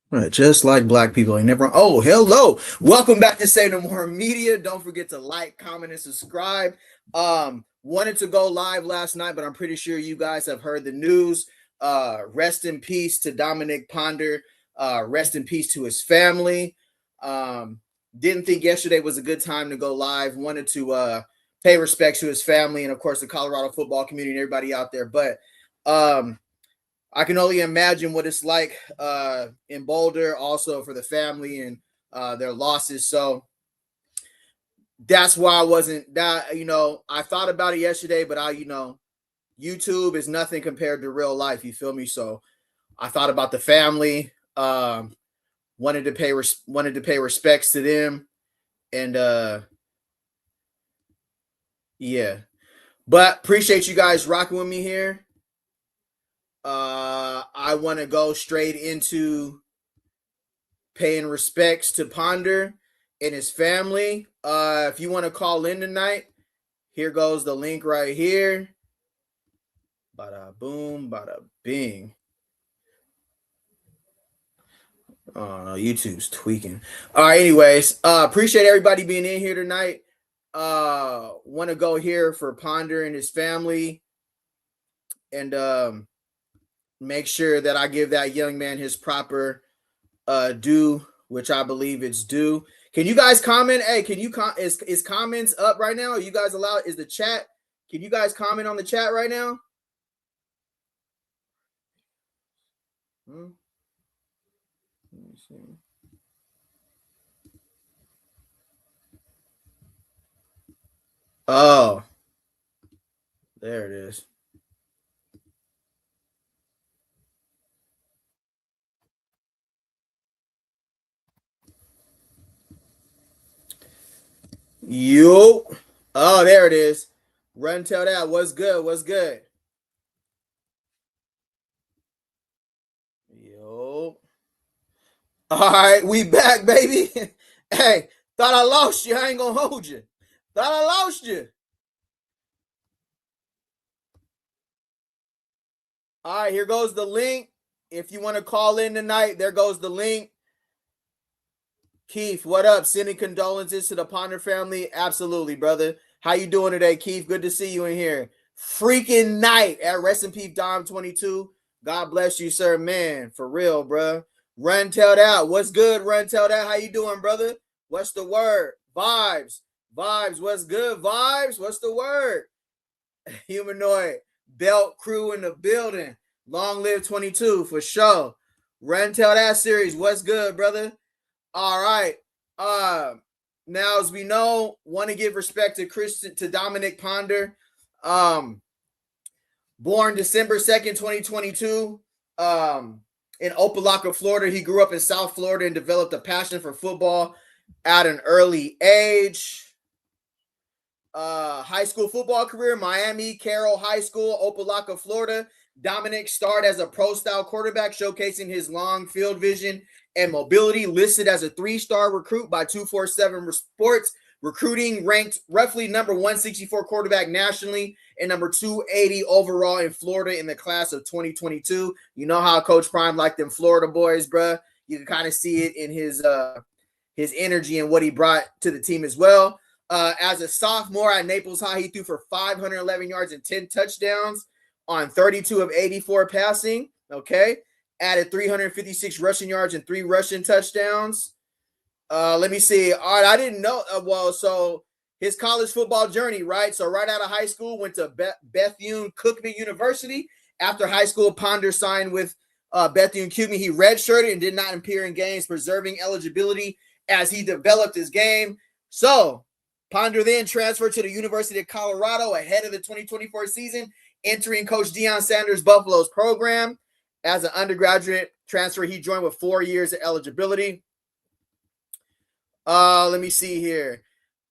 Right, just like black people ain't never. Oh, hello! Welcome back to Say No More Media. Don't forget to like, comment, and subscribe. Wanted to go live last night, but I'm pretty sure you guys have heard the news. Rest in peace to Dominic Ponder. Rest in peace to his family. Didn't think yesterday was a good time to go live. Wanted to pay respects to his family and, of course, the Colorado football community and everybody out there. But I can only imagine what it's like in Boulder, also for the family and their losses. So that's why I wasn't that, I thought about it yesterday, but YouTube is nothing compared to real life. You feel me? So I thought about the family, wanted to pay respects to them. And yeah, but appreciate you guys rocking with me here. I want to go straight into paying respects to Ponder and his family. If you want to call in tonight, here goes the link right here. Bada boom, bada bing. Oh no, YouTube's tweaking. All right, anyways, appreciate everybody being in here tonight. Want to go here for Ponder and his family, and make sure that I give that young man his proper due, which I believe it's due. Can you guys comment? Hey, can you is comments up right now? Are you guys allowed? Is the chat? Can you guys comment on the chat right now? Let me see. Oh, there it is. Yo. Oh, there it is. Run tell that. What's good? What's good? Yo. All right, we back, baby. Hey, thought I lost you. I ain't gonna hold you. Thought I lost you. All right, here goes the link. If you want to call in tonight, there goes the link. Keith, what up? Sending condolences to the Ponder family. Absolutely, brother. How you doing today, Keith? Good to see you in here. Freaking night at Rest in Peace Dom 22. God bless you, sir. Man, for real, bro. Run tell that. What's good? Run tell that. How you doing, brother? What's the word? Vibes. Vibes. What's good? Vibes. What's the word? Humanoid. Belt crew in the building. Long live 22 for sure. Run tell that series. What's good, brother? All right. Now, as we know, want to give respect to Dominic Ponder. Born December 2nd, 2022. In Opelika, Florida. He grew up in South Florida and developed a passion for football at an early age. High school football career, Miami Carroll High School, Opelika, Florida. Dominic started as a pro-style quarterback, showcasing his long field vision and mobility. Listed as a 3-star recruit by 247 Sports. Recruiting ranked roughly number 164 quarterback nationally and number 280 overall in Florida in the class of 2022. You know how Coach Prime liked them Florida boys, bro. You can kind of see it in his energy and what he brought to the team as well. As a sophomore at Naples High, he threw for 511 yards and 10 touchdowns on 32 of 84 passing. Okay. Added 356 rushing yards and 3 rushing touchdowns. Let me see. All right. I didn't know. So his college football journey, right? So right out of high school, went to Bethune-Cookman University. After high school, Ponder signed with Bethune-Cookman. He redshirted and did not appear in games, preserving eligibility as he developed his game. So Ponder then transferred to the University of Colorado ahead of the 2024 season, entering Coach Deion Sanders' Buffalo's program. As an undergraduate transfer, he joined with 4 years of eligibility. Let me see here.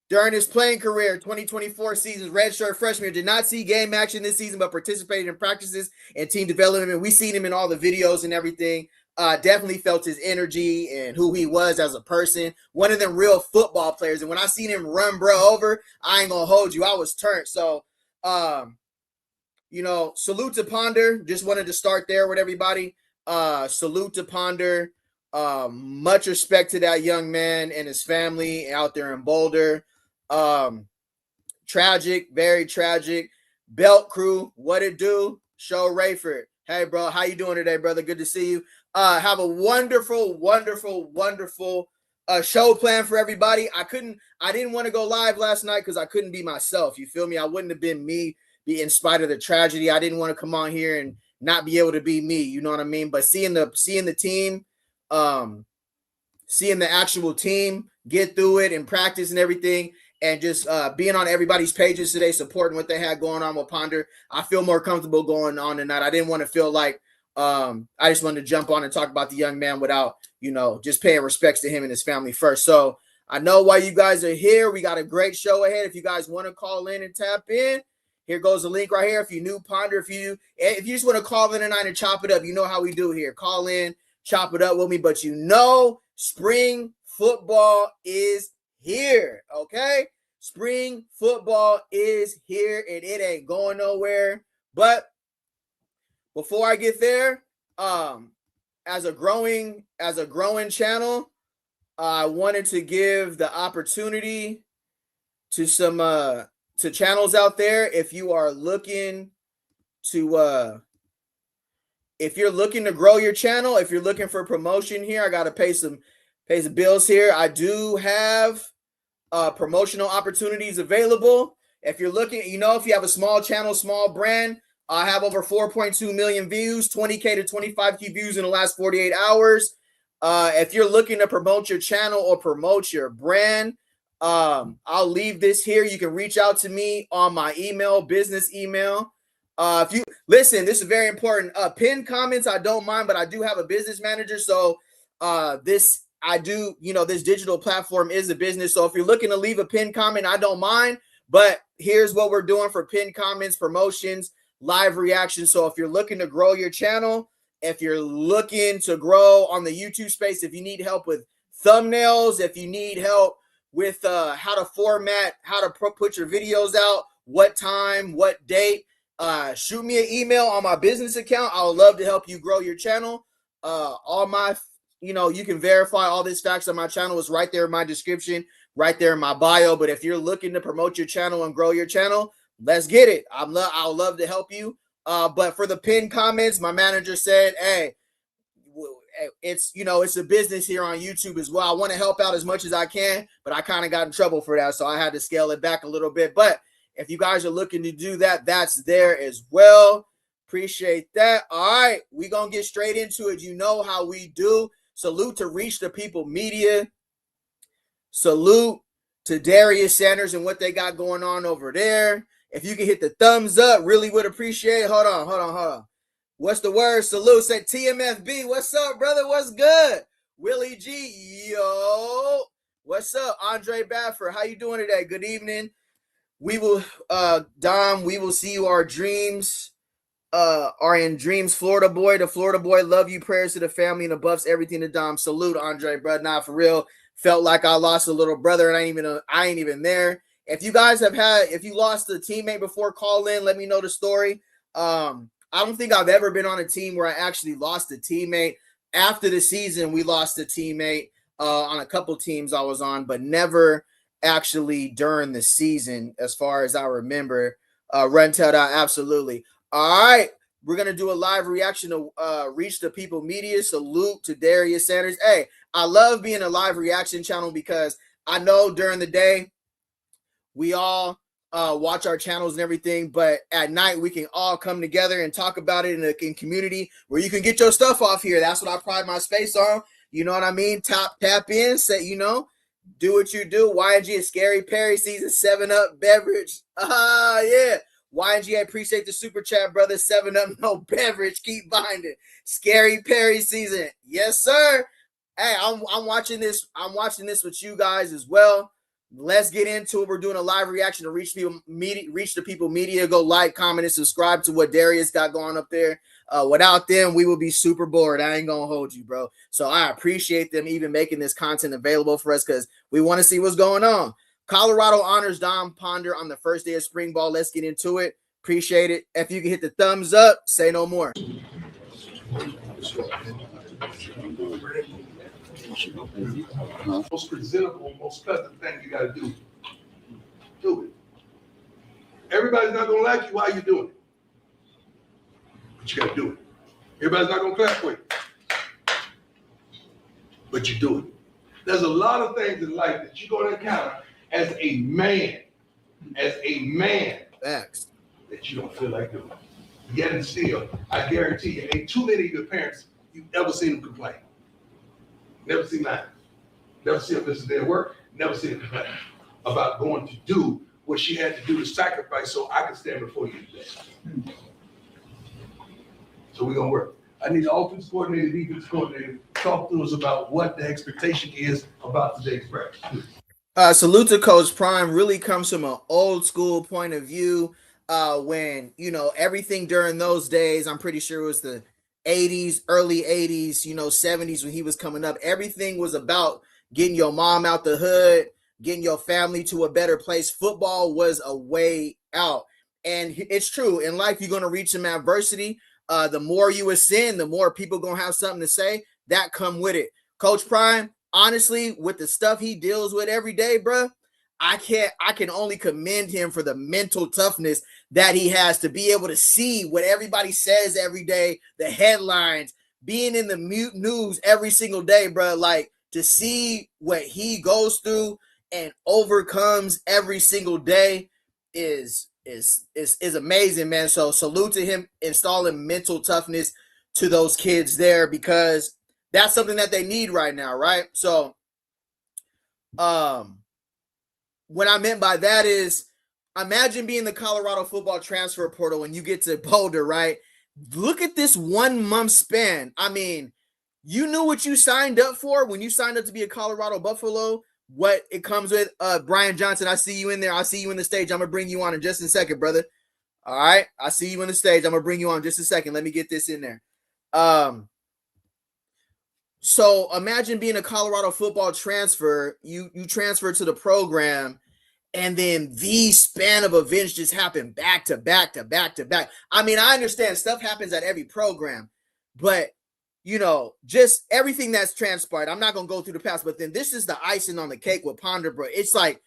During his playing career, 2024 season's redshirt freshman did not see game action this season, but participated in practices and team development. We've seen him in all the videos and everything. Definitely felt his energy and who he was as a person. One of them real football players. And when I seen him run bro over, I ain't gonna hold you. I was turned. So, salute to Ponder. Just wanted to start there with everybody. Salute to Ponder. Much respect to that young man and his family out there in Boulder. Tragic, very tragic. Belt crew, what it do? Show Rayford. Hey, bro, how you doing today, brother? Good to see you. Have a wonderful, wonderful, wonderful show plan for everybody. I didn't want to go live last night because I couldn't be myself. You feel me? I wouldn't have been me in spite of the tragedy. I didn't want to come on here and not be able to be me. You know what I mean? But seeing the team, seeing the actual team get through it and practice and everything, and just being on everybody's pages today, supporting what they had going on with Ponder, I feel more comfortable going on than that. I didn't want to feel like I just wanted to jump on and talk about the young man without, just paying respects to him and his family first. So I know why you guys are here. We got a great show ahead. If you guys want to call in and tap in, here goes the link right here. If you knew Ponder, if you just want to call in tonight and chop it up, you know how we do here. Call in, chop it up with me. But spring football is here, okay? Spring football is here, and it ain't going nowhere. But before I get there, as a growing channel, I wanted to give the opportunity to some to channels out there. If you are looking to if you're looking to grow your channel, if you're looking for promotion here, I got to pay some bills here. I do have promotional opportunities available. If you're looking, if you have a small channel, small brand, I have over 4.2 million views, 20K to 25K views in the last 48 hours. If you're looking to promote your channel or promote your brand, I'll leave this here. You can reach out to me on my business email. If you listen, this is very important. Pinned comments, I don't mind, but I do have a business manager. So this digital platform is a business. So if you're looking to leave a pinned comment, I don't mind. But here's what we're doing for pinned comments, promotions, live reactions. So if you're looking to grow your channel, if you're looking to grow on the YouTube space, if you need help with thumbnails, if you need help with how to format, how to put your videos out, what time, what date, shoot me an email on my business account. I would love to help you grow your channel. All my, you can verify all these facts on my channel. Is right there in my description, right there in my bio. But if you're looking to promote your channel and grow your channel, let's get it. I'll love to help you. But for the pinned comments, my manager said, hey, it's a business here on YouTube as well. I want to help out as much as I can, but I kind of got in trouble for that, so I had to scale it back a little bit. But if you guys are looking to do that, that's there as well. Appreciate that. All right, we're going to get straight into it. You know how we do. Salute to Reach the People Media. Salute to Deion Sanders and what they got going on over there. If you can hit the thumbs up, really would appreciate it. Hold on. What's the word? Salute. Say TMFB. What's up, brother? What's good? Willie G. Yo. What's up? Andre Baffer. How you doing today? Good evening. We will, Dom, we will see you. Our dreams are in dreams. Florida boy. The Florida boy. Love you. Prayers to the family and the Buffs. Everything to Dom. Salute, Andre, bro. Nah, for real. Felt like I lost a little brother and I ain't even there. If you guys if you lost a teammate before, call in. Let me know the story. I don't think I've ever been on a team where I actually lost a teammate. After the season, we lost a teammate on a couple teams I was on, but never actually during the season, as far as I remember. Rentel, absolutely. All right, we're going to do a live reaction to Reach the People Media. Salute to Deion Sanders. Hey, I love being a live reaction channel because I know during the day, we all watch our channels and everything, but at night we can all come together and talk about it in community where you can get your stuff off here. That's what I pride my space on. You know what I mean? Tap in, say, do what you do. YNG is Scary Perry season 7-Up beverage. Yeah. YNG, I appreciate the super chat, brother. 7-Up, no beverage. Keep buying it. Scary Perry season. Yes, sir. Hey, I'm watching this. I'm watching this with you guys as well. Let's get into it. We're doing a live reaction to Reach the People Media. Go like, comment, and subscribe to what Darius got going up there. Without them, we would be super bored. I ain't gonna hold you, bro. So I appreciate them even making this content available for us because we want to see what's going on. Colorado honors Dominic Ponder on the first day of spring ball. Let's get into it. Appreciate it. If you can hit the thumbs up, say no more. Most presentable, most pleasant thing you got to do. Do it. Everybody's not going to like you while you're doing it. But you got to do it. Everybody's not going to clap for you. But you do it. There's a lot of things in life that you're going to encounter as a man. Facts. That you don't feel like doing. Yet and still, I guarantee you, ain't too many of your parents you've ever seen them complain. Never seen that. Never seen them miss a day of work. Never seen them complain about going to do what she had to do to sacrifice so I could stand before you today. So we're going to work. I need the offense coordinator, defense coordinator, talk to us about what the expectation is about today's practice. Salute to Coach Prime. Really comes from an old school point of view. When, you know, everything during those days, I'm pretty sure it was the 80s, early 80s, you know, 70s when he was coming up. Everything was about getting your mom out the hood, getting your family to a better place. Football was a way out. And it's true. In life, you're going to reach some adversity. The more you ascend, the more people going to have something to say. That come with it. Coach Prime, honestly, with the stuff he deals with every day, bro, I can only commend him for the mental toughness that he has to be able to see what everybody says every day, the headlines, being in the news every single day, bro. Like, to see what he goes through and overcomes every single day is amazing, man. So salute to him installing mental toughness to those kids there, because that's something that they need right now, right? So what I meant by that is, imagine being the Colorado football transfer portal and you get to Boulder, right? Look at this 1 month span. I mean, you knew what you signed up for when you signed up to be a Colorado Buffalo, what it comes with. Brian Johnson, I see you in there. I see you in the stage. I'm going to bring you on in just a second, brother. All right. I see you in the stage. I'm going to bring you on in just a second. Let me get this in there. So imagine being a Colorado football transfer. You transfer to the program, and then the span of events just happen back to back to back to back. I mean, I understand stuff happens at every program, but, you know, just everything that's transpired. I'm not going to go through the past, but then this is the icing on the cake with Ponder, bro. It's like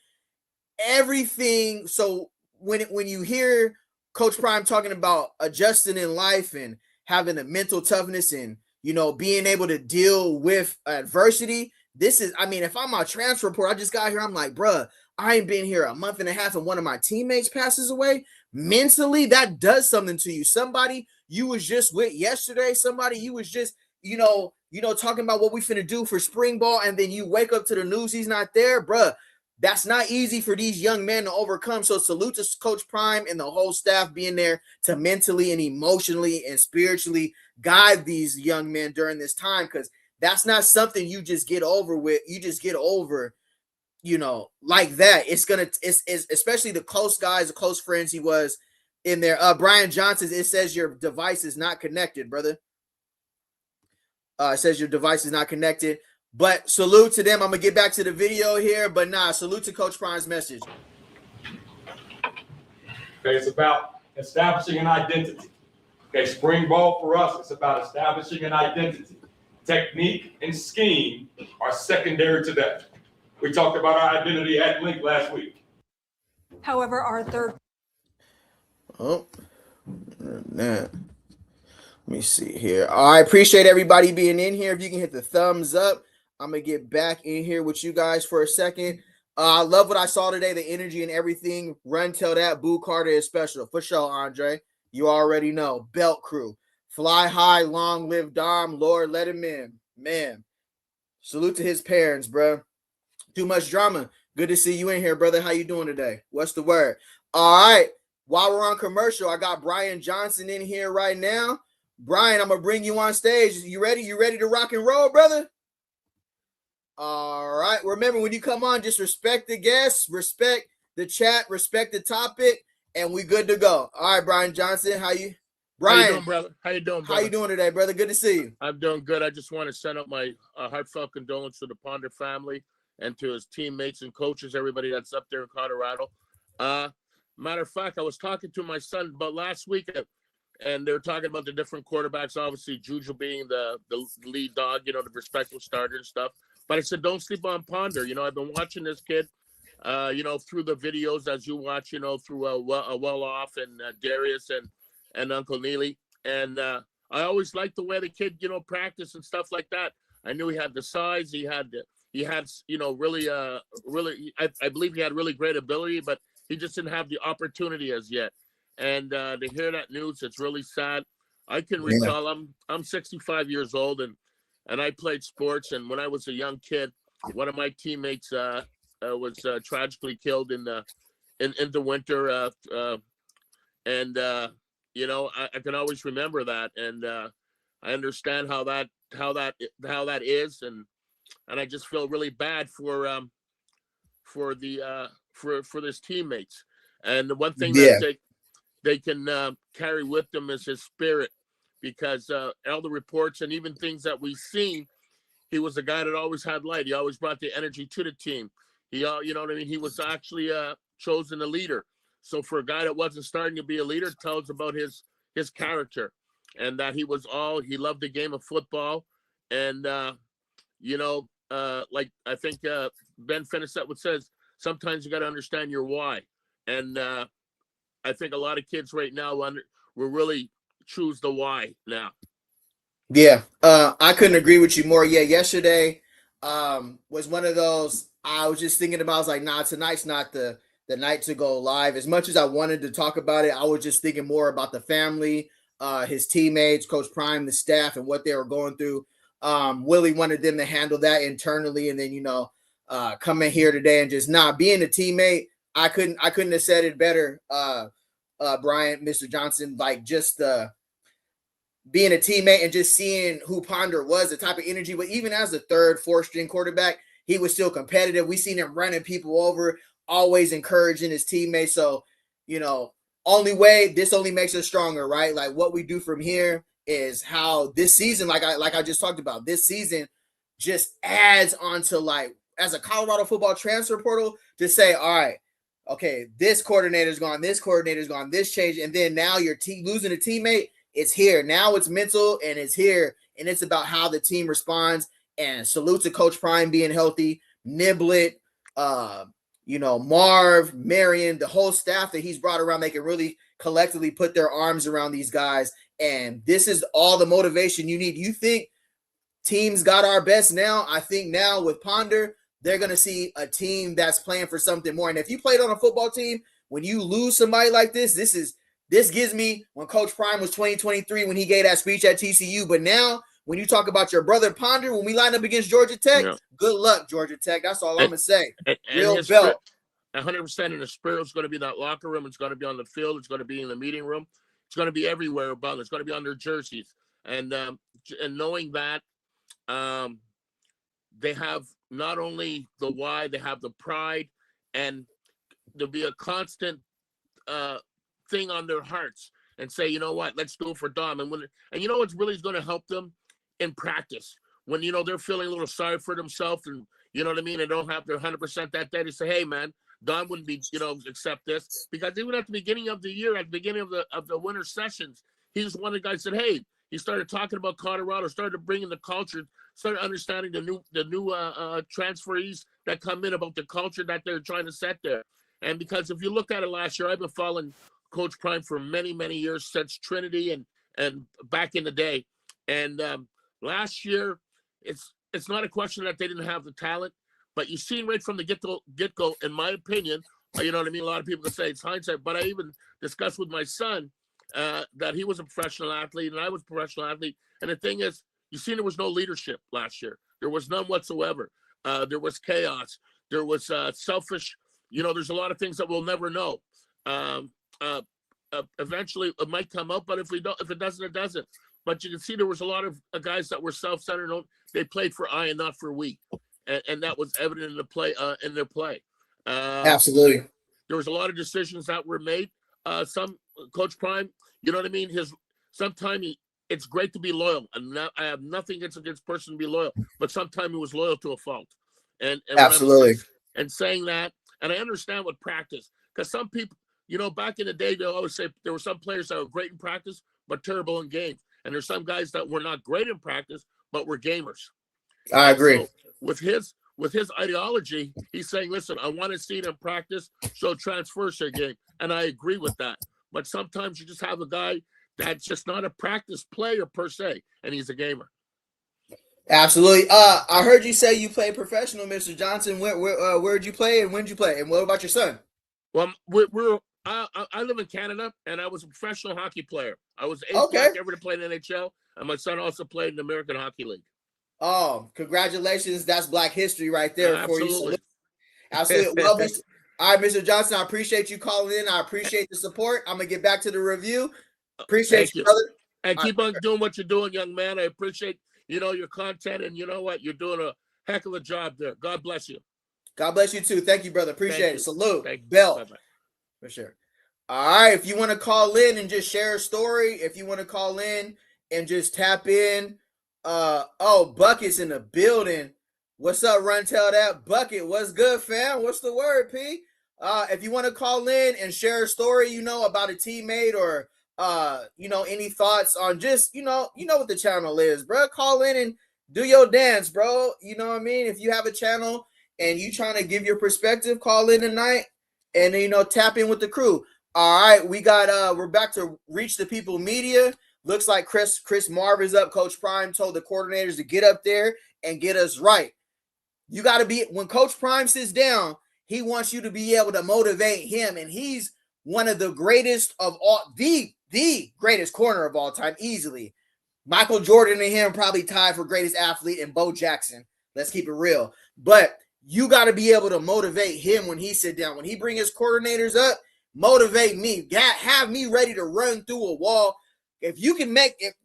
everything. So when you hear Coach Prime talking about adjusting in life and having the mental toughness and, you know, being able to deal with adversity, this is, I mean, if I'm on transfer report, I just got here, I'm like, bruh, I ain't been here a month and a half and one of my teammates passes away. Mentally, that does something to you. Somebody you was just with yesterday, somebody you was just, you know, talking about what we finna do for spring ball, and then you wake up to the news he's not there, bruh. That's not easy for these young men to overcome. So salute to Coach Prime and the whole staff being there to mentally and emotionally and spiritually guide these young men during this time, because that's not something you just get over with. You just get over, you know, like that. It's especially the close guys, the close friends he was in there. Brian Johnson, it says your device is not connected, brother. It says your device is not connected. But salute to them. I'm going to get back to the video here. But salute to Coach Prime's message. Okay, it's about establishing an identity. Okay, spring ball for us, it's about establishing an identity. Technique and scheme are secondary to that. We talked about our identity at length last week. However, our third. Oh, let me see here. I appreciate everybody being in here. If you can hit the thumbs up, I'm going to get back in here with you guys for a second. I love what I saw today, the energy and everything. Run, tell that. Boo Carter is special. For sure, Andre. You already know. Belt crew. Fly high, long live Dom. Lord, let him in. Man, salute to his parents, bro. Too much drama. Good to see you in here, brother. How you doing today? What's the word? All right. While we're on commercial, I got Brian Johnson in here right now. Brian, I'm going to bring you on stage. You ready? You ready to rock and roll, brother? All right. Remember, when you come on, just respect the guests, respect the chat, respect the topic, and we good to go. All right, Brian Johnson, Brian, how you doing, brother? How you doing, brother? How you doing today, brother? Good to see you. I'm doing good. I just want to send out my heartfelt condolence to the Ponder family and to his teammates and coaches, everybody that's up there in Colorado. Matter of fact, I was talking to my son about last week. and they were talking about the different quarterbacks. Obviously, Juju being the lead dog, the respectable starter and stuff. But I said, don't sleep on Ponder. I've been watching this kid, through the videos as you watch, through Well Off and Darius and Uncle Neely. And I always liked the way the kid, practiced and stuff like that. I knew he had the size. He had, really, I believe he had really great ability, but he just didn't have the opportunity as yet. And to hear that news, it's really sad. I can recall I'm 65 years old and I played sports. And when I was a young kid, one of my teammates was tragically killed in the winter. I can always remember that. And I understand how that is. And I just feel really bad for his teammates. And the one thing that they can carry with them is his spirit, because all the reports and even things that we've seen, he was a guy that always had light. He always brought the energy to the team. He, he was actually chosen a leader. So for a guy that wasn't starting to be a leader, it tells about his character, and that he loved the game of football. And, like I think Ben Finisette would says, sometimes you got to understand your why. And I think a lot of kids right now will really choose the why now. Yeah, I couldn't agree with you more. Yeah, yesterday was one of those. I was just thinking about. I was like, nah, tonight's not the night to go live. As much as I wanted to talk about it, I was just thinking more about the family, his teammates, Coach Prime, the staff, and what they were going through. Willie wanted them to handle that internally, and then coming here today and just being a teammate. I couldn't have said it better, Brian, Mr. Johnson. Like just being a teammate and just seeing who Ponder was, the type of energy. But even as a third, fourth string quarterback, he was still competitive. We seen him running people over, always encouraging his teammates. So, this only makes us stronger, right? Like what we do from here is how this season, like I just talked about, this season just adds on to, like, as a Colorado football transfer portal, to say, all right, okay, this coordinator's gone, this changed, and then now you're losing a teammate. It's here. Now it's mental, and it's here, and it's about how the team responds. And salute to Coach Prime being healthy, Niblet, Marv, Marion, the whole staff that he's brought around. They can really collectively put their arms around these guys, and this is all the motivation you need. You think teams got our best now? I think now with Ponder, they're going to see a team that's playing for something more. And if you played on a football team, when you lose somebody like this gives me when Coach Prime was 2023, when he gave that speech at TCU. But now when you talk about your brother Ponder, when we line up against Georgia Tech, good luck, Georgia Tech. That's all I'm going to say. Real belt. 100%. And the spirit is going to be in that locker room. It's going to be on the field. It's going to be in the meeting room. It's going to be everywhere about it. It's going to be on their jerseys. And knowing that they have not only the why, they have the pride, and there'll be a constant thing on their hearts, and say, you know what, let's do it for Dom. And what's really going to help them in practice, when they're feeling a little sorry for themselves, and they don't have their 100% that day, to say, hey man, Dom wouldn't be accept this, because even at the beginning of the year, at the beginning of the winter sessions, he was one of the guys that said, hey, he started talking about Colorado, started bringing the culture, started understanding the new transferees that come in, about the culture that they're trying to set there. And because if you look at it last year, I've been following Coach Prime for many, many years, since Trinity and back in the day. And last year, it's not a question that they didn't have the talent, but you've seen right from the get-go, in my opinion, a lot of people can say it's hindsight, but I even discussed with my son that he was a professional athlete and I was a professional athlete. And the thing is, you seen there was no leadership last year. There was none whatsoever. There was chaos. There was selfish, there's a lot of things that we'll never know. Eventually it might come up, but if it doesn't, it doesn't. But you can see there was a lot of guys that were self-centered. They played for I and not for we. And that was evident in their play. Absolutely. There was a lot of decisions that were made. Some Coach Prime, sometimes it's great to be loyal. And I have nothing against person to be loyal, but sometimes he was loyal to a fault. And absolutely. And saying that, and I understand with practice, because some people, back in the day, they always say there were some players that were great in practice, but terrible in games. And there's some guys that were not great in practice, but were gamers. I agree. So with his ideology, he's saying, listen, I want to see it in practice, so transfer to a game. And I agree with that. But sometimes you just have a guy that's just not a practice player per se, and he's a gamer. Absolutely. I heard you say you play professional, Mr. Johnson. Where'd you play and when'd you play? And what about your son? Well, I live in Canada, and I was a professional hockey player. I was the eighth black ever to play in the NHL, and my son also played in the American Hockey League. Oh, congratulations. That's Black history right there for you. Absolutely. Well, all right, Mr. Johnson, I appreciate you calling in. I appreciate the support. I'm going to get back to the review. Appreciate you, brother. And keep on doing what you're doing, young man. I appreciate, your content, and you know what? You're doing a heck of a job there. God bless you. God bless you too. Thank you, brother. Appreciate it. Salute. Bell. For sure. All right. If you want to call in and just share a story, if you want to call in and just tap in, Bucket's in the building. What's up, Run Tell That? Bucket, what's good, fam? What's the word, P? If you want to call in and share a story, about a teammate or, any thoughts on just, you know what the channel is, bro. Call in and do your dance, bro. You know what I mean? If you have a channel and you trying to give your perspective, call in tonight and, tap in with the crew. All right, we're back to Reach the People Media. Looks like Chris Marv is up. Coach Prime told the coordinators to get up there and get us right. You got to be, when Coach Prime sits down, he wants you to be able to motivate him. And he's one of the greatest of all, the greatest corner of all time, easily. Michael Jordan and him probably tied for greatest athlete, and Bo Jackson. Let's keep it real. But you got to be able to motivate him when he sit down. When he bring his coordinators up, motivate me. Have me ready to run through a wall. If you can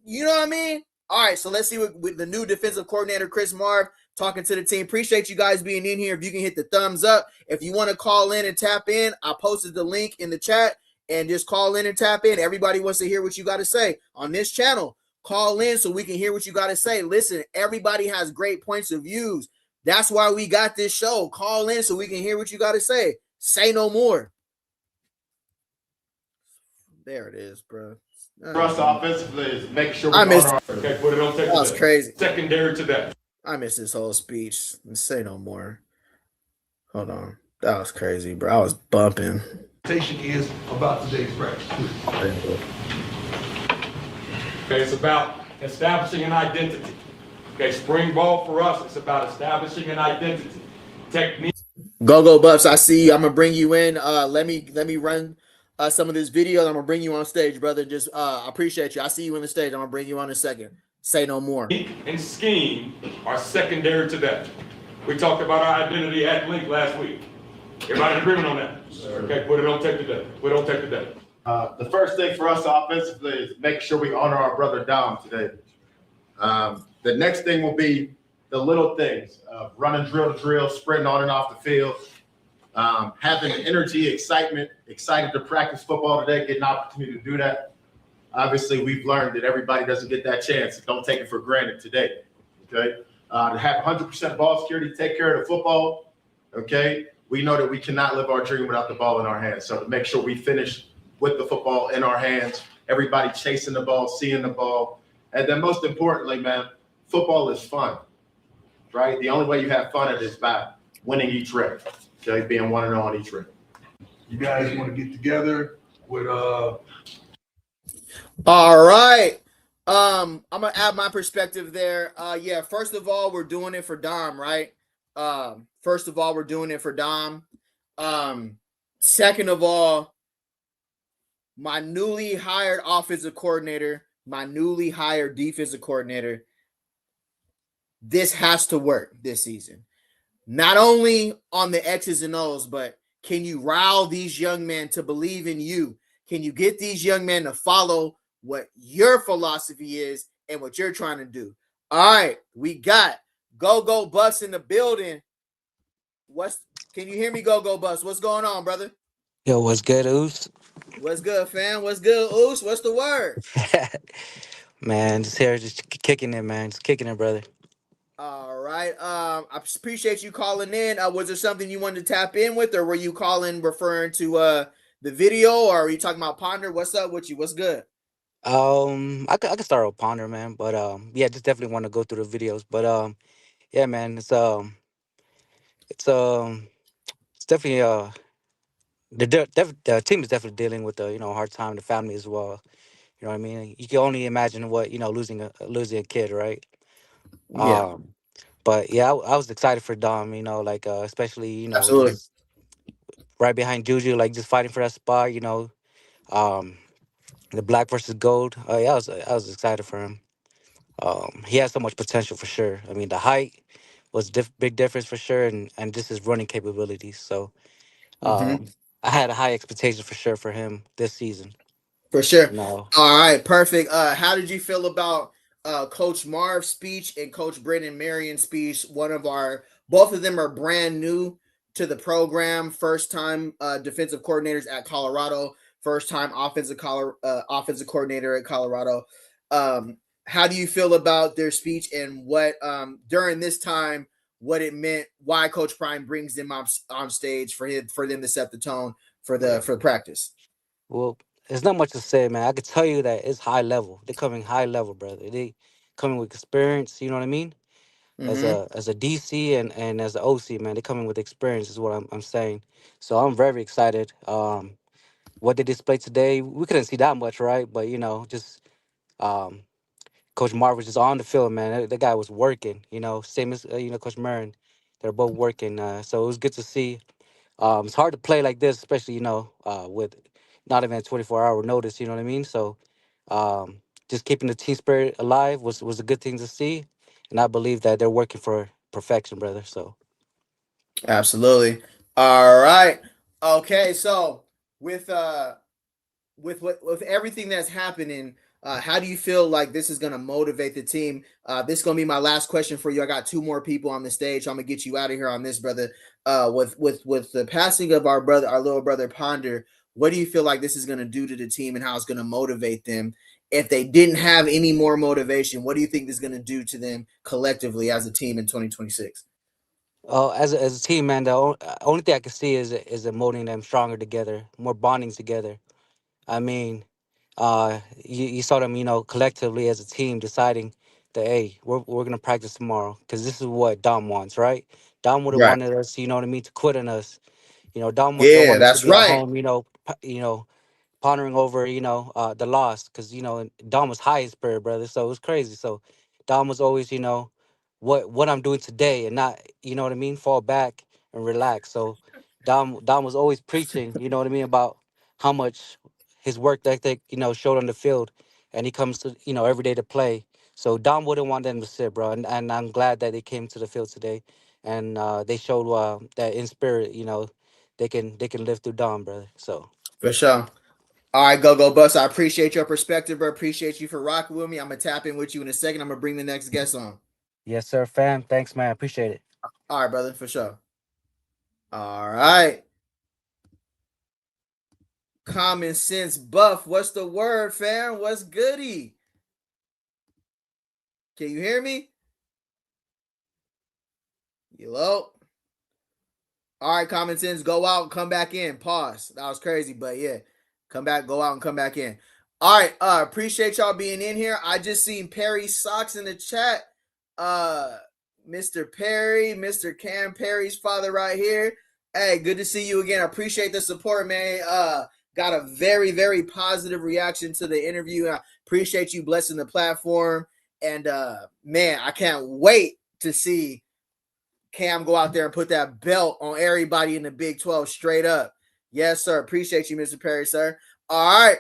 you know what I mean? All right, so let's see what with the new defensive coordinator, Chris Marv, talking to the team. Appreciate you guys being in here. If you can hit the thumbs up. If you want to call in and tap in, I posted the link in the chat, and just call in and tap in. Everybody wants to hear what you got to say on this channel. Call in so we can hear what you got to say. Listen, everybody has great points of views. That's why we got this show. Call in so we can hear what you got to say. Say no more. There it is, bro. For us offensively is make sure we Okay, put it on that was crazy. Secondary to that. I missed this whole speech. Say no more. Hold on. That was crazy, bro. I was bumping. Is about today's practice. Okay, it's about establishing an identity. Okay, spring ball for us, it's about establishing an identity. Technique. GoGo Buffs, I see you. I'm gonna bring you in. Let me run some of this video. I'm gonna bring you on stage, brother. Just I appreciate you. I see you in the stage. I'm gonna bring you on in a second. Say no more. And scheme are secondary to that. We talked about our identity at length last week. Everybody in agreement on that? Okay, put it on tape today. Put it on tape today. The first thing for us offensively is make sure we honor our brother Dom today. The next thing will be the little things, running drill to drill, sprinting on and off the field, having energy, excitement, excited to practice football today, get an opportunity to do that. Obviously, we've learned that everybody doesn't get that chance. Don't take it for granted today, okay? To have 100% ball security, take care of the football, okay? We know that we cannot live our dream without the ball in our hands. So to make sure we finish with the football in our hands, everybody chasing the ball, seeing the ball. And then most importantly, man, football is fun, right? The only way you have fun at it is by winning each rep, okay? Being 1-0 on each rep. You guys want to get together with All right. I'm gonna add my perspective there. Yeah, first of all, we're doing it for Dom, right? First of all, we're doing it for Dom. Second of all, my newly hired offensive coordinator, my newly hired defensive coordinator, this has to work this season. Not only on the X's and O's, but can you rile these young men to believe in you? Can you get these young men to follow what your philosophy is and what you're trying to do? All right, we got GoGo Buffs in the building. Can you hear me, GoGo Buffs? What's going on, brother? Yo, what's good, Oos? What's good, fam? What's good, Oos? What's the word? Man, just here, just kicking it, man. Just kicking it, brother. All right. I appreciate you calling in. Was there something you wanted to tap in with, or were you calling referring to the video, or are you talking about Ponder? What's up with you? What's good? I could start with Ponder, man, but yeah, just definitely want to go through the videos. But yeah, man, it's it's definitely the team is definitely dealing with a hard time, the family as well. You know what I mean? You can only imagine what losing a kid, right? Yeah, Um, but yeah, I was excited for Dom. Like especially absolutely. just right behind Juju, like just fighting for that spot. Um, the black versus gold. Yeah, I was excited for him. He has so much potential for sure. I mean, the height was big difference for sure, and just his running capabilities. So Hmm. um, I had a high expectation for sure for him this season. For sure. No, All right, perfect. How did you feel about Coach Marv's speech and Coach Brennan Marion's speech? Both of them are brand new to the program. First time defensive coordinators at Colorado. First time offensive coordinator at Colorado. How do you feel about their speech and what during this time what it meant? Why Coach Prime brings them on stage for them to set the tone for the practice. well, there's not much to say, man. I could tell you that it's high level. They're coming high level, brother. They coming with experience. You know what I mean? Mm-hmm. As a DC and as an OC, man, they're coming with experience. Is what I'm saying. So I'm very excited. What they displayed today, we couldn't see that much, right? But just um, Coach Marv was just on the field, man. That guy was working. Same as Coach Marion. They're both working. So it was good to see. It's hard to play like this, especially with not even a 24-hour notice. You know what I mean? So just keeping the team spirit alive was a good thing to see, and I believe that they're working for perfection, brother. So Absolutely. All right. Okay. So with with everything that's happening, how do you feel like this is going to motivate the team? This is going to be my last question for you. I got two more people on the stage. So I'm gonna get you out of here on this, brother. With the passing of our little brother Ponder, what do you feel like this is going to do to the team and how it's going to motivate them? If they didn't have any more motivation, what do you think this is going to do to them collectively as a team in 2026? as a team, man, the only thing I can see is it molding them stronger together, more bonding together. I mean, you saw them, collectively as a team deciding that, hey, we're gonna practice tomorrow because this is what Dom wants, right? Dom would have Right. wanted us, you know what I mean, to quit on us. Dom don't Yeah, want us to that's be at right. home, pondering over, the loss, because Dom was high in spirit, brother. So it was crazy. So Dom was always, what I'm doing today, and not, you know what I mean, fall back and relax. So Dom was always preaching, you know what I mean, about how much his work ethic, showed on the field, and he comes to, every day to play. So Dom wouldn't want them to sit, bro, and I'm glad that they came to the field today, and they showed that in spirit, they can live through Dom, brother. So. For sure. All right, go bus. I appreciate your perspective, bro. Appreciate you for rocking with me. I'm gonna tap in with you in a second. I'm gonna bring the next guest on. Yes, sir, fam. Thanks, man. Appreciate it. All right, brother, for sure. All right. Common sense buff. What's the word, fam? What's goody? Can you hear me? Hello? All right, common sense. Go out and come back in. Pause. That was crazy, but yeah. Come back, go out and come back in. All right. Appreciate y'all being in here. I just seen Perry Socks in the chat. Mr. Perry, Mr. Cam Perry's father right here. Hey, good to see you again. I appreciate the support, man. Got a very, very positive reaction to the interview. I appreciate you blessing the platform. And man, I can't wait to see Cam go out there and put that belt on everybody in the Big 12 straight up. Yes, sir. Appreciate you, Mr. Perry, sir. All right.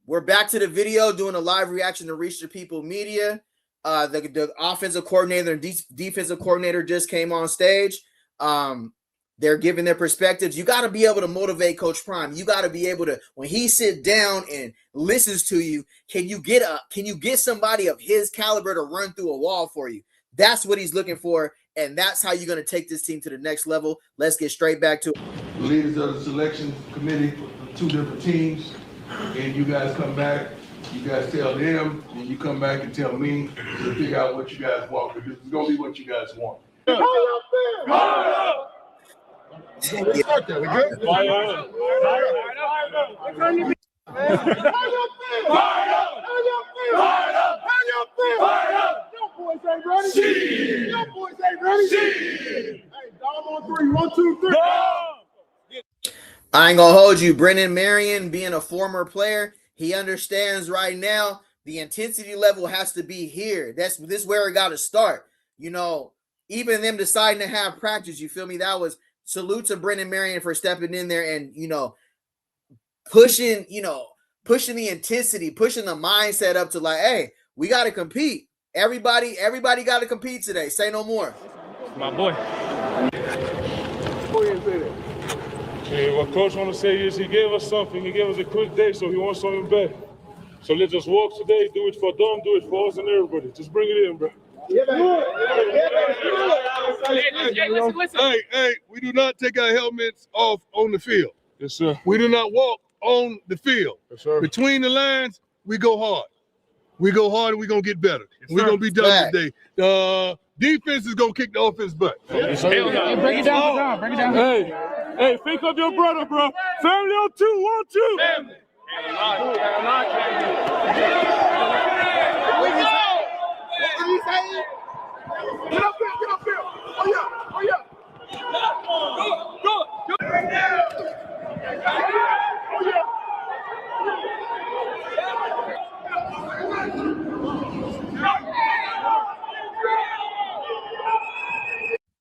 We're back to the video doing a live reaction to Reach the People Media. The offensive coordinator and defensive coordinator just came on stage. They're giving their perspectives. You got to be able to motivate Coach Prime. You got to be able to, when he sits down and listens to you, can you get somebody of his caliber to run through a wall for you? That's what he's looking for, and that's how you're going to take this team to the next level. Let's get straight back to it. Leaders of the selection committee, two different teams, and you guys come back, you guys tell them, and you come back and tell me to figure out what you guys want, because it's gonna be what you guys want. Let's start there. We good? How y'all feel? Fired up! How y'all feel? Fired up! How y'all feel? Fired up! Y'all boys ain't ready. Shit! Y'all boys ain't ready. Shit! Hey, Dom on 3. 1, 2, 3. I ain't gonna hold you. Brennan Marion, being a former player, he understands right now the intensity level has to be here. This is where it got to start. You know, even them deciding to have practice, you feel me? That was salute to Brennan Marion for stepping in there and, you know, pushing the intensity, pushing the mindset up to like, hey, we got to compete. Everybody got to compete today. Say no more. My boy. Go ahead and say that. Hey, what Coach want to say is he gave us something. He gave us a quick day, so he wants something back. So let's just walk today, do it for Dom, do it for us and everybody. Just bring it in, bro. Hey, we do not take our helmets off on the field. Yes, sir. We do not walk on the field. Yes, sir. Between the lines, we go hard. We go hard and we're going to get better. We're going to be done Fact. today. Defense is going to kick the offense butt. Yes, sir. Hey, break it down for Dom. Break it down. Hey, think of your brother, bro. Family on 2, 1, 2. Family. Get up here. Oh, yeah. Go.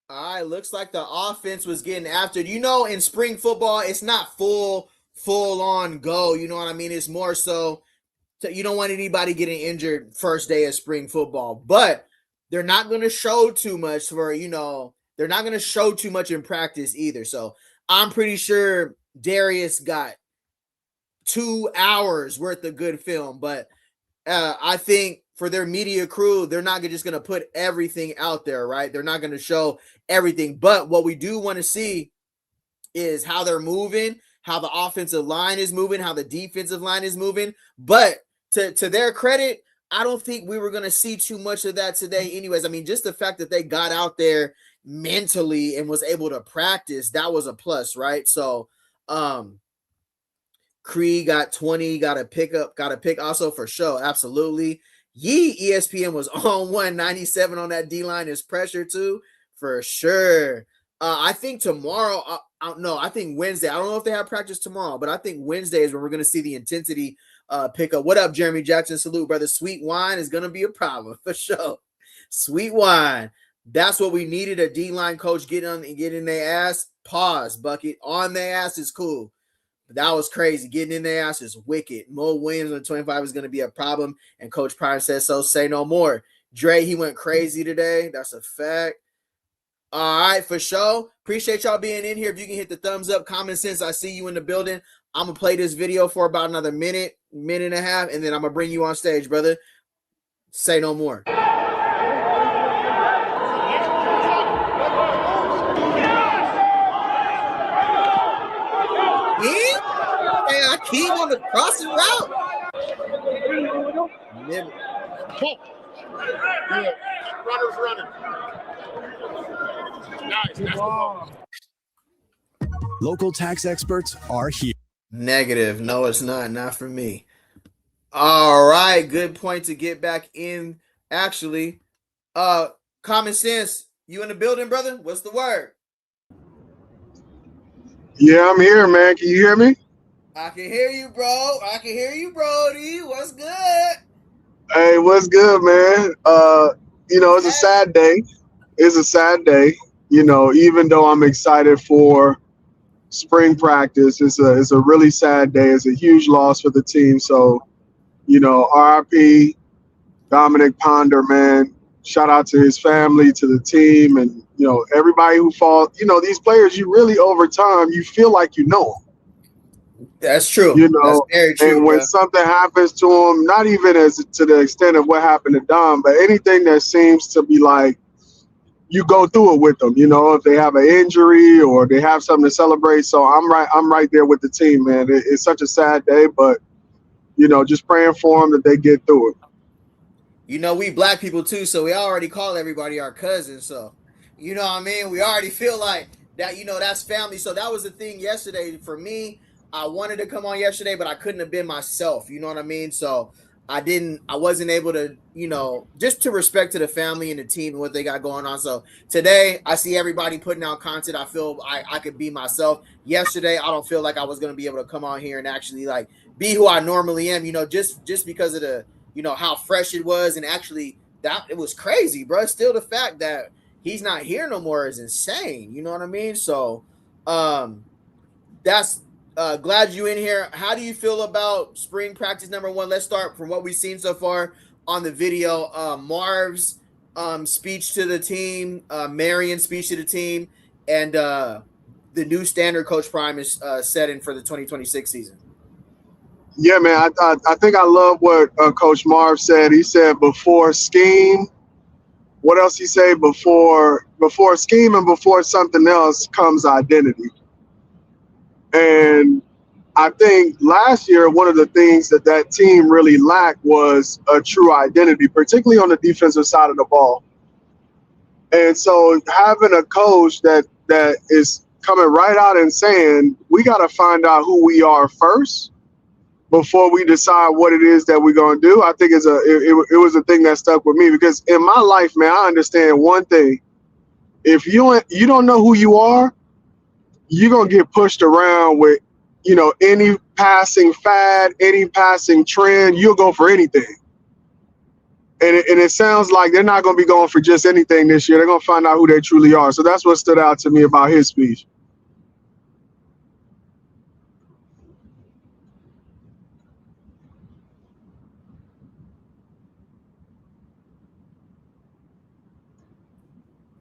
All right, looks like the offense was getting after it. You know, in spring football, it's not full on go. You know what I mean? It's more so you don't want anybody getting injured first day of spring football. But they're not going to show too much they're not going to show too much in practice either. So I'm pretty sure Darius got 2 hours worth of good film. But I think for their media crew, they're not just going to put everything out there, right? They're not going to show everything. But what we do want to see is how they're moving, how the offensive line is moving, how the defensive line is moving. But to their credit, I don't think we were going to see too much of that today anyways. I mean, just the fact that they got out there mentally and was able to practice, that was a plus, right? So Cree got 20, got a pick also for show. Absolutely. ESPN was on 197 on that D-line is pressure too, for sure. I think tomorrow, I think Wednesday. I don't know if they have practice tomorrow, but I think Wednesday is when we're going to see the intensity pick up. What up, Jeremy Jackson? Salute, brother. Sweet wine is going to be a problem for sure. Sweet wine. That's what we needed. A D-line coach get in their ass. Pause, Bucket. On their ass is cool. But that was crazy. Getting in their ass is wicked. Mo Williams on 25 is going to be a problem, and Coach Prime says so. Say no more. Dre, he went crazy today. That's a fact. All right, for sure. Appreciate y'all being in here. If you can hit the thumbs up, common sense, I see you in the building. I'm going to play this video for about another minute and a half, and then I'm going to bring you on stage, brother. Say no more. Hey, I keep on the crossing route. Never. Yeah. Runners running. Nice. That's the ball. Local tax experts are here. Negative. No, it's not. Not for me. All right. Good point to get back in. Actually, common sense. You in the building, brother? What's the word? Yeah, I'm here, man. Can you hear me? I can hear you, bro. I can hear you, Brody. What's good? Hey, what's good, man? It's a sad day. It's a sad day. Even though I'm excited for spring practice, it's a really sad day. It's a huge loss for the team. So, RIP Dominic Ponder, man. Shout out to his family, to the team, and everybody who falls. These players, you really over time, you feel like you know them. That's true. That's very true. And when something happens to them, not even as to the extent of what happened to Dom, but anything that seems to be like you go through it with them. If they have an injury or they have something to celebrate. So I'm right there with the team, man. It's such a sad day, but just praying for them that they get through it. We black people too, so we already call everybody our cousins. So, what I mean? We already feel like that, that's family. So that was the thing yesterday for me. I wanted to come on yesterday, but I couldn't have been myself. You know what I mean? So I wasn't able to, just to respect to the family and the team and what they got going on. So today I see everybody putting out content. I feel I could be myself. Yesterday, I don't feel like I was going to be able to come on here and actually like be who I normally am, just because of the, how fresh it was. And actually that it was crazy, bro. Still the fact that he's not here no more is insane. You know what I mean? So, that's glad you in here. How do you feel about spring practice number 1? Let's start from what we've seen so far on the video. Marv's speech to the team, Marion's speech to the team, and the new standard Coach Prime is setting for the 2026 season. Yeah, man. I think I love what Coach Marv said. He said before scheme. What else he say? Before scheme and before something else comes identity. And I think last year, one of the things that team really lacked was a true identity, particularly on the defensive side of the ball. And so having a coach that is coming right out and saying, we got to find out who we are first before we decide what it is that we're going to do, I think it was a thing that stuck with me, because in my life, man, I understand one thing. If you don't know who you are, you're going to get pushed around with, any passing fad, any passing trend. You'll go for anything. And it sounds like they're not going to be going for just anything this year. They're going to find out who they truly are. So that's what stood out to me about his speech.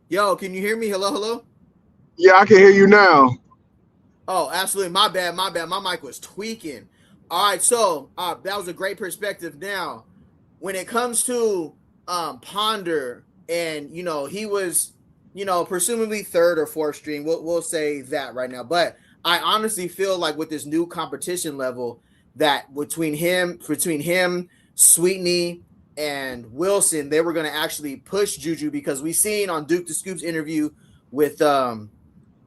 Yo, can you hear me? Hello? Yeah, I can hear you now. Oh, absolutely. My bad. My mic was tweaking. All right, so that was a great perspective. Now, when it comes to Ponder, and he was, presumably third or fourth string. We'll say that right now. But I honestly feel like with this new competition level, that between him, Sweetney, and Wilson, they were going to actually push Juju, because we seen on Duke the Scoop's interview with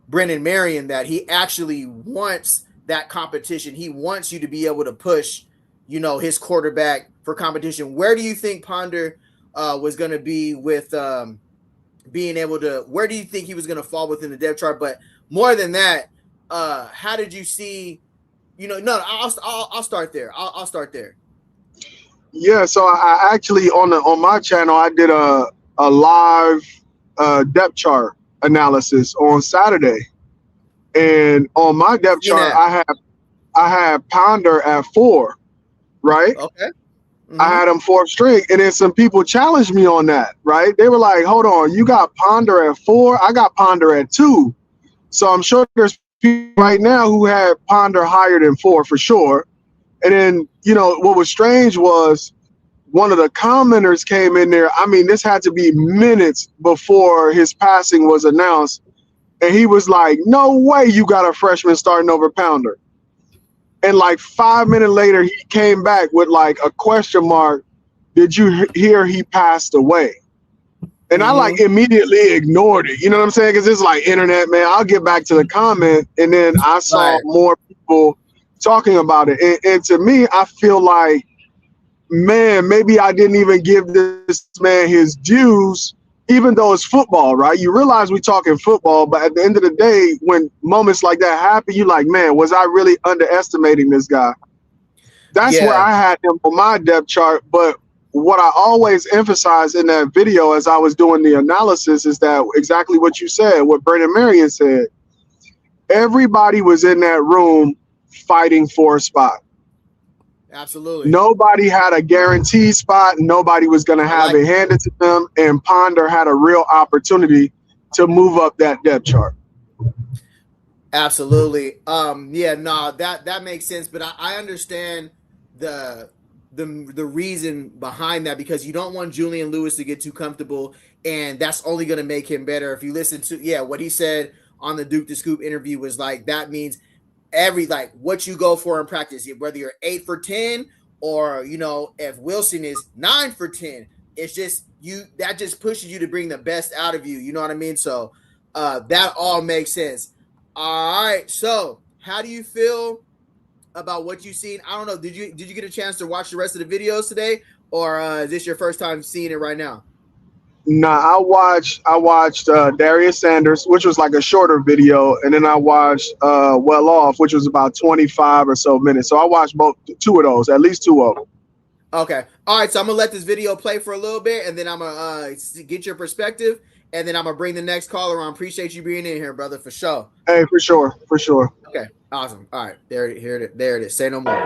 Brennan Marion that he actually wants that competition. He wants you to be able to push, his quarterback for competition. Where do you think Ponder was going to be with being able to? Where do you think he was going to fall within the depth chart? But more than that, how did you see? No, I'll start there. I'll start there. Yeah, so I actually on my channel I did a live depth chart analysis on Saturday, and on my depth chart I had Ponder at 4, right? Okay. Mm-hmm. I had him 4th string, and then some people challenged me on that, right? They were like, "Hold on, you got Ponder at 4, I got Ponder at 2." So I'm sure there's people right now who had Ponder higher than 4 for sure. And then, what was strange was one of the commenters came in there. I mean, this had to be minutes before his passing was announced. And he was like, "No way you got a freshman starting over Ponder." And like 5 minutes later, he came back with like a question mark. "Did you hear he passed away?" And I like immediately ignored it. You know what I'm saying? Because it's like internet, man. I'll get back to the comment. And then I saw more people talking about it. And to me, I feel like, man, maybe I didn't even give this man his dues, even though it's football, right? You realize we're talking football, but at the end of the day, when moments like that happen, you like, man, was I really underestimating this guy? That's where I had him on my depth chart. But what I always emphasize in that video as I was doing the analysis is that exactly what you said, what Brennan Marion said. Everybody was in that room fighting for a spot. Absolutely. Nobody had a guaranteed spot. Nobody was going to have it handed to them. And Ponder had a real opportunity to move up that depth chart. Absolutely. That makes sense. But I understand the reason behind that, because you don't want Julian Lewis to get too comfortable, and that's only going to make him better. If you listen to what he said on the Duke the Scoop interview was like, that means what you go for in practice, whether you're 8 for 10 or if Wilson is 9 for 10, it's just that just pushes you to bring the best out of you. You know what I mean? So that all makes sense. All right. So how do you feel about what you've seen? I don't know. Did you get a chance to watch the rest of the videos today, or is this your first time seeing it right now? Nah, I watched Darius Sanders, which was like a shorter video, and then I watched Well Off, which was about 25 or so minutes. So I watched two of those, at least two of them. Okay. All right. So I'm gonna let this video play for a little bit, and then I'm gonna get your perspective, and then I'm gonna bring the next caller on. Appreciate you being in here, brother, for sure. Hey, for sure. Okay. Awesome. All right. There it is. Say no more.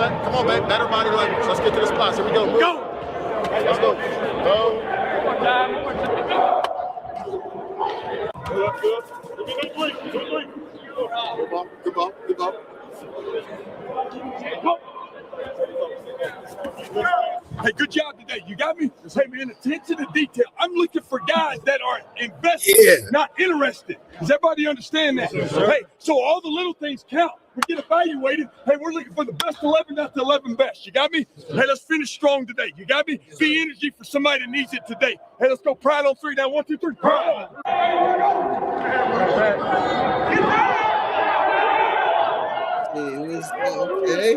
Come on, babe. Better body language. Let's get to the spots. Here we go. Go. Let's go. Go. Good ball. Hey, good job today. You got me? Hey, man, attention to detail. I'm looking for guys that are invested, not interested. Does everybody understand that? Hey, so all the little things count. We get evaluated. Hey, we're looking for the best 11, not the 11 best. You got me? Hey, let's finish strong today. You got me? Be energy for somebody that needs it today. Hey, let's go. Pride on three. Now, 1, 2, 3. Pride. Okay.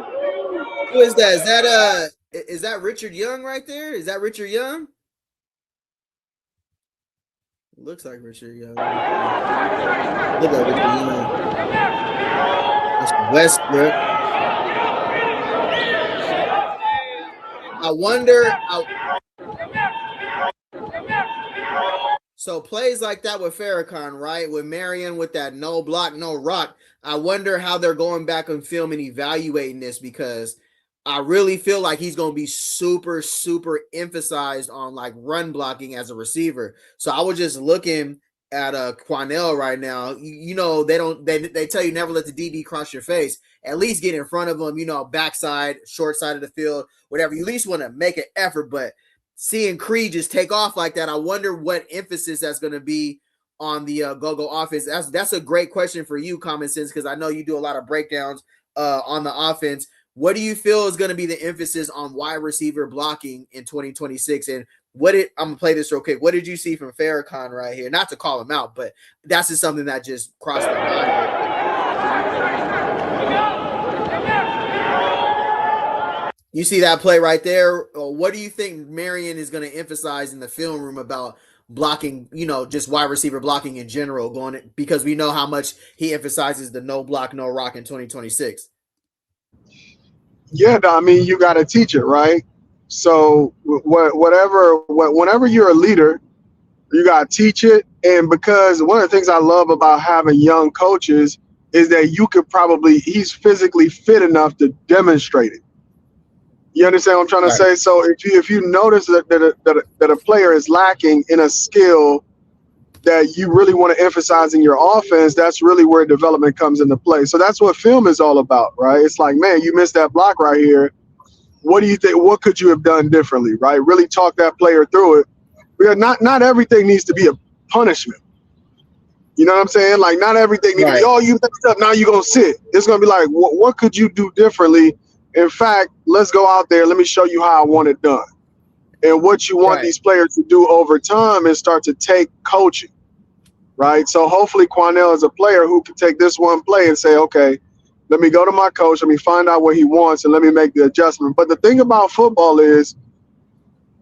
Who is that? Is that Richard Young right there? Is that Richard Young? Looks like Richard Young. Look like Richard Young. That's Westbrook. I wonder. So plays like that with Farrakhan, right? With Marion, with that no block, no rock. I wonder how they're going back on film and evaluating this, because I really feel like he's going to be super, super emphasized on like run blocking as a receiver. So I was just looking at Quanell right now. You know, they tell you never let the DB cross your face. At least get in front of them, you know, backside, short side of the field, whatever. You at least want to make an effort, but seeing Creed just take off like that, I wonder what emphasis that's going to be on the GoGo offense. That's a great question for you, Common Sense, because I know you do a lot of breakdowns on the offense. What do you feel is going to be the emphasis on wide receiver blocking in 2026? And I'm going to play this real quick. What did you see from Farrakhan right here? Not to call him out, but that's just something that just crossed the mind. You see that play right there? What do you think Marion is going to emphasize in the film room about blocking, you know, just wide receiver blocking in general, because we know how much he emphasizes the no block, no rock in 2026? Yeah, I mean, you got to teach it, right? So whenever you're a leader, you got to teach it. And because one of the things I love about having young coaches is that he's physically fit enough to demonstrate it. You understand what I'm trying to say? So if you notice that a player is lacking in a skill that you really want to emphasize in your offense, that's really where development comes into play. So that's what film is all about, right? It's like, man, you missed that block right here. What do you think? What could you have done differently, right? Really talk that player through it. Because not everything needs to be a punishment. You know what I'm saying? Like, not everything needs to be, oh, you messed up, now you're going to sit. It's going to be like, what could you do differently? In fact, let's go out there. Let me show you how I want it done. And what you want these players to do over time is start to take coaching, right? So hopefully Quanell is a player who can take this one play and say, okay, let me go to my coach, let me find out what he wants, and let me make the adjustment. But the thing about football is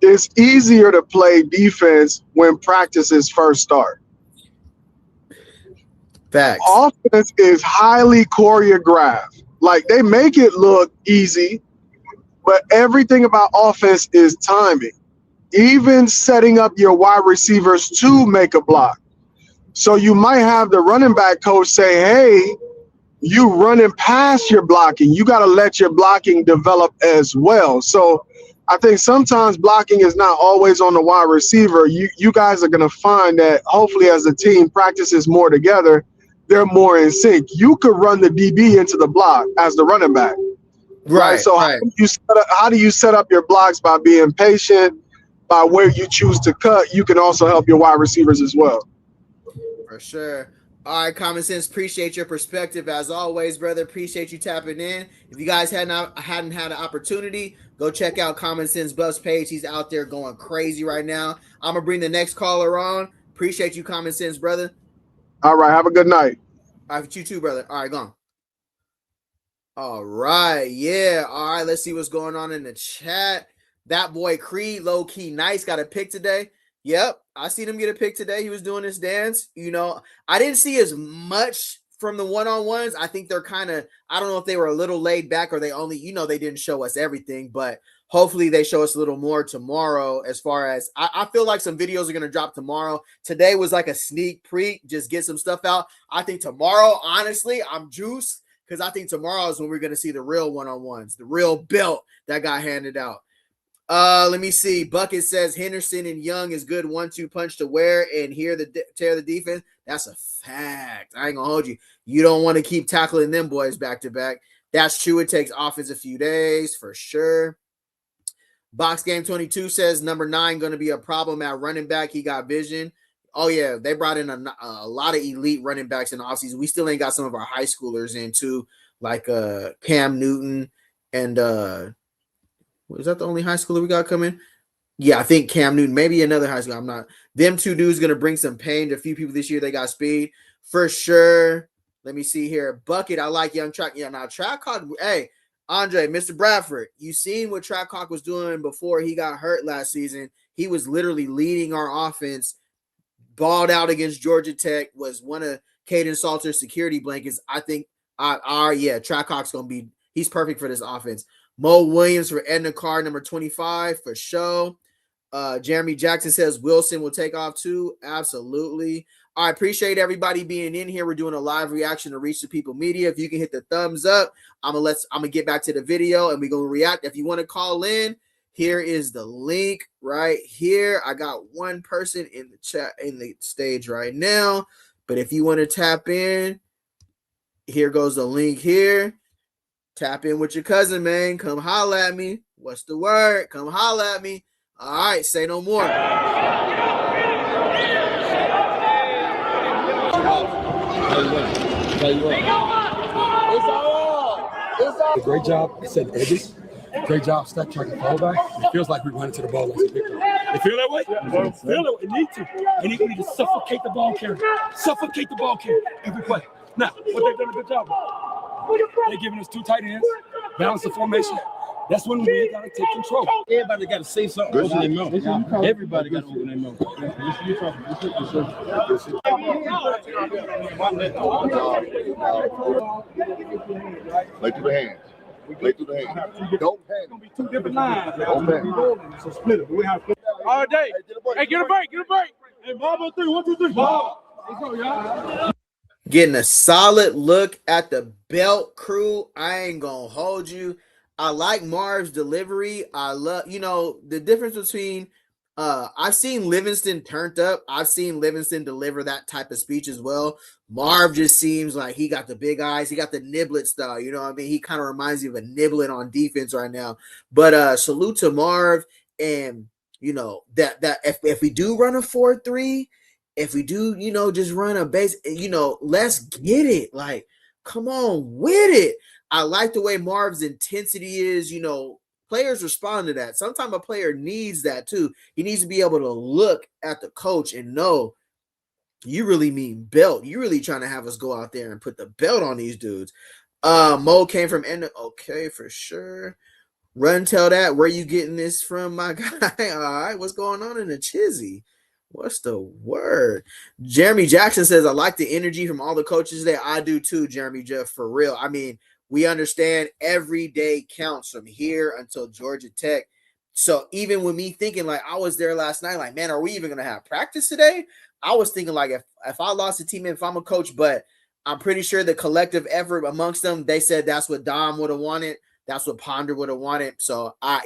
it's easier to play defense when practices first start. Facts. Offense is highly choreographed. Like, they make it look easy, but everything about offense is timing. Even setting up your wide receivers to make a block. So you might have the running back coach say, hey, you running past your blocking. You got to let your blocking develop as well. So I think sometimes blocking is not always on the wide receiver. You guys are going to find that hopefully as a team practices more together, they're more in sync. You could run the DB into the block as the running back. Right. So how do you set up your blocks? By being patient, by where you choose to cut. You can also help your wide receivers as well. For sure. All right, Common Sense, appreciate your perspective as always, brother. Appreciate you tapping in. If you guys hadn't had an opportunity, go check out Common Sense Buff's page. He's out there going crazy right now. I'm gonna bring the next caller on. Appreciate you, Common Sense, brother. All right, have a good night. All right, you too, brother. All right, gone. All right, yeah. All right, let's see what's going on in the chat. That boy Creed, low key nice, got a pick today. Yep, I seen him get a pick today. He was doing his dance. You know, I didn't see as much from the one-on-ones. I think they're kind of, I don't know if they were a little laid back or they only, they didn't show us everything, but hopefully they show us a little more tomorrow. As far as I feel like some videos are going to drop tomorrow. Today was like a sneak peek, just get some stuff out. I think tomorrow, honestly, I'm juiced because I think tomorrow is when we're going to see the real one-on-ones, the real belt that got handed out. Let me see. Bucket says Henderson and Young is good 1-2 punch to wear and tear the defense. That's a fact. I ain't gonna hold you. You don't want to keep tackling them boys back to back. That's true. It takes offense a few days for sure. Box Game 22 says number 9 going to be a problem at running back. He got vision. Oh yeah, they brought in a lot of elite running backs in the offseason. We still ain't got some of our high schoolers in too, like Cam Newton and is that the only high schooler we got coming? Yeah, I think Cam Newton, maybe another high school. I'm not. Them two dudes going to bring some pain to a few people this year. They got speed for sure. Let me see here. Bucket, I like young track. Yeah, now track hawk. Hey, Andre, Mr. Bradford, you seen what track hawk was doing before he got hurt last season. He was literally leading our offense, balled out against Georgia Tech, was one of Caden Salter's security blankets. I think track hawk's going to be, he's perfect for this offense. Mo Williams for Edna Carr, number 25 for show. Jeremy Jackson says Wilson will take off too. Absolutely. I appreciate everybody being in here. We're doing a live reaction to Reach the People Media. If you can hit the thumbs up, I'm gonna get back to the video and we're gonna react. If you want to call in, here is the link right here. I got one person in the chat in the stage right now, but if you want to tap in, here goes the link here. Tap in with your cousin, man. Come holla at me. What's the word? Come holla at me. All right, say no more. Great job, set edges. Great job, step track and fallback. It feels like we're running to the ball like a pickup. It feel that way? Yeah, feel it. It needs to. It needs to suffocate the ball carrier. Suffocate the ball carrier every play. Now, what they've done a good job of. They're giving us 2 tight ends, balance the formation. That's when we got to take control. Everybody got to say something. Open their mouth. Everybody got to open their mouth. Play through the hands. Play through the hands. Don't panic. It's going to be 2 different lines. Don't panic. So split it. We have to all day. Hey, get a break. Get a break. Hey, Bob on 3. 1, 2, 3. Bob. Let's go, y'all. Getting a solid look at the belt crew. I ain't gonna hold you. I like Marv's delivery. I love, the difference between I've seen Livingston turned up. I've seen Livingston deliver that type of speech as well. Marv just seems like he got the big eyes. He got the Niblet style. You know what I mean? He kind of reminds me of a Niblet on defense right now. But salute to Marv. And, that if we do run a 4-3, if we do, just run a base, let's get it. Like, come on with it. I like the way Marv's intensity is, players respond to that. Sometimes a player needs that too. He needs to be able to look at the coach and know you really mean belt. You really trying to have us go out there and put the belt on these dudes. Mo came from okay, for sure. Run, tell that. Where you getting this from, my guy? All right, what's going on in the chizzy? What's the word? Jeremy Jackson says, I like the energy from all the coaches there. I do too, Jeremy Jeff, for real. I mean, we understand every day counts from here until Georgia Tech. So even with me thinking, like, I was there last night, like, man, are we even going to have practice today? I was thinking, like, if I lost a team, if I'm a coach, but I'm pretty sure the collective effort amongst them, they said that's what Dom would have wanted. That's what Ponder would have wanted. So I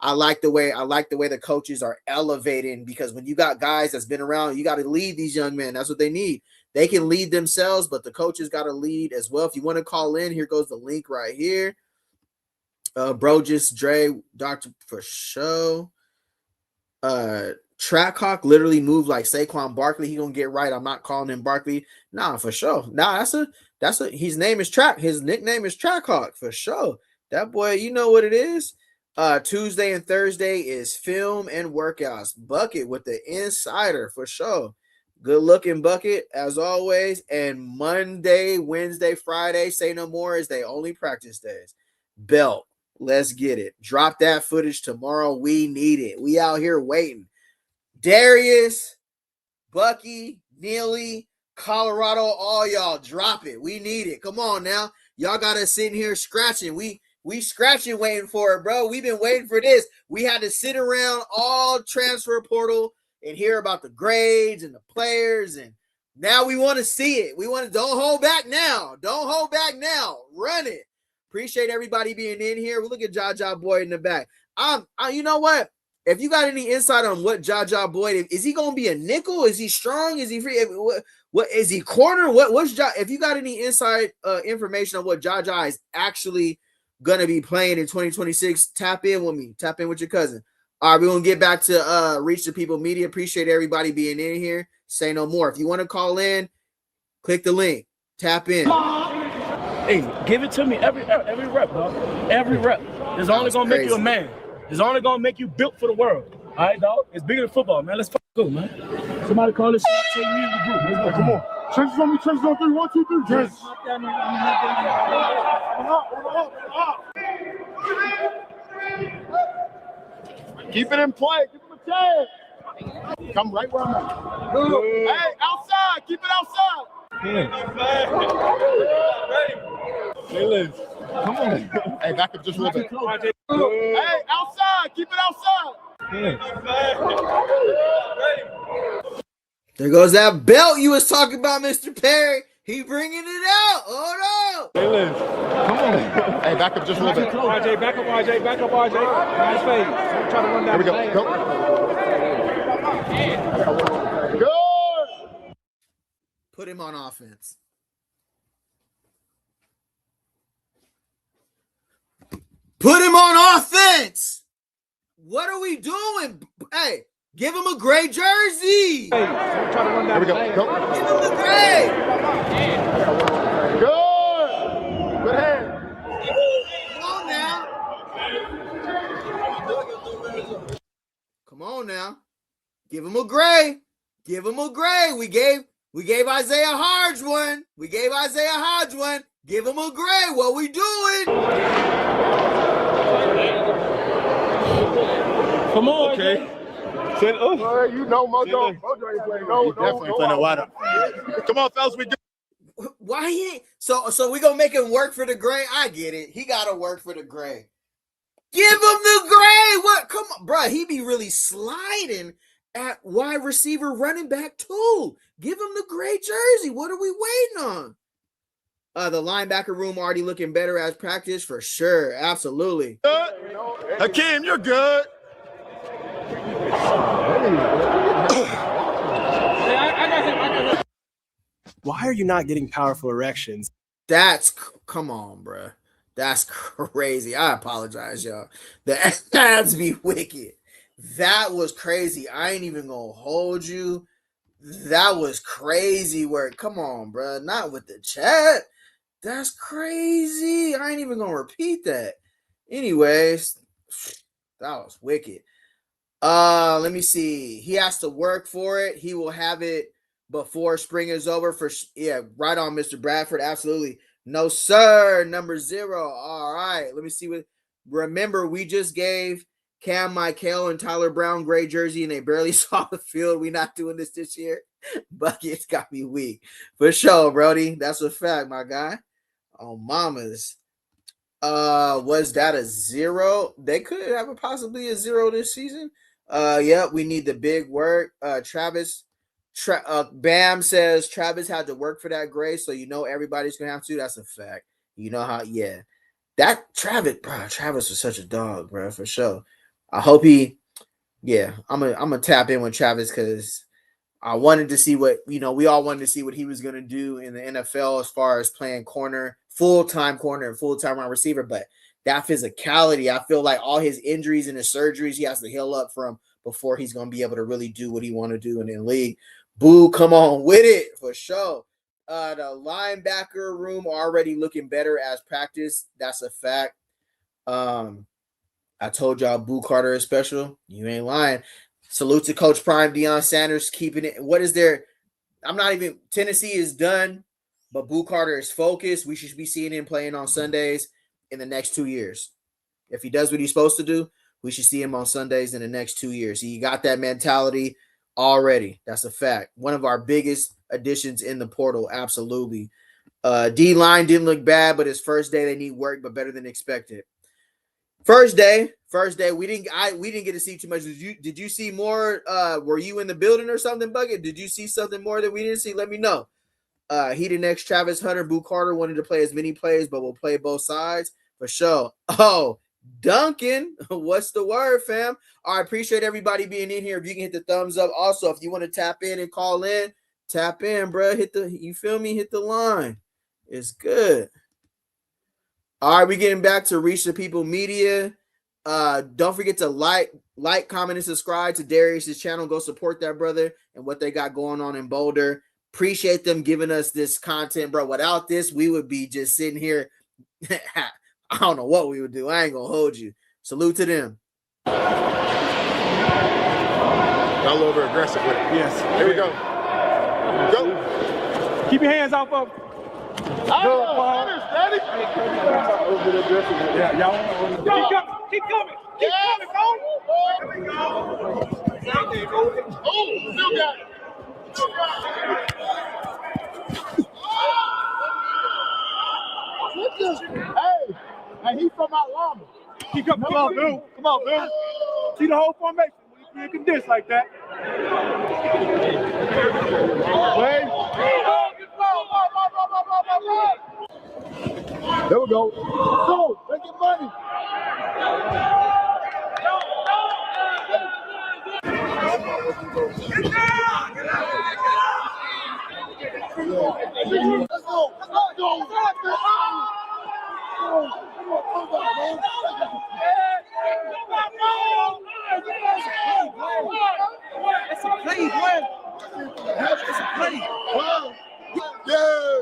like the way the coaches are elevating, because when you got guys that's been around, you got to lead these young men. That's what they need. They can lead themselves, but the coaches got to lead as well. If you want to call in, here goes the link right here. Dre, Dr. for show. Trackhawk literally moved like Saquon Barkley. He gonna get right. I'm not calling him Barkley. Nah, for sure. Nah, his name is Track. His nickname is Trackhawk for sure. That boy, you know what it is. Tuesday and Thursday is film and workouts. Bucket with the insider for sure. Good looking bucket as always. And Monday, Wednesday, Friday, say no more is they only practice days. Belt, let's get it. Drop that footage tomorrow. We need it. We out here waiting. Darius, Bucky, Neely, Colorado, all y'all drop it. We need it. Come on now. Y'all got us sitting here scratching. We scratching waiting for it, bro. We've been waiting for this. We had to sit around all transfer portal and hear about the grades and the players, and now we want to see it. We want to don't hold back now. Don't hold back now. Run it. Appreciate everybody being in here. We look at Jaja Boyd in the back. You know what? If you got any insight on what Jaja Boyd is he going to be a nickel? Is he strong? Is he free? What is he corner? What's if you got any inside information on what Jaja is actually going to be playing in 2026, tap in with me. Tap in with your cousin. All right, we're going to get back to Reach the People Media. Appreciate everybody being in here. Say no more. If you want to call in, click the link. Tap in. Hey, give it to me every rep, dog. Every rep. It's only going to make you a man. It's only going to make you built for the world. All right, dog? It's bigger than football, man. Let's go, man. Somebody call this shit. Take me in the group. Let's go. Come on. Trenches on me, trenches on 3, 1, 2, 3, trenches. Keep it in play. Give him a chance. Come right where I'm at. Hey, outside. Keep it outside. Hey, Liz. Come on. Hey, back up just a little bit. Hey, outside. Keep it outside. There goes that belt you was talking about, Mr. Perry. He bringing it out. Oh, no. Hey, Liz. Come on. Hey, back up just a little bit. RJ, back up, RJ. Back up, RJ. Nice fade. Don't try to run down. Here we go. Go. Good. Put him on offense. Put him on offense. What are we doing? Hey, give him a gray jersey. Hey, don't try to run down. Here we go. Go. Give him the gray. Good. Good hand. Come on now. Come on now. Give him a gray. Give him a gray. We gave Isaiah Hodge one. Give him a gray. What we doing? Come on, Okay. Well, you know Mojo ain't playing. No, Definitely playing that wide up. Come on, fellas. We do. Why he ain't? So we gonna make him work for the gray? I get it. He gotta work for the gray. Give him the gray. What? Come on, bro. He be really sliding at wide receiver, running back too. Give him the gray jersey. What are we waiting on? The linebacker room already looking better as practice for sure. Absolutely. Hakeem, you're good. Why are you not getting powerful erections? Come on, bro. That's crazy. I apologize, y'all. That's be wicked. That was crazy. I ain't even gonna hold you. That was crazy work. Come on, bro. Not with the chat. That's crazy. I ain't even gonna repeat that. Anyways, that was wicked. Let me see. He has to work for it. He will have it before spring is over. Right on, Mr. Bradford. Absolutely. No, sir. Number 0. All right. Let me see what. Remember, we just gave Cam Michael and Tyler Brown gray jersey, and they barely saw the field. We not doing this year. Buckets got me weak. For sure, Brody. That's a fact, my guy. Oh, mamas. Was that a 0? They could have possibly a 0 this season. We need the big work. Travis Bam says Travis had to work for that gray, so you know everybody's gonna have to. That's a fact. You know how, yeah. That Travis was such a dog, bro, for sure. I hope I'm gonna tap in with Travis because I wanted to see what, we all wanted to see what he was gonna do in the NFL as far as playing corner, full-time corner and full-time wide receiver. But that physicality, I feel like all his injuries and his surgeries he has to heal up from before he's gonna be able to really do what he want to do in the league. Boo, come on with it for sure. The linebacker room already looking better as practice. That's a fact. I told y'all Boo Carter is special. You ain't lying. Salute to Coach Prime Deion Sanders keeping it. What is there? Tennessee is done, but Boo Carter is focused. We should be seeing him playing on Sundays in the next 2 years. If he does what he's supposed to do, we should see him on Sundays in the next 2 years. He got that mentality already. That's a fact. One of our biggest additions in the portal, absolutely. D-line didn't look bad, but his first day they need work, but better than expected. First day, we didn't get to see too much. Did you see more? Were you in the building or something, Bucket? Did you see something more that we didn't see? Let me know. He the next Travis Hunter. Boo Carter wanted to play as many plays, but will play both sides for sure. Oh, Duncan, what's the word, fam? I appreciate everybody being in here. If you can hit the thumbs up. Also, if you want to tap in and call in, tap in, bro. Hit the line. It's good. All right, we getting back to Reach the People Media. Don't forget to like, comment, and subscribe to Darius's channel. Go support that brother and what they got going on in Boulder. Appreciate them giving us this content, bro. Without this, we would be just sitting here. I don't know what we would do. I ain't gonna hold you. Salute to them. Got a little bit aggressive with it. Yes. Here we go. Go. Keep your hands off of. Yeah, y'all. Keep coming. Keep coming, bro. Here we go. Oh, still got it. Hey, he's from Alabama. Keep coming. Come on, Bill. Come on, Bill. See the whole formation. You can dish like that. Wait. There we go. Go. Make it money. Let's go. Let's go. It's a play, boy. It's a play. Yeah.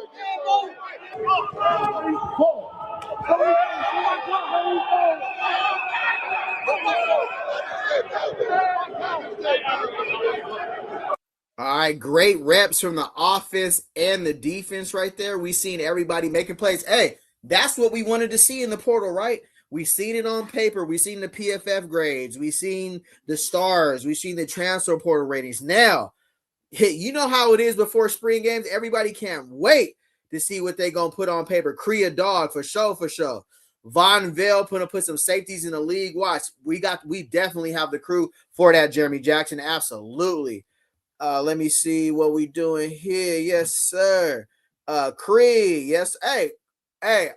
All right, great reps from the offense and the defense right there. We seen everybody making plays. Hey, that's what we wanted to see in the portal, right? We seen it on paper. We seen the PFF grades. We seen the stars. We seen the transfer portal ratings. Now, you know how it is before spring games. Everybody can't wait to see what they gonna put on paper. Kree a dog for sure, for sure. Von Vale put some safeties in the league. Watch, we definitely have the crew for that. Jeremy Jackson, absolutely. Let me see what we doing here. Yes, sir. Kree, yes. Hey,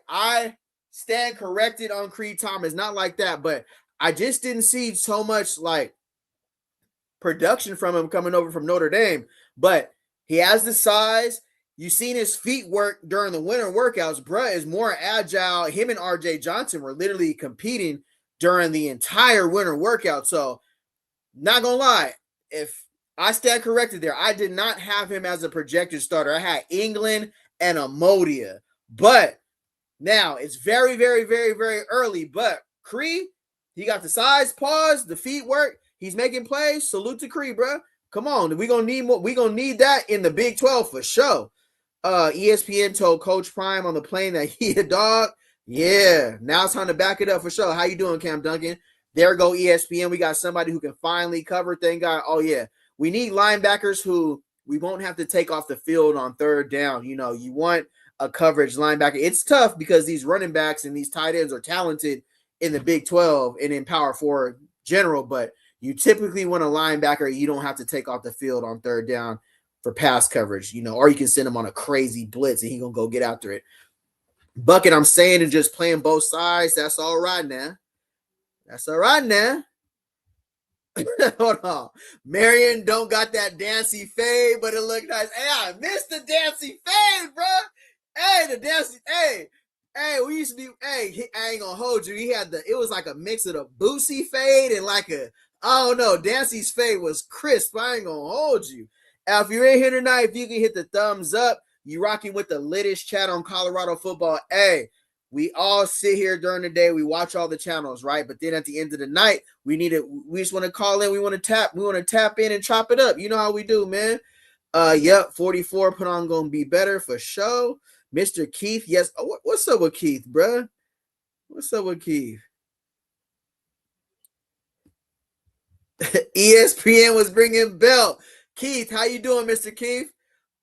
I stand corrected on Creed Thomas. Not like that, but I just didn't see so much like production from him coming over from Notre Dame. But he has the size. You seen his feet work during the winter workouts. Bruh is more agile. Him and RJ Johnson were literally competing during the entire winter workout. So, not gonna lie, if I stand corrected there, I did not have him as a projected starter. I had England and Amodia. But now it's very, very, very, very early. But Kree, he got the size, pause, the feet work. He's making plays. Salute to Kree, bro. Come on. We're gonna need more. We're gonna need that in the Big 12 for sure. ESPN told Coach Prime on the plane that he a dog. Yeah, now it's time to back it up for sure. How you doing, Cam Duncan? There go ESPN. We got somebody who can finally cover. Thank God. Oh, yeah. We need linebackers who we won't have to take off the field on third down. You know, you want a coverage linebacker. It's tough because these running backs and these tight ends are talented in the Big 12 and in Power 4 general, but you typically want a linebacker you don't have to take off the field on third down for pass coverage, you know, or you can send him on a crazy blitz and he's going to go get after it. Bucket, I'm saying, and just playing both sides, that's all right now. That's all right now. Hold on. Marion don't got that dancey fade, but it looked nice. Hey, I missed the dancey fade, bro. Hey, the dancey, hey, we used to do, hey, I ain't gonna hold you. He had it was like a mix of the Boosie fade and like I don't know, Dancy's fade was crisp. I ain't gonna hold you. Now, if you're in here tonight, if you can hit the thumbs up, you rocking with the latest chat on Colorado football. Hey, we all sit here during the day. We watch all the channels, right? But then at the end of the night, we just want to call in. We want to tap in and chop it up. You know how we do, man. Yep, 44 put on gonna be better for sure. Mr. Keith, yes. Oh, what's up with Keith, bruh? What's up with Keith? ESPN was bringing Belt. Keith, how you doing, Mr. Keith?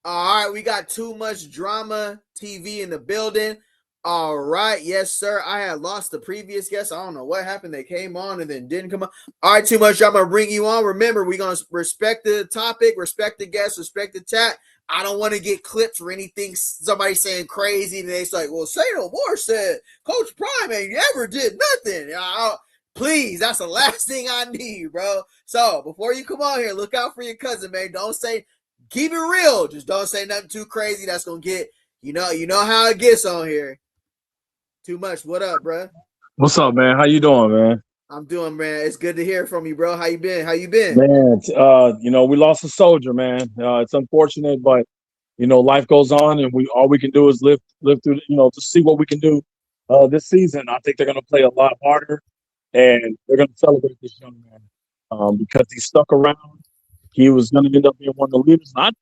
All right, we got Too Much Drama TV in the building. All right, yes, sir. I had lost the previous guest. I don't know what happened. They came on and then didn't come on. All right, Too Much Drama, bring you on. Remember, we're going to respect the topic, respect the guests, respect the chat. I don't want to get clipped for anything somebody saying crazy. And they say, well, say no more said Coach Prime ain't ever did nothing. Please, that's the last thing I need, bro. So before you come on here, look out for your cousin, man. Don't say, keep it real. Just don't say nothing too crazy. That's going to get, you know how it gets on here. Too Much. What up, bro? What's up, man? How you doing, man? I'm doing, man. It's good to hear from you, bro. How you been? Man, we lost a soldier, man. It's unfortunate, but life goes on, and all we can do is live through. To see what we can do this season. I think they're going to play a lot harder, and they're going to celebrate this young man because he stuck around. He was going to end up being one of the leaders, and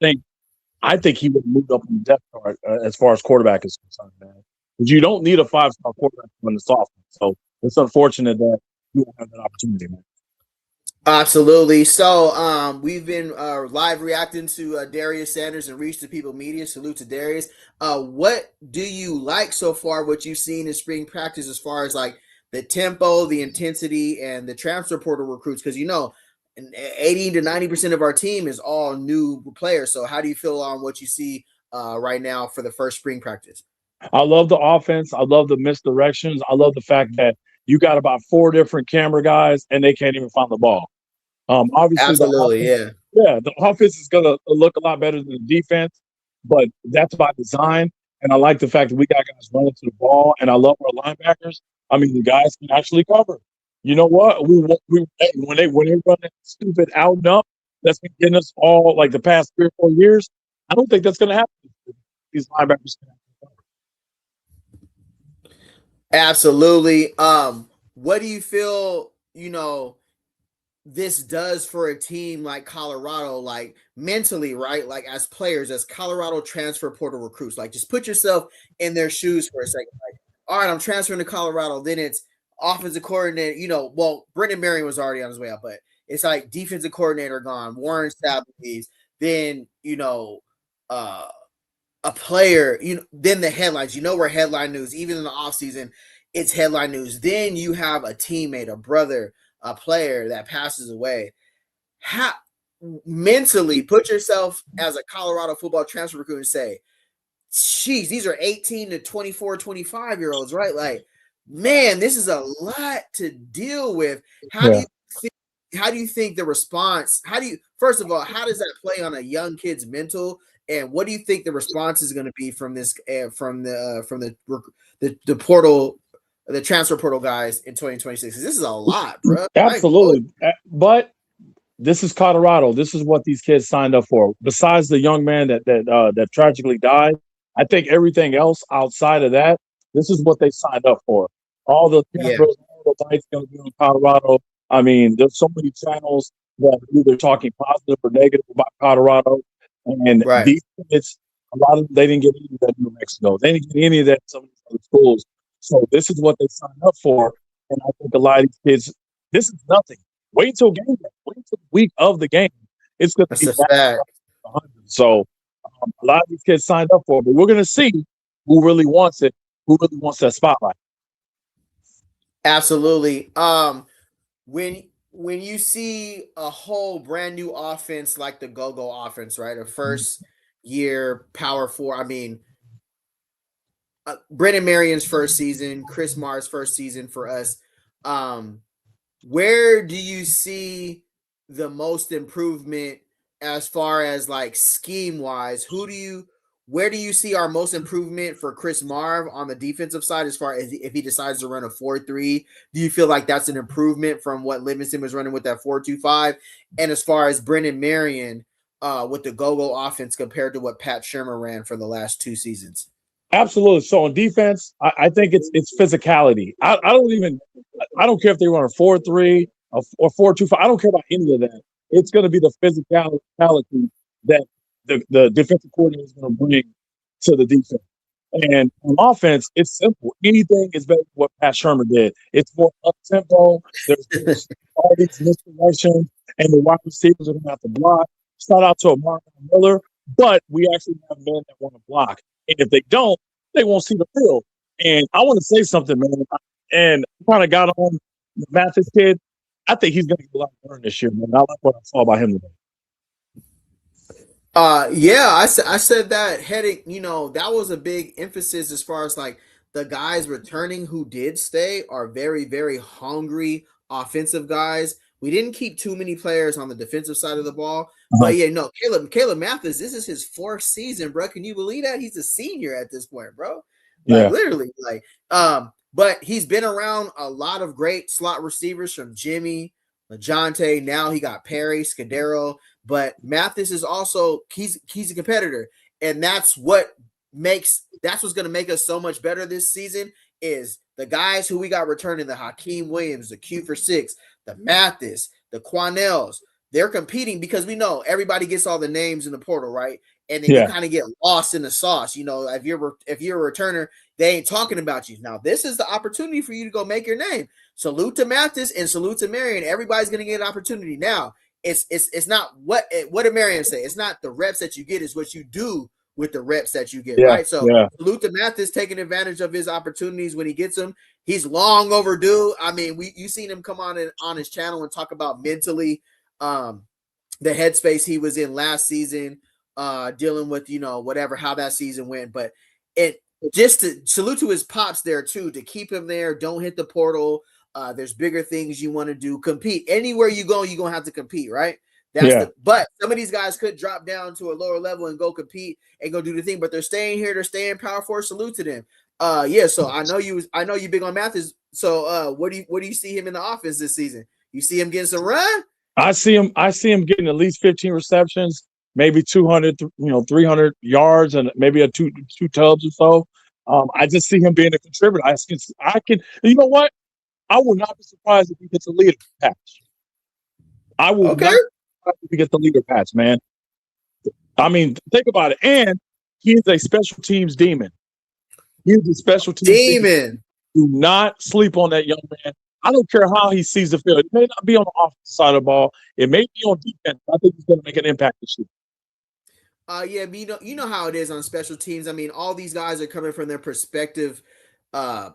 I think he would have moved up in the depth chart as far as quarterback is concerned, man. But you don't need a 5-star quarterback when it's sophomore, so it's unfortunate that you won't have that opportunity, man. Absolutely. So we've been live reacting to Darius Sanders and Reach the People Media. Salute to Darius. What do you like so far, what you've seen in spring practice as far as like the tempo, the intensity, and the transfer portal recruits? Because 80 to 90% of our team is all new players. So how do you feel on what you see right now for the first spring practice? I love the offense. I love the misdirections. I love the fact that you got about 4 different camera guys and they can't even find the ball. Obviously, absolutely, the offense is going to look a lot better than the defense, but that's by design. And I like the fact that we got guys running to the ball, and I love our linebackers. I mean, the guys can actually cover. You know what? When they run that stupid out and up, that's been getting us all like the past 3 or 4 years. I don't think that's going to happen. These linebackers can absolutely. What do you feel, this does for a team like Colorado, like mentally, right? Like as players, as Colorado transfer portal recruits, like just put yourself in their shoes for a second. Like, all right, I'm transferring to Colorado. Then it's offensive coordinator, Brennan Marion was already on his way out, but it's like defensive coordinator gone, Warren Sapp leaves, then, a player, then the headlines, we're headline news, even in the offseason, it's headline news. Then you have a teammate, a brother, a player that passes away. Mentally put yourself as a Colorado football transfer recruit and say, geez, these are 18 to 24, 25-year-olds, right? Like, man, this is a lot to deal with. How do you think the response, first of all, how does that play on a young kid's mental? And what do you think the response is going to be from this, from the portal, the transfer portal guys in 2026? This is a lot, bro. Absolutely. But this is Colorado. This is what these kids signed up for. Besides the young man that tragically died, I think everything else outside of that, this is what they signed up for. All the cameras, all the lights going to be on Colorado. I mean, there's so many channels that are either talking positive or negative about Colorado. And these kids, a lot of them, they didn't get any of that in New Mexico. They didn't get any of that in some of these other schools. So this is what they signed up for. And I think a lot of these kids, this is nothing. Wait until game day. Wait until the week of the game. It's going to be back. So a lot of these kids signed up for it. But we're going to see who really wants it, who really wants that spotlight. Absolutely. When you see a whole brand new offense like the GoGo offense, right? A first year Power 4. I mean, Brennan Marion's first season, Chris Marr's first season for us. Where do you see the most improvement as far as like scheme wise? Where do you see our most improvement for Chris Marr on the defensive side as far as if he decides to run a 4-3? Do you feel like that's an improvement from what Livingston was running with that 4-2-5? And as far as Brennan Marion with the GoGo offense compared to what Pat Shurmur ran for the last 2 seasons? Absolutely. So on defense, I think it's physicality. I don't care if they run a 4-3 or 4-2-5. I don't care about any of that. It's going to be the physicality that the defensive coordinator is going to bring to the defense. And on offense, it's simple. Anything is better than what Pat Shermer did. It's more up tempo. There's all these misdirections, and the wide receivers are going to have to block. Shout out to Amari Miller, but we actually have men that want to block. And if they don't, they won't see the field. And I want to say something, man. And I kind of got on the Mathis kid. I think he's going to get a lot of burn this year, man. I like what I saw by him today. I said that heading, that was a big emphasis as far as like the guys returning who did stay are very, very hungry offensive guys. We didn't keep too many players on the defensive side of the ball, but Caleb Mathis, this is his 4th season, bro. Can you believe that? He's a senior at this point, bro. Literally, but he's been around a lot of great slot receivers from Jimmy, LaJonte. Now he got Perry, Scudero, but Mathis is also he's a competitor, and that's what's going to make us so much better this season is the guys who we got returning, the Hakeem Williams, the Q for 6, the Mathis, the Quanells. They're competing because we know everybody gets all the names in the portal, right? And then you kind of get lost in the sauce. If you're a returner, they ain't talking about you. Now, this is the opportunity for you to go make your name. Salute to Mathis and salute to Marion. Everybody's going to get an opportunity. Now, it's not what did Marion say? It's not the reps that you get, it's what you do with the reps that you get, right? So salute to Mathis taking advantage of his opportunities when he gets them. He's long overdue. I mean, you seen him come on his channel and talk about mentally the headspace he was in last season, dealing with how that season went. But it just to salute to his pops there too, to keep him there. Don't hit the portal. There's bigger things you want to do. Compete anywhere you go. You're gonna have to compete, right? But some of these guys could drop down to a lower level and go compete and go do the thing. But they're staying here. They're staying power forward. Salute to them. So I know you big on Mathis. So what do you see him in the offense this season? You see him getting some run? I see him getting at least 15 receptions, maybe 200, 300 yards, and maybe two tubs or so. I just see him being a contributor. I can. You know what? I will not be surprised if he gets a leader patch. I will not be surprised if he gets the leader patch, man. I mean, think about it. And he is a special teams demon. He is a special teams demon. Do not sleep on that young man. I don't care how he sees the field. It may not be on the offensive side of the ball. It may be on defense. I think he's going to make an impact this year. You know how it is on special teams. I mean, all these guys are coming from their perspective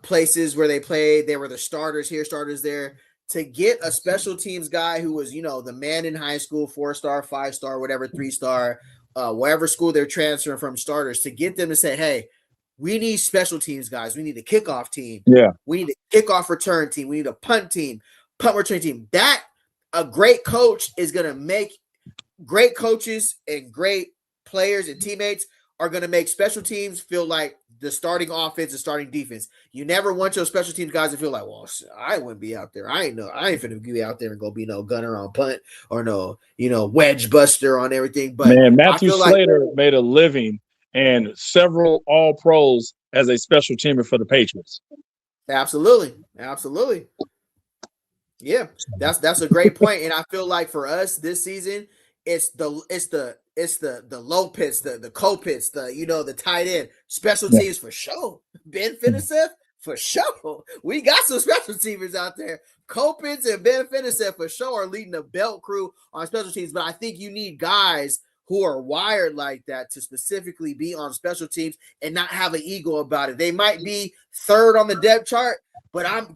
places where they played. They were the starters here, starters there. To get a special teams guy who was, the man in high school, 4-star, 5-star, whatever, 3-star, wherever school they're transferring from, starters, to get them to say, hey, we need special teams guys. We need a kickoff team. Yeah. We need a kickoff return team. We need a punt team, punt return team. That a great coach is going to make great coaches and great players and teammates are going to make special teams feel like the starting offense and starting defense. You never want your special teams guys to feel like, well, I wouldn't be out there. I ain't finna be out there and go be no gunner on punt or no, wedge buster on everything. But man, Matthew Slater made a living and several all pros as a special teamer for the Patriots. Absolutely. Yeah, that's a great point. And I feel like for us this season, it's the low pits, the co-pits, the tight end, special teams for sure. Ben Finiseth for sure. We got some special teamers out there. Co-pits and Ben Finiseth for sure are leading the belt crew on special teams. But I think you need guys who are wired like that to specifically be on special teams and not have an ego about it. They might be third on the depth chart, but I'm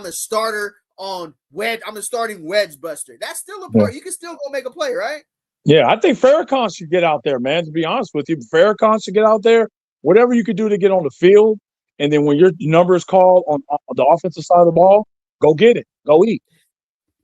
a starter on wedge. I'm the starting wedge buster. That's still a part. You can still go make a play, right? Yeah, I think Farrakhan should get out there, man, to be honest with you. Farrakhan should get out there. Whatever you can do to get on the field, and then when your number is called on the offensive side of the ball, go get it. Go eat.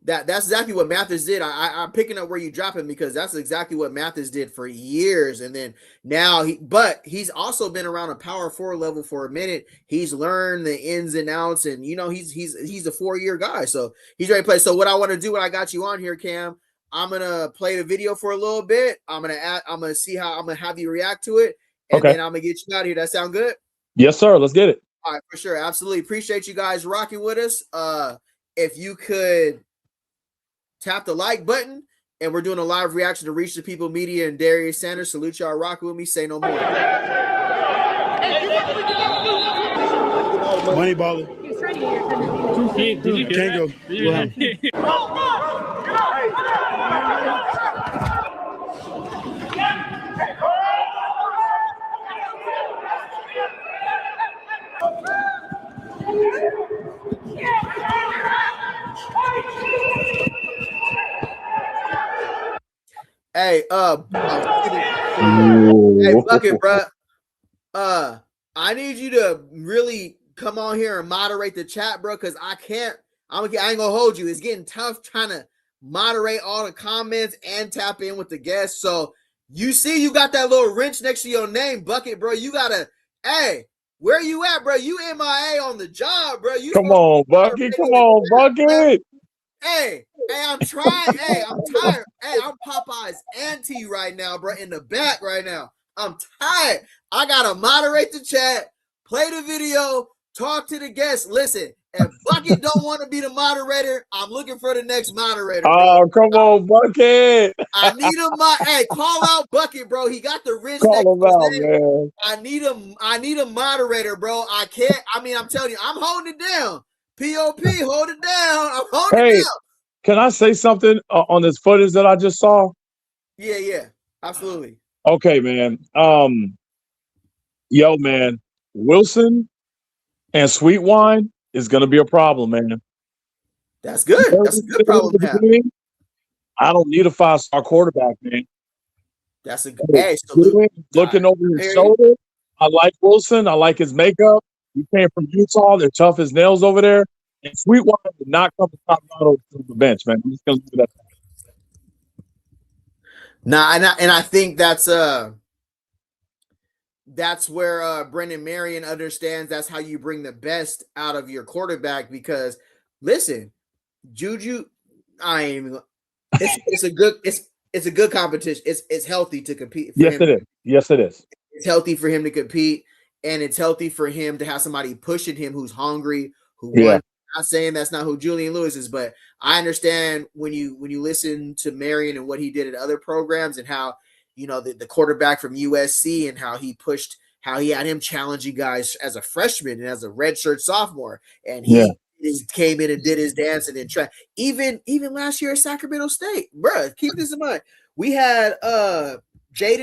That's exactly what Mathis did. I'm picking up where you drop him because that's exactly what Mathis did for years. And then now he's also been around a power 4 level for a minute. He's learned the ins and outs, and he's a 4-year guy, so he's ready to play. So what I want to do when I got you on here, Cam, I'm gonna play the video for a little bit. I'm gonna see how I'm gonna have you react to it, and then I'm gonna get you out of here. That sound good? Yes, sir. Let's get it. All right, for sure. Absolutely. Appreciate you guys rocking with us. If you could tap the like button And we're doing a live reaction to Reach the People Media and Deion Sanders. Salute y'all, rocking with me. Say no more. Money baller. Did you Can't go. Hey, hey, Bucket, bro. I need you to really come on here and moderate the chat, bro, because I ain't gonna hold you. It's getting tough trying to moderate all the comments and tap in with the guests. So you see, you got that little wrench next to your name, Bucket, bro. You gotta, hey, where you at, bro? You MIA on the job, bro. You come on, Bucket. Come on, Bucket. Hey, I'm trying. Hey, I'm tired. Hey, I'm Popeye's auntie right now, bro, in the back right now. I'm tired. I gotta moderate the chat, play the video, talk to the guests. Listen, if Bucket don't want to be the moderator, I'm looking for the next moderator. Bro. Oh, come on, Bucket. I need him. Hey, call out Bucket, bro. He got the wrist. Call him out, man. I need a moderator, bro. I can't. I mean, I'm telling you, I'm holding it down. POP, hold it down. I'm holding it down. Can I say something on this footage that I just saw? Yeah, absolutely. Okay, man. Yo, man, Wilson and Sweet Wine is gonna be a problem, man. That's good. That's a good problem to have. I don't need a 5-star quarterback, man. That's a good. Hey, salute. Looking over his shoulder. I like Wilson. I like his makeup. He came from Utah. They're tough as nails over there. And Sweetwater did not come to Colorado to the bench, man. I'm just gonna leave it at that. Nah, and I think that's where Brennan Marion understands that's how you bring the best out of your quarterback. Because listen, Juju, it's a good competition. It's healthy to compete. Yes, it is. Yes, it is. It's healthy for him to compete, and it's healthy for him to have somebody pushing him who's hungry, who wants. I'm not saying that's not who Julian Lewis is, but I understand when you listen to Marion and what he did at other programs and how, you know, the quarterback from USC and how he had him challenging guys as a freshman and as a redshirt sophomore, and he came in and did his dance and then try. Even last year at Sacramento State, bro. Keep this in mind. We had Jaden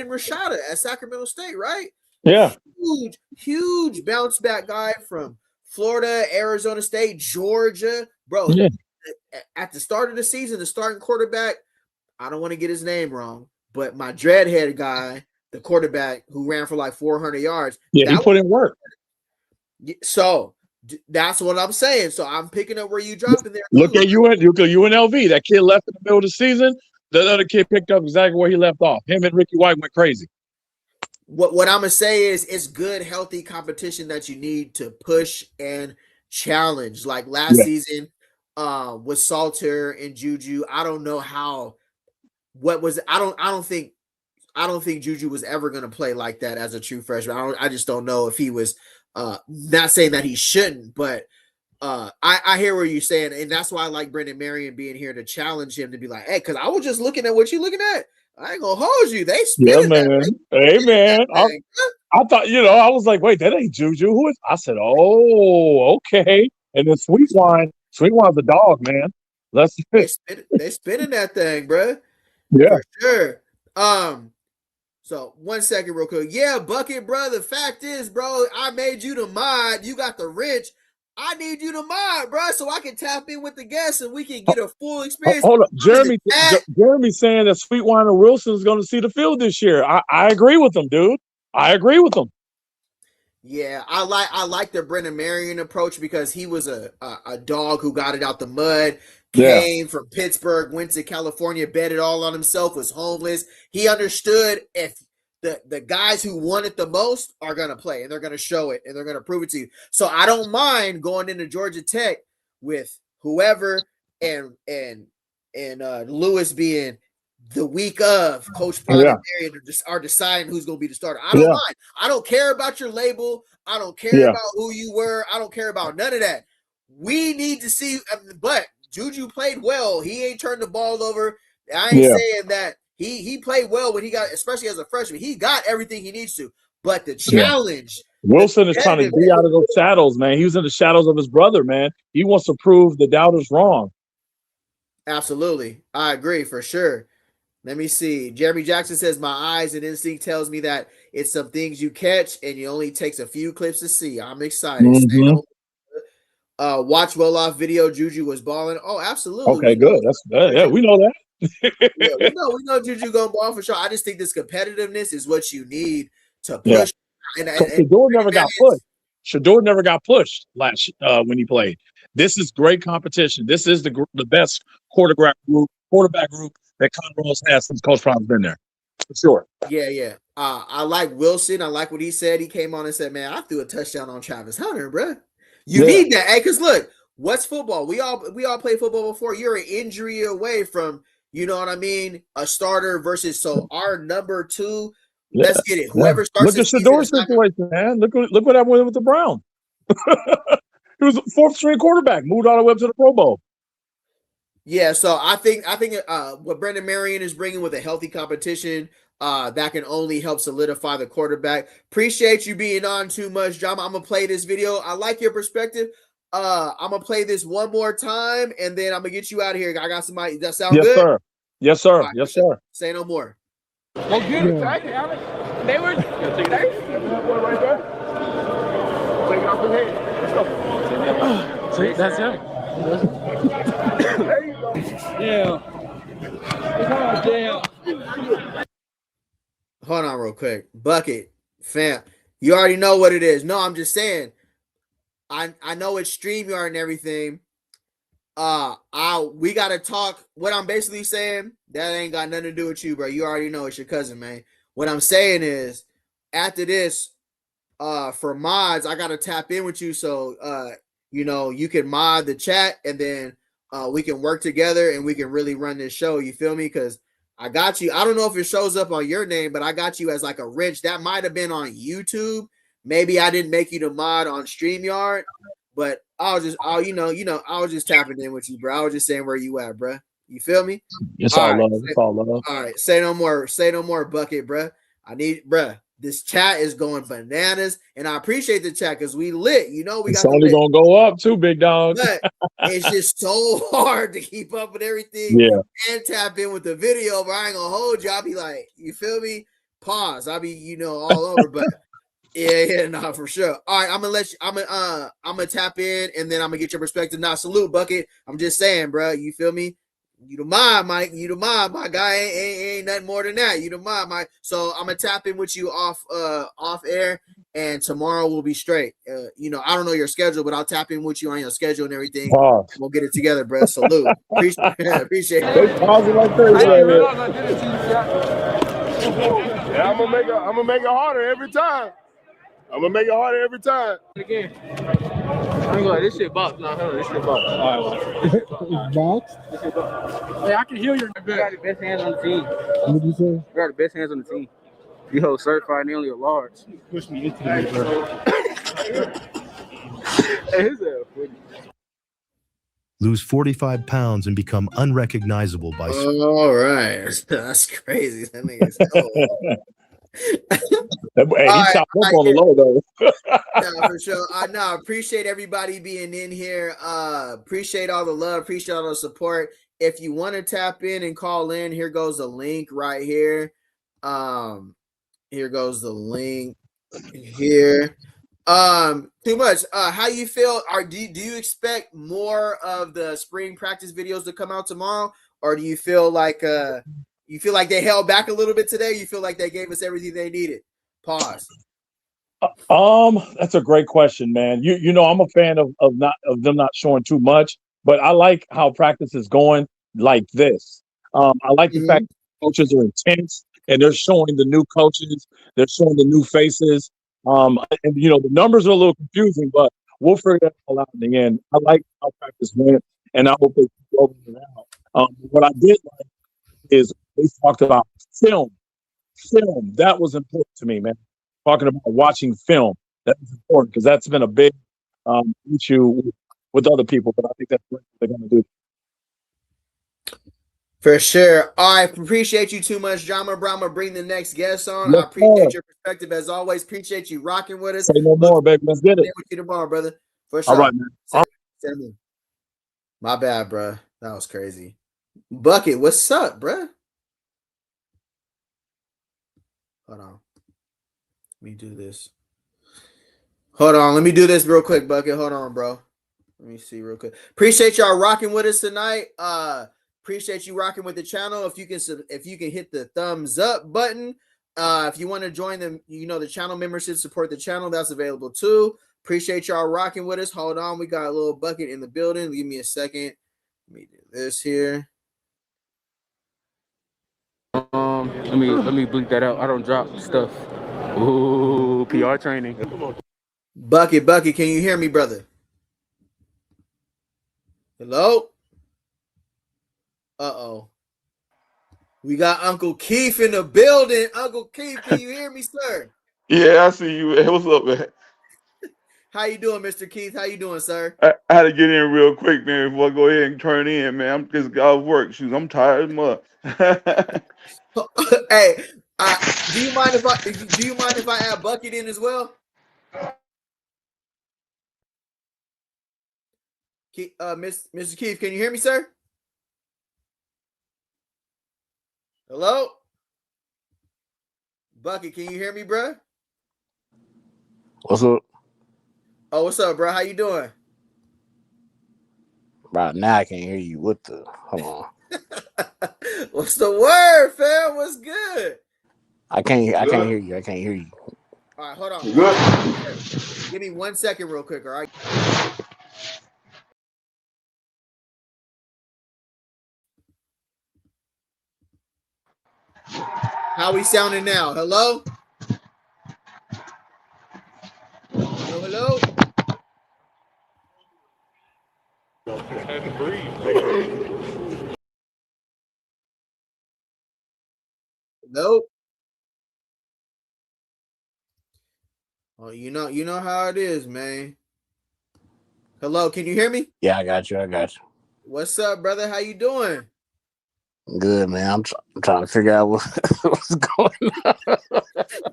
Rashada at Sacramento State, right? Yeah, huge bounce back guy from Florida, Arizona State, Georgia, bro. Yeah. At the start of the season, the starting quarterback, I don't want to get his name wrong, but my dreadhead guy, the quarterback who ran for like 400 yards. Yeah, he put in work. So that's what I'm saying. So I'm picking up where you dropped in there. Look at UNLV. That kid left in the middle of the season. The other kid picked up exactly where he left off. Him and Ricky White went crazy. What I'm gonna say is it's good, healthy competition that you need to push and challenge. Like last season, with Salter and Juju. I don't know how. I don't think Juju was ever gonna play like that as a true freshman. I just don't know if he was. Not saying that he shouldn't, but I hear what you're saying, and that's why I like Brennan Marion being here to challenge him to be like, hey, because I was just looking at what you're looking at. I ain't gonna hold you. They spinning man. Hey, man. I thought, I was like, wait, that ain't Juju. Who is? I said, oh, okay. And then Sweetwine's a dog, man. They spinning that thing, bro. Yeah, for sure. So 1 second, real quick. Yeah, Bucket, bro. The fact is, bro, I made you the mod. You got the wrench. I need you to mod, bro, so I can tap in with the guests and we can get a full experience. Hold up, Jeremy saying that Sweetwater Wilson is going to see the field this year. I agree with him, dude. I agree with him. Yeah, I like the Brennan Marion approach because he was a dog who got it out the mud, came from Pittsburgh, went to California, bet it all on himself, was homeless. He understood if the guys who want it the most are going to play, and they're going to show it, and they're going to prove it to you. So I don't mind going into Georgia Tech with whoever and Lewis being the week of Coach Prime and Marion are deciding who's going to be the starter. I don't mind. I don't care about your label. I don't care about who you were. I don't care about none of that. We need to see, but Juju played well. He ain't turned the ball over. I ain't saying that he played well when he got, especially as a freshman. He got everything he needs to, but the challenge. Wilson is trying to be out of those shadows, man. He was in the shadows of his brother, man. He wants to prove the doubters wrong. Absolutely. I agree for sure. Let me see. Jeremy Jackson says, my eyes and instinct tells me that it's some things you catch and it only takes a few clips to see. I'm excited. Mm-hmm. Watch well off video. Juju was balling. Oh, absolutely. Okay, good. That's good. Yeah, we know that. Yeah, we know Juju gonna ball for sure. I just think this competitiveness is what you need to push. Yeah. And Shador never got pushed. Shador never got pushed last when he played. This is great competition. This is the best quarterback group that Conroe's has since Coach Prime's been there. For sure. Yeah. I like Wilson. I like what he said. He came on and said, "Man, I threw a touchdown on Travis Hunter, bro. You need that, hey? Because look, what's football? We all played football before. You're an injury away from, you know what I mean, a starter versus. So our number 2, let's get it. Whoever starts. Look at Shador's situation, man. Look what happened with the Browns. He was a 4th string quarterback, moved all the way up to the Pro Bowl. Yeah, so I think what Brennan Marion is bringing with a healthy competition, that can only help solidify the quarterback. Appreciate you being on too much, John. I'm gonna play this video. I like your perspective. I'm gonna play this one more time, and then I'm gonna get you out of here. I got somebody. That sound good? Sir. Yes, sir. Right, yes, sir. Say no more. Go get it, Alex. They were. Take it right there. Take it off the head. Let's go. See, that's him. There you go. Yeah. Hold on real quick. Bucket, fam. You already know what it is. No, I'm just saying. I know it's StreamYard and everything. We gotta talk. What I'm basically saying, that ain't got nothing to do with you, bro. You already know it's your cousin, man. What I'm saying is, after this, for mods, I gotta tap in with you so you can mod the chat, and then we can work together and we can really run this show. You feel me? Because I got you. I don't know if it shows up on your name, but I got you as like a wrench. That might have been on YouTube. Maybe I didn't make you the mod on StreamYard, but I was just tapping in with you, bro. I was just saying where you at, bro. You feel me? It's all love. It's all love. All right. Say no more. Say no more, Bucket, bro. This chat is going bananas, and I appreciate the chat because we lit. It's only gonna go up too, big dog. But it's just so hard to keep up with everything. And tap in with the video. But I ain't gonna hold you. I'll be like, you feel me? Pause. I'll be all over. But no, for sure. All right, I'm gonna tap in, and then I'm gonna get your perspective. Now, salute, Bucket. I'm just saying, bro. You feel me? You the mod, Mike. You the mod, my guy. Ain't nothing more than that. You the mod, Mike. So I'm gonna tap in with you off air, and tomorrow we'll be straight. I don't know your schedule, but I'll tap in with you on your schedule and everything. We'll get it together, bro. Salute. Appreciate it. Pause it like crazy. Yeah, I'm gonna make it harder every time. Again. I'm gonna go, this shit box. No, hold on, this shit box. All right, Box? Hey, I can hear you. You got the best hands on the team. What'd you say? You got the best hands on the team. You hold certified and only a large. Push me into the bro. Hey, his ass. Lose 45 pounds and become unrecognizable by. All right, that's crazy. That nigga's Hey, he chopped up on the low though. No, for sure. I appreciate everybody being in here. Appreciate all the love. Appreciate all the support. If you want to tap in and call in, here goes the link right here. Here goes the link here. Too much. How you feel? Do you expect more of the spring practice videos to come out tomorrow, or do you feel like they held back a little bit today? You feel like they gave us everything they needed? Pause. That's a great question, man. You know I'm a fan of them not showing too much, but I like how practice is going like this. I like the fact that coaches are intense and they're showing the new coaches, they're showing the new faces. And the numbers are a little confusing, but we'll figure that all out in the end. I like how practice went, and I hope they keep rolling it out. What I did like is they talked about film. That was important to me, man. Talking about watching film, that was important because that's been a big issue with other people. But I think that's what they're going to do. For sure. All right. Appreciate you too much, Drama Brahma. Bring the next guest on. Yes, I appreciate sir. your perspective as always. Appreciate you rocking with us. Say no more, baby. Let's get it. With you tomorrow, brother. For All sure. right, man. My bad, bro. That was crazy. Bucket, what's up, bro? Hold on. Let me do this. Hold on. Let me do this real quick, Bucket. Hold on, bro. Let me see real quick. Appreciate y'all rocking with us tonight. Appreciate you rocking with the channel. If you can hit the thumbs up button. If you want to join them, the channel membership, support the channel, that's available too. Appreciate y'all rocking with us. Hold on, we got a little Bucket in the building. Give me a second. Let me do this here. Let me bleep that out. I don't drop stuff. Ooh, PR training. Bucket, can you hear me, brother? Hello? Uh-oh. We got Uncle Keith in the building. Uncle Keith, can you hear me, sir? Yeah, I see you, man. What's up, man? How you doing, Mr. Keith? How you doing, sir? I had to get in real quick, man, before I go ahead and turn in, man. I'm just got off work. Shoot, I'm tired as mud. Hey, do you mind if I add Bucket in as well? Mr. Keith, can you hear me, sir? Hello? Bucket, can you hear me, bro? What's up? Oh, what's up, bro? How you doing? Right now I can't hear you. What the? Hold on. What's the word, fam? What's good? I can't hear you. I can't hear you. All right, hold on. Good. Give me 1 second real quick, all right? How we sounding now? Hello? Hello? Had to breathe. Nope. Oh, you know how it is, man. Hello, can you hear me? Yeah, I got you. What's up, brother? How you doing? Good, man. I'm trying to figure out what's going on.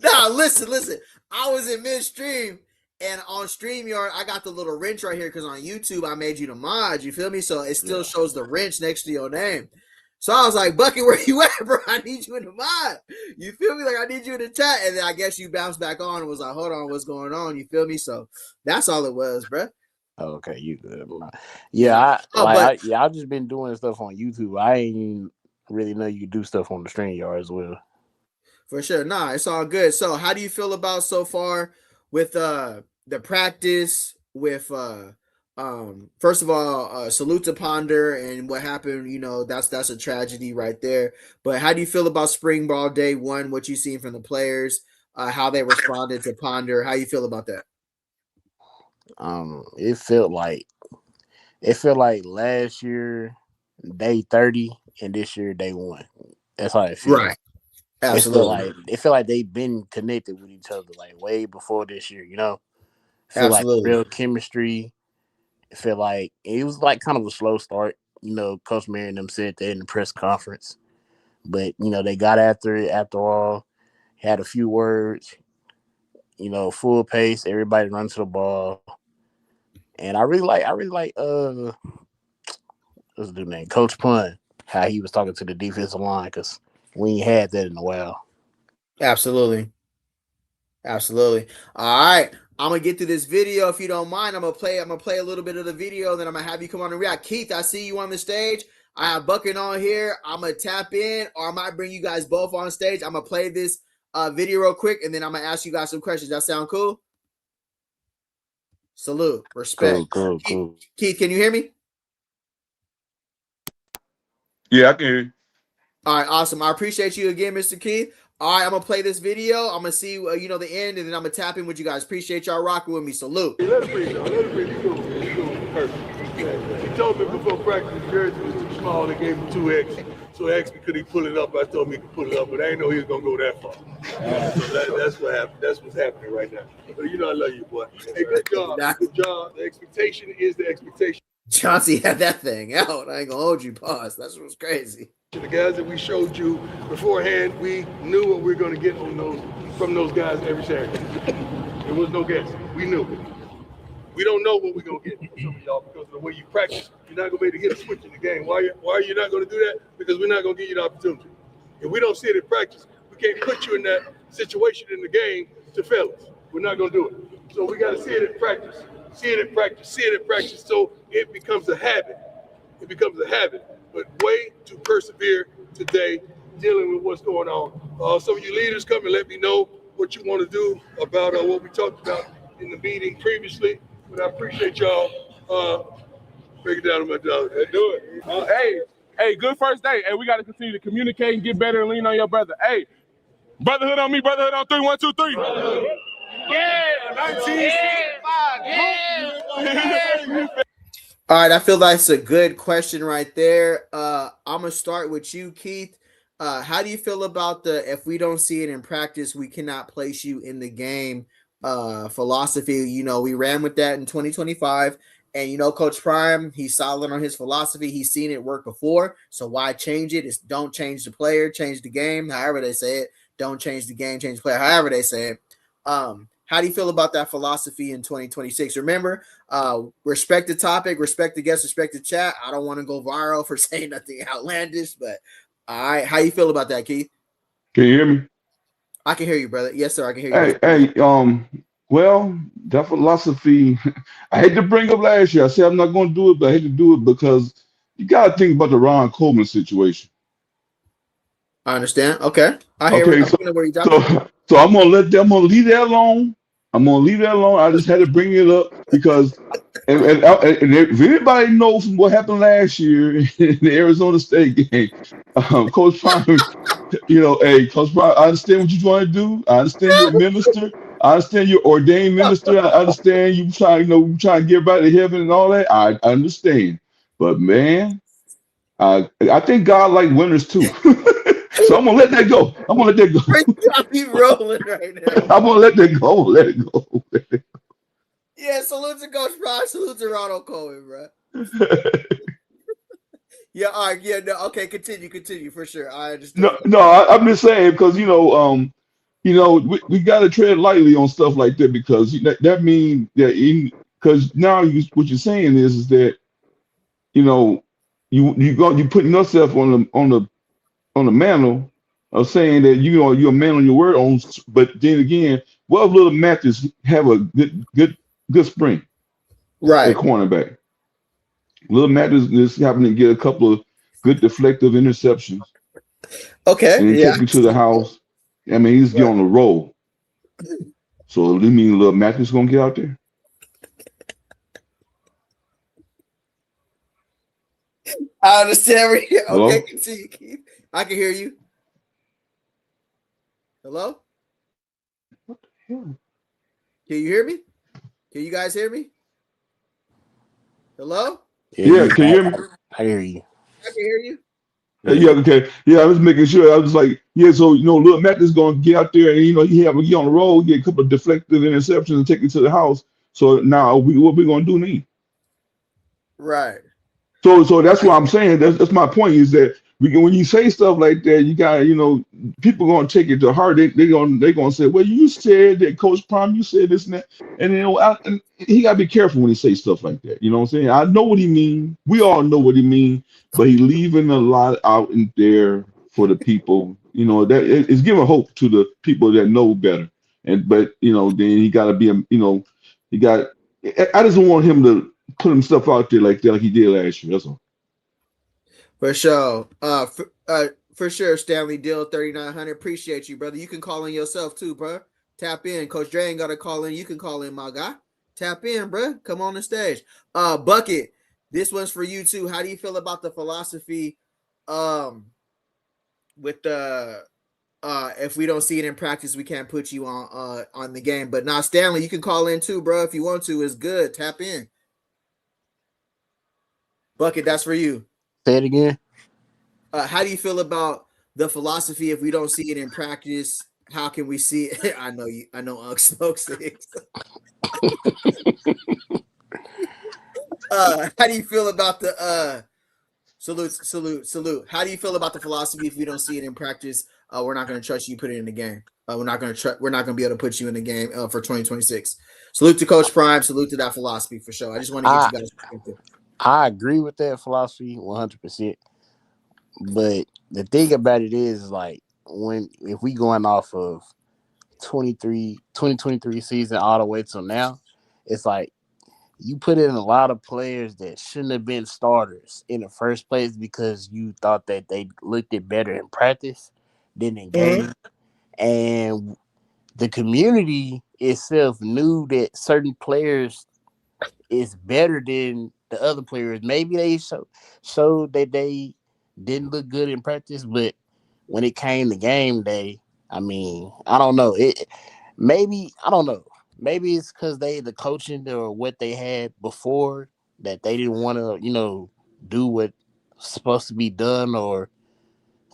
Nah, listen. I was in midstream, and on StreamYard, I got the little wrench right here because on YouTube, I made you the mod. You feel me? So it still shows the wrench next to your name. So I was like, Bucky, where you at, bro? I need you in the mod. You feel me? Like, I need you in the chat. And then I guess you bounced back on and was like, hold on, what's going on? You feel me? So that's all it was, bro. Okay, you good, bro. Yeah, I've just been doing stuff on YouTube. I ain't even really know you do stuff on the StreamYard as well. For sure. Nah, it's all good. So how do you feel about so far with the practice with first of all, salute to Ponder and what happened, that's a tragedy right there. But how do you feel about spring ball day one, what you seen from the players, how they responded to Ponder? How you feel about that? It felt like last year day 30 and this year day 1. That's how it feels. Right. Absolutely. It felt like they've been connected with each other like way before this year, Feel Absolutely. like real chemistry. It felt like it was like kind of a slow start, Coach Marion them said that in the press conference. But they got after it after all, had a few words, full pace, everybody runs to the ball. And I really like what's the dude name? Coach Pun, how he was talking to the defensive line, because we ain't had that in a while. Absolutely. All right. I'm gonna get to this video if you don't mind. I'm gonna play a little bit of the video, then I'm gonna have you come on and react. Keith, I see you on the stage. I have Bucket on here. I'm gonna tap in, or I might bring you guys both on stage. I'm gonna play this video real quick, and then I'm gonna ask you guys some questions. That sound cool? Salute, respect. Cool. Keith, can you hear me? Yeah, I can hear you. All right, awesome. I appreciate you again, Mr. Keith. All right, I'm gonna play this video. I'm gonna see, the end, and then I'm gonna tap in with you guys. Appreciate y'all rocking with me. Salute. Let him breathe. He's cool. Perfect. He told me before practice the jersey was too small. They gave him 2X. So he asked me, could he pull it up? I told him he could pull it up, but I didn't know he was gonna go that far. So that's what happened. That's what's happening right now. But I love you, boy. Hey, good job. Good job. The expectation is the expectation. Chauncey had that thing out. I ain't gonna hold you. Pause. That's what's crazy. The guys that we showed you beforehand, we knew what we were going to get from those guys every Saturday. There was no guess. We knew. We don't know what we're going to get from some of y'all because of the way you practice. You're not going to be able to get a switch in the game. Why are you not going to do that? Because we're not going to give you the opportunity. If we don't see it in practice, we can't put you in that situation in the game to fail us. We're not going to do it. So we got to see it in practice, see it in practice, see it in practice so it becomes a habit. It becomes a habit. But way to persevere today dealing with what's going on. Some of you leaders come and let me know what you want to do about what we talked about in the meeting previously. But I appreciate y'all. Break it down to my dog. Let's do it. Hey, good first day. Hey, we got to continue to communicate and get better and lean on your brother. Hey, brotherhood on me, brotherhood on 3, 1, 2, 3. Yeah, 1965. Yeah. All right, I feel that's a good question right there. I'm gonna start with you, Keith. How do you feel about the if we don't see it in practice, we cannot place you in the game philosophy? You know, we ran with that in 2025, and you know, Coach Prime, he's solid on his philosophy. He's seen it work before, so why change it? It's don't change the player, change the game. However they say it, don't change the game, change the player. However they say it. How do you feel about that philosophy in 2026? Remember, respect the topic, respect the guest, respect the chat. I don't want to go viral for saying nothing outlandish, but all right. How you feel about that, Keith? Can you hear me? I can hear you, brother. Yes, sir. I can hear you. Well, that philosophy, I hate to bring up last year. I said I'm not going to do it, but I hate to do it because you got to think about the Ron Coleman situation. I understand. Okay. I hear Okay, where you're talking. so I'm gonna leave that alone. I'm gonna leave that alone. I just had to bring it up because, and if anybody knows from what happened last year in the Arizona State game, Coach Prime, Coach Prime, I understand what you're trying to do. I understand you're a minister. I understand you're ordained minister. I understand you trying to get everybody to heaven and all that. I understand, but man, I think God like winners too. So I'm gonna let that go. Be rolling right now. I'm gonna let that go. Let it go. Yeah, salute to Coach Prime. Salute to Ronald Cohen, bro. Yeah, all right. Yeah, no, okay. Continue for sure. I understand. I'm just saying because we got to tread lightly on stuff like that because that means that because now what you're saying is that you putting yourself on the mantle of saying that you're a man on your word on, but then again, what if little Mathis have a good spring right at cornerback? Little Mathis is happening to get a couple of good deflective interceptions. Okay, and take you to the house. I mean, he's on a roll. So do you mean little Mathis gonna get out there? I understand. Okay, Hello? continue, Keith. I can hear you. Hello? Can you hear me? Can you guys hear me? Hello? Yeah, can you hear me? I hear you. I can hear you. Yeah, okay. Yeah, I was making sure. I was like, yeah, so little Mathis gonna get out there and he on the road, get a couple of deflective interceptions and take it to the house. So now what we gonna do now? Right. So that's what I'm saying. That's my point is that when you say stuff like that, you got people gonna take it to heart. They gonna say, well, you said that Coach Prime, you said this and that, and and he gotta be careful when he say stuff like that. You know what I'm saying? I know what he mean. We all know what he mean, but he leaving a lot out in there for the people. That it's giving hope to the people that know better. But then he gotta be he got. I just don't want him to put himself out there like that, like he did last year. That's all. For sure. For sure, Stanley Dill 3900. Appreciate you, brother. You can call in yourself too, bro. Tap in. Coach Dre ain't got to call in. You can call in, my guy. Tap in, bro. Come on the stage. Bucket, this one's for you too. How do you feel about the philosophy with the if we don't see it in practice, we can't put you on the game. But now, Stanley, you can call in too, bro. If you want to, it's good. Tap in. Bucket, that's for you. Say it again. How do you feel about the philosophy if we don't see it in practice? How can we see it? I know Unc Smoke Six. How do you feel about the Salute. How do you feel about the philosophy? If we don't see it in practice, we're not going to trust you put it in the game. We're not going to be able to put you in the game for 2026. Salute to Coach Prime. Salute to that philosophy for sure. I just want to get you guys perspective. I agree with that philosophy 100%. But the thing about it is, like, if we going off of 2023 season all the way till now, it's like you put in a lot of players that shouldn't have been starters in the first place because you thought that they looked it better in practice than in game. And the community itself knew that certain players is better than the other players. Maybe they showed that they didn't look good in practice, but when it came to game day, I mean, I don't know. I don't know. Maybe it's because the coaching or what they had before that they didn't want to, do what's supposed to be done, or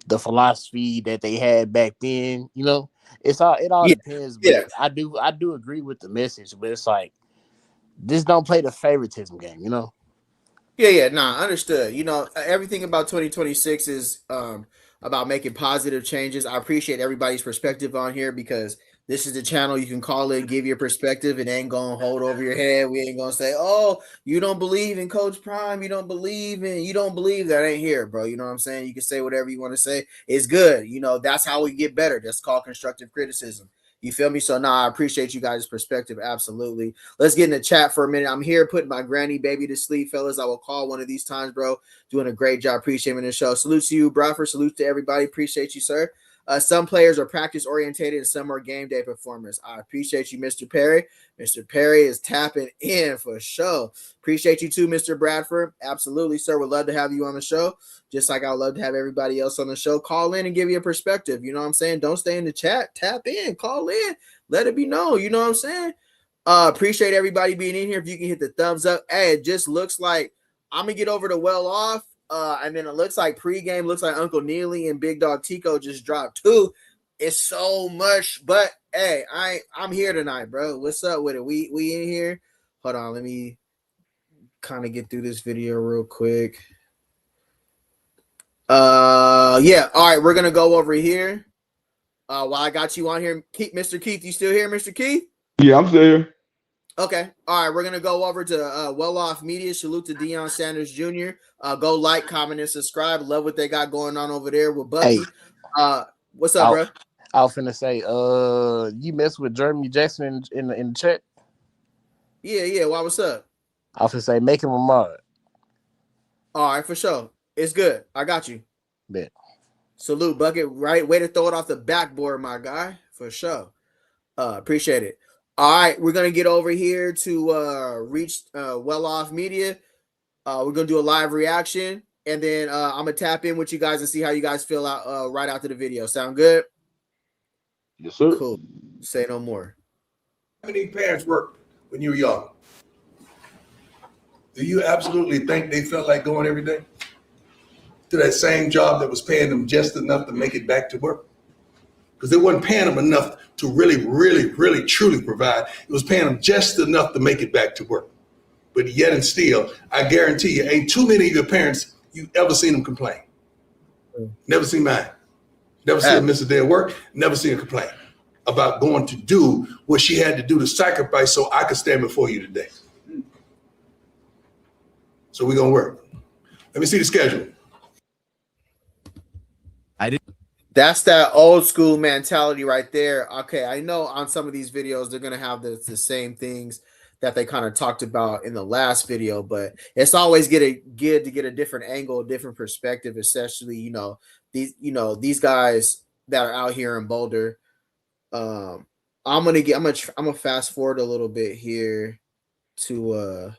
the philosophy that they had back then. It all depends. But I do agree with the message. But it's like, just don't play the favoritism game. Yeah, understood. Everything about 2026 is about making positive changes. I appreciate everybody's perspective on here because this is the channel you can call in, give your perspective. It ain't gonna hold over your head. We ain't gonna say, "Oh, you don't believe in Coach Prime. You don't believe that." Ain't here, bro. You know what I'm saying? You can say whatever you want to say. It's good. That's how we get better. That's called constructive criticism. You feel me? So I appreciate you guys' perspective. Absolutely. Let's get in the chat for a minute. I'm here putting my granny baby to sleep, fellas. I will call one of these times, bro. Doing a great job. Appreciate him in the show. Salute to you, Bradford. Salute to everybody. Appreciate you, sir. Some players are practice orientated and some are game day performers. I appreciate you, Mr. Perry. Mr. Perry is tapping in for sure. Appreciate you too, Mr. Bradford. Absolutely, sir. Would love to have you on the show. Just like I would love to have everybody else on the show. Call in and give you a perspective. You know what I'm saying? Don't stay in the chat. Tap in. Call in. Let it be known. You know what I'm saying? Appreciate everybody being in here. If you can hit the thumbs up. Hey, it just looks like I'm going to get over to Well Off. And then it looks like pregame, looks like Uncle Neely and Big Dog Tico just dropped 2. It's so much, but hey, I'm here tonight, bro. What's up with it? We in here. Hold on, let me kind of get through this video real quick. Yeah, all right, we're gonna go over here. While I got you on here, Mr. Keith, you still here, Mr. Keith? Yeah, I'm still here. Okay. All right. We're going to go over to Well Off Media. Salute to Deion Sanders Jr. Go like, comment, and subscribe. Love what they got going on over there with Bucky. Hey, what's up, bro? I was finna say, you mess with Jeremy Jackson in the chat? Yeah. Why, what's up? I was finna say, make him a mod. All right, for sure. It's good. I got you. Bet. Salute, Bucket. Right way to throw it off the backboard, my guy. For sure. Appreciate it. All right, we're going to get over here to reach Well Off Media. We're going to do a live reaction, and then I'm going to tap in with you guys and see how you guys feel out right after the video. Sound good? Yes, sir. Cool. Say no more. How many parents worked when you were young? Do you absolutely think they felt like going every day to that same job that was paying them just enough to make it back to work? Because they wasn't paying them enough to really, truly provide. It was paying them just enough to make it back to work. But yet and still, I guarantee you, ain't too many of your parents you ever seen them complain. Never seen mine. Never seen them miss a day of work. Never seen her complain about going to do what she had to do to sacrifice so I could stand before you today. So we're going to work. Let me see the schedule. That's that old school mentality right there. Okay, I know on some of these videos they're gonna have the same things that they kind of talked about in the last video, but it's always good to get a different angle, a different perspective, especially these guys that are out here in Boulder. I'm gonna fast forward a little bit here to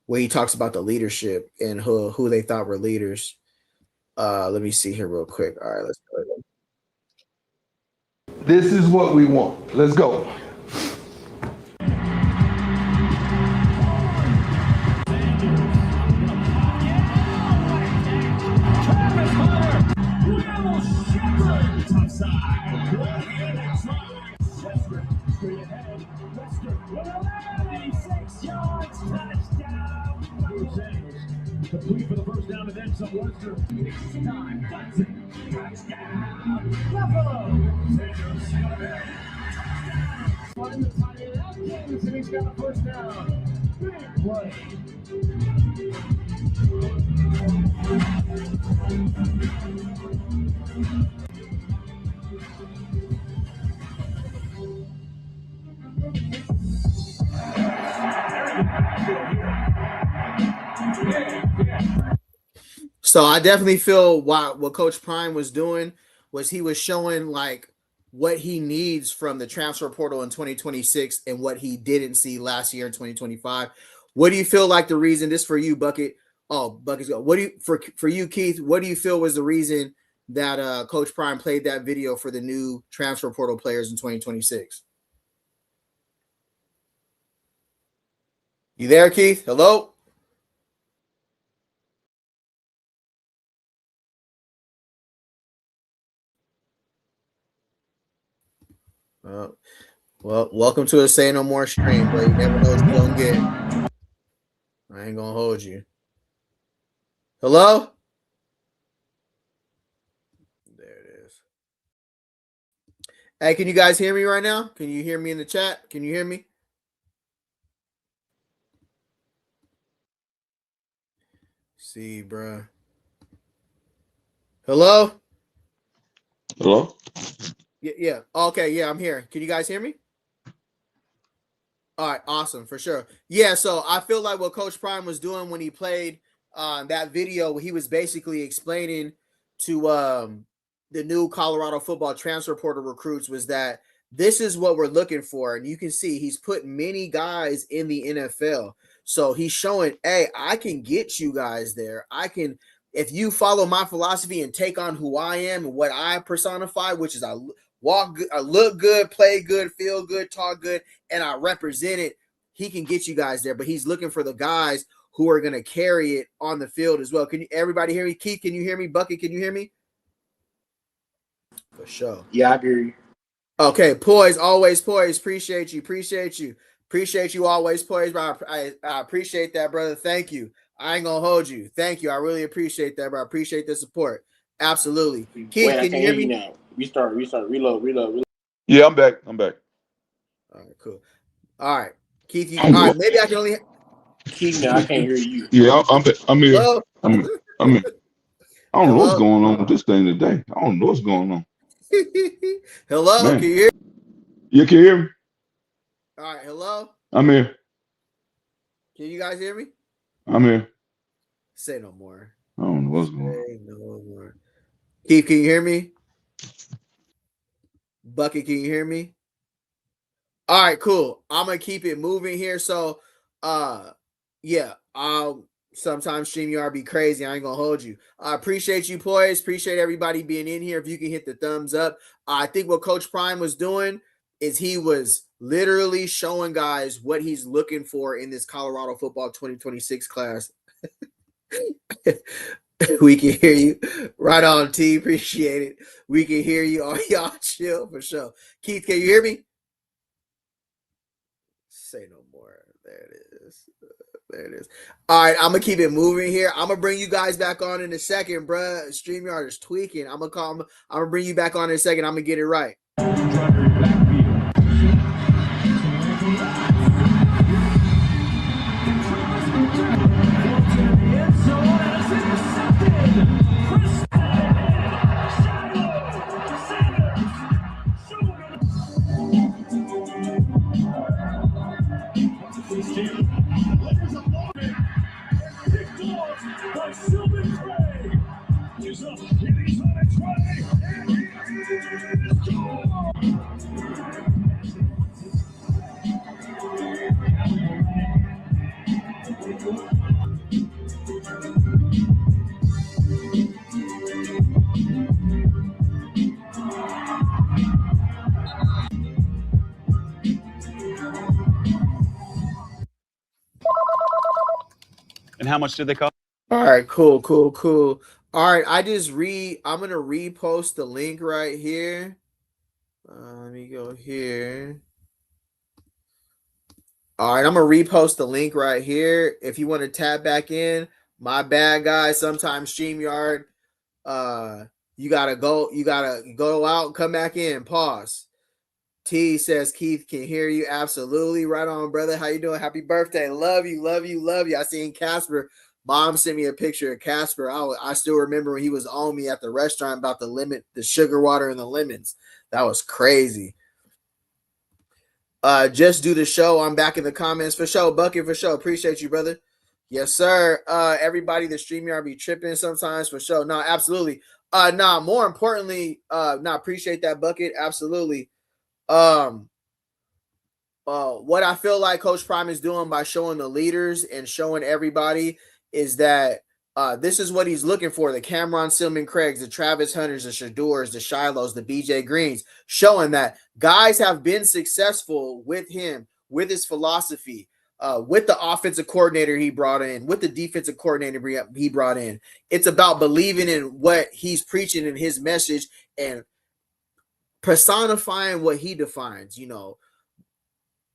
where he talks about the leadership and who they thought were leaders. Let me see here real quick. All right, let's go. This is what we want. Let's go. Complete for the first down and then some Worcester. This time, Hudson. Touchdown. Buffalo. Sanders got it. Find the tight end out. James, and he's got a first down. Big play. So I definitely feel what Coach Prime was doing was he was showing like what he needs from the transfer portal in 2026 and what he didn't see last year in 2025. What do you feel like the reason this for you, Bucket? Oh, Bucket's go. What do you for you, Keith? What do you feel was the reason that Coach Prime played that video for the new transfer portal players in 2026? You there, Keith? Hello? Well, welcome to a Say No More stream, but you never know what you're going to get. I ain't going to hold you. Hello? There it is. Hey, can you guys hear me right now? Can you hear me in the chat? Can you hear me? See, bro. Hello? Hello? Yeah. Okay, yeah, I'm here. Can you guys hear me? All right, awesome, for sure. Yeah, so I feel like what Coach Prime was doing when he played that video, he was basically explaining to the new Colorado football transfer portal recruits was that this is what we're looking for. And you can see he's put many guys in the NFL. So he's showing, hey, I can get you guys there. I can, if you follow my philosophy and take on who I am and what I personify, which is I walk good, I look good, play good, feel good, talk good, and I represent it, he can get you guys there. But he's looking for the guys who are going to carry it on the field as well. Can you everybody hear me? Keith, can you hear me? Bucket, can you hear me? For sure. Yeah, I hear you. Okay, Poise, always Poise. Appreciate you. Appreciate you always, Poise. Bro. I appreciate that, brother. Thank you. I ain't gonna hold you. Thank you. I really appreciate that, bro. I appreciate the support. Absolutely. Keith, Wait, can you hear me now? Restart, reload. Yeah, I'm back. I'm back. All right, cool. All right, Keith. All right, maybe I can only. Keith, now I can't hear you. Yeah, I'm here. Hello? I'm here. I don't know what's going on with this thing today. I don't know what's going on. Hello, Man. can you hear? You can hear me? All right, hello. I'm here. Can you guys hear me? I'm here. Say no more. I don't know what's going on. Say no more. Keith, can you hear me? Bucket, can you hear me? All right, cool. I'm gonna keep it moving here. So, yeah, I'll sometimes StreamYard be crazy. I ain't gonna hold you. I appreciate you, Poise. Appreciate everybody being in here. If you can hit the thumbs up. I think what Coach Prime was doing is he was literally showing guys what he's looking for in this Colorado football 2026 class. We can hear you. Right on, T. Appreciate it. We can hear you. All y'all chill for sure. Keith, can you hear me? Say no more. There it is. There it is. All right, I'm gonna keep it moving here. I'm gonna bring you guys back on in a second, bruh. StreamYard is tweaking. I'm gonna bring you back on in a second. I'm gonna get it right. And how much did they cost? All right, cool. All right, I'm gonna repost the link right here. Let me go here. All right, I'm gonna repost the link right here. If you want to tap back in, My bad, guys. Sometimes StreamYard, you gotta go out and come back in. Pause. T says Keith can hear you. Absolutely. Right on, brother. How you doing? Happy birthday. Love you, love you, love you. I seen Casper. Mom sent me a picture of Casper. I still remember when he was on me at the restaurant about the sugar water and the lemons. That was crazy. Just do the show. I'm back in the comments for show. Bucket for show. Appreciate you, brother. Yes, sir. Everybody, the StreamYard be tripping sometimes for show. No, absolutely. More importantly, appreciate that, Bucket. Absolutely. What I feel like Coach Prime is doing by showing the leaders and showing everybody is that this is what he's looking for. The Cameron Silman Craigs, the Travis Hunters, the Shadors, the Shilohs, the BJ Greens, showing that guys have been successful with him, with his philosophy, with the offensive coordinator he brought in, with the defensive coordinator he brought in. It's about believing in what he's preaching in his message and personifying what he defines,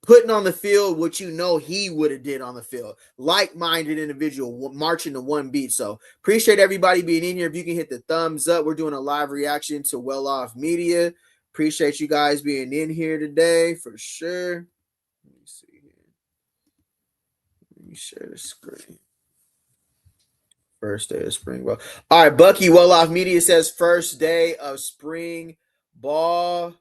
putting on the field what he would have did on the field. Like-minded individual marching to one beat. So appreciate everybody being in here. If you can hit the thumbs up, we're doing a live reaction to Well Off Media. Appreciate you guys being in here today for sure. Let me see here. Let me share the screen. First day of spring ball. All right, Bucky, Well Off Media says first day of spring ball.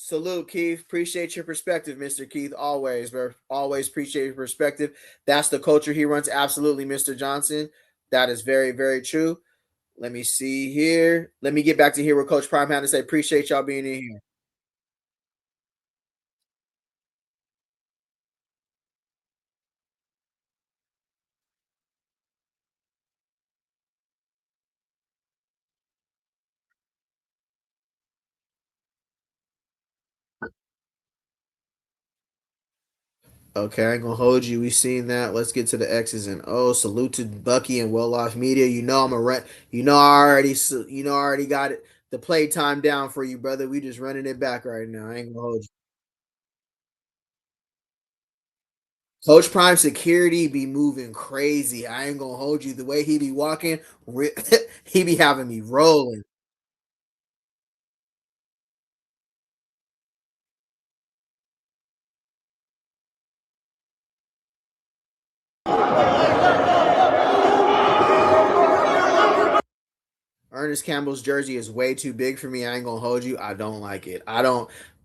Salute, Keith. Appreciate your perspective, Mr. Keith. Always, bro. Always appreciate your perspective. That's the culture he runs. Absolutely, Mr. Johnson. That is very, very true. Let me see here. Let me get back to here what Coach Prime had to say. Appreciate y'all being in here. Okay, I ain't gonna hold you. We seen that. Let's get to the X's and O's. Salute to Bucky and Well Off Media. I'm a rent. I already got it. The play time down for you, brother. We just running it back right now. I ain't gonna hold you. Coach Prime security be moving crazy. I ain't gonna hold you. The way he be walking, he be having me rolling. Ernest Campbell's jersey is way too big for me. I ain't gonna hold you. I don't like it.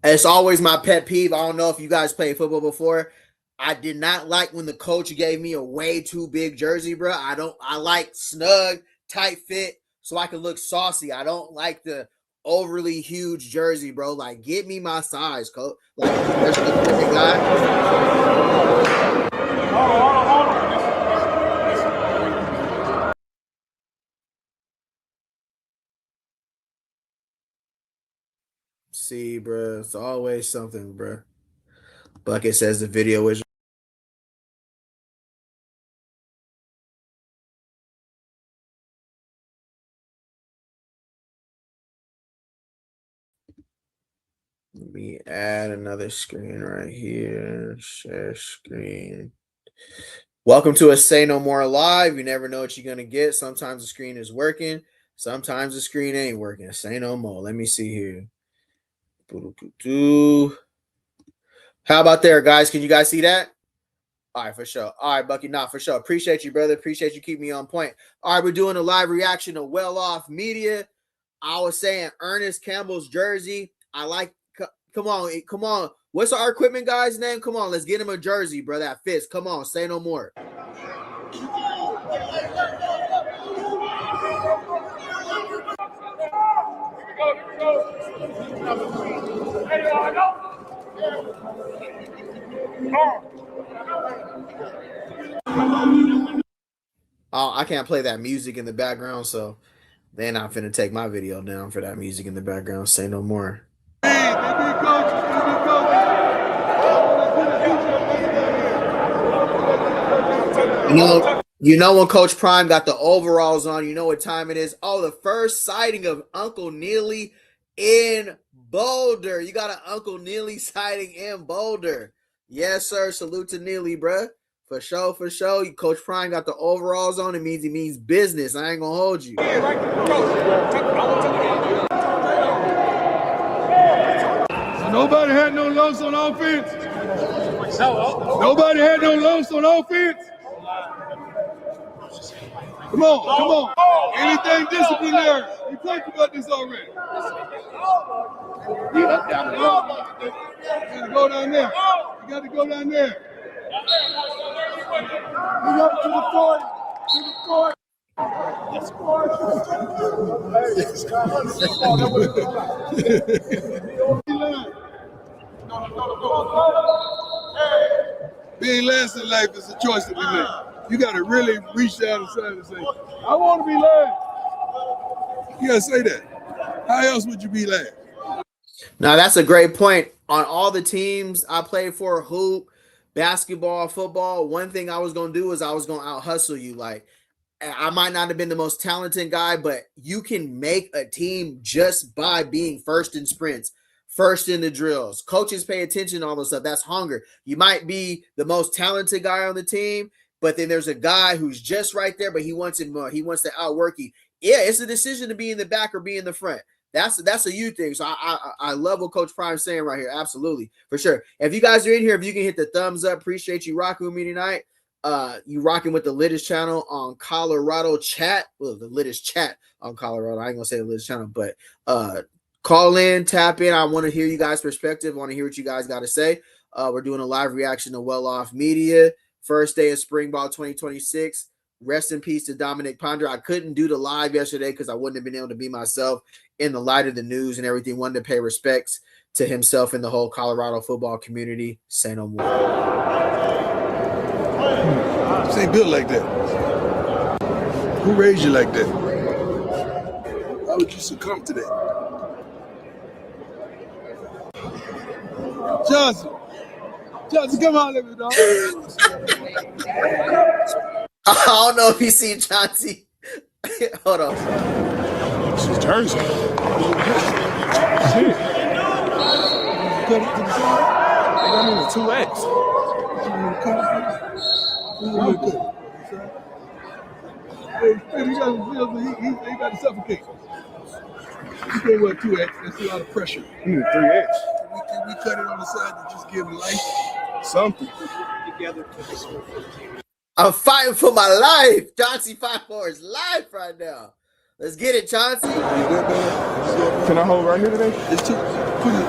It's always my pet peeve. I don't know if you guys played football before. I did not like when the coach gave me a way too big jersey, bro. I like snug, tight fit so I can look saucy. I don't like the overly huge jersey, bro. Like, get me my size, coach. Like, especially the guy. See, bro, it's always something, bro. Bucket says the video is. Let me add another screen right here. Share screen. Welcome to a Say No More Live. You never know what you're going to get. Sometimes the screen is working. Sometimes the screen ain't working. Say no more. Let me see here. How about there, guys? Can you guys see that? All right, for sure. All right, Bucky, for sure. Appreciate you, brother. Appreciate you keeping me on point. All right, we're doing a live reaction to Well Off Media. I was saying Ernest Campbell's jersey. I like, come on. What's our equipment guy's name? Come on, let's get him a jersey, bro. That fits. Come on, say no more. Oh, I can't play that music in the background, so then I'm finna take my video down for that music in the background. Say no more. You know when Coach Prime got the overalls on, you know what time it is. Oh, the first sighting of Uncle Neely in Boulder. You got an Uncle Neely sighting in Boulder. Yes, sir. Salute to Neely, bruh. For sure. Coach Prime got the overalls on. It means he means business. I ain't gonna hold you. So nobody had no loss on offense. Nobody had no loss on offense. Come on. Anything disciplinary. We talked about this already. You gotta go down there. You got to go down there. You got to the court. Being last in life is a choice that we make. You got to really reach down inside and say, I want to be last. You got to say that. How else would you be last? Now, that's a great point. On all the teams I played for, hoop, basketball, football, one thing I was going to do is I was going to out-hustle you. Like, I might not have been the most talented guy, but you can make a team just by being first in sprints, first in the drills. Coaches pay attention to all this stuff. That's hunger. You might be the most talented guy on the team, but then there's a guy who's just right there, but he wants it more. He wants to outwork you. Yeah, it's a decision to be in the back or be in the front. That's a you thing. So I love what Coach Prime's saying right here. Absolutely, for sure. If you guys are in here, if you can hit the thumbs up, appreciate you rocking with me tonight. You rocking with the latest channel on Colorado chat. Well, the latest chat on Colorado. I ain't gonna say the latest channel, but call in, tap in. I want to hear you guys' perspective. I want to hear what you guys got to say. We're doing a live reaction to Well Off Media. First day of Spring Ball 2026. Rest in peace to Dominic Ponder. I couldn't do the live yesterday because I wouldn't have been able to be myself in the light of the news and everything. Wanted to pay respects to himself and the whole Colorado football community. Say no more. This ain't built like that. Who raised you like that? Why would you succumb to that? Johnson, come on, let me dog. I don't know if you see Chauncey. Hold on. She's Jersey. Shit. I mean, a 2X. He got to suffocate. You can't wear 2X. That's a lot of pressure. 3X. Can we cut it on the side to just give life something? I'm fighting for my life. Chauncey fight for his life right now. Let's get it, Chauncey. Can I hold right here today? It's too. Put it.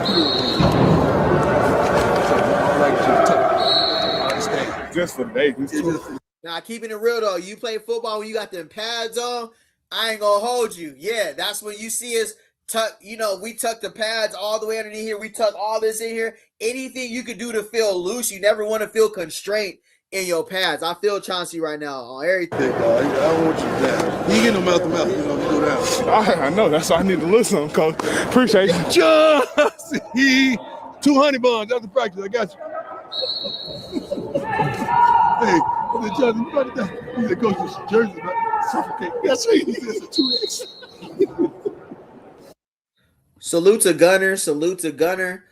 Just for today. Now, keeping it real though, you play football when you got them pads on. I ain't gonna hold you. Yeah, that's when you see us tuck. You know, we tuck the pads all the way underneath here. We tuck all this in here. Anything you could do to feel loose. You never want to feel constraint in your pads. I feel Chauncey right now on everything. I don't want you to down. You get no mouth to mouth. You know, you go down. I know. That's why I need to listen, Coach. Appreciate you. Chauncey, 200 bonds after practice. I got you. Hey, Chauncey, you got that. He's a coach of Jersey, but suffocate. That's right. He says a 2X. Salute to Gunner.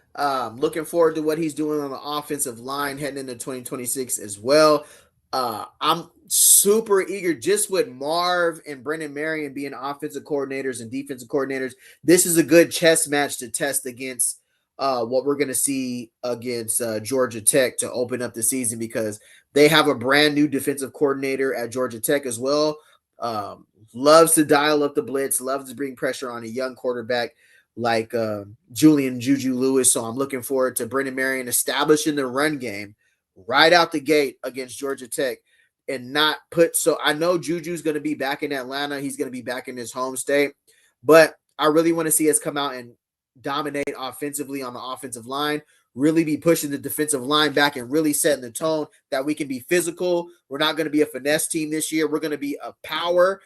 Looking forward to what he's doing on the offensive line heading into 2026 as well. I'm super eager just with Marv and Brennan Marion being offensive coordinators and defensive coordinators. This is a good chess match to test against what we're going to see against Georgia Tech to open up the season, because they have a brand new defensive coordinator at Georgia Tech as well. Loves to dial up the blitz, loves to bring pressure on a young quarterback like Julian Juju Lewis. So I'm looking forward to Brennan Marion establishing the run game right out the gate against Georgia Tech and not put. So I know Juju's going to be back in Atlanta. He's going to be back in his home state, but I really want to see us come out and dominate offensively on the offensive line, really be pushing the defensive line back and really setting the tone that we can be physical. We're not going to be a finesse team this year. We're going to be a power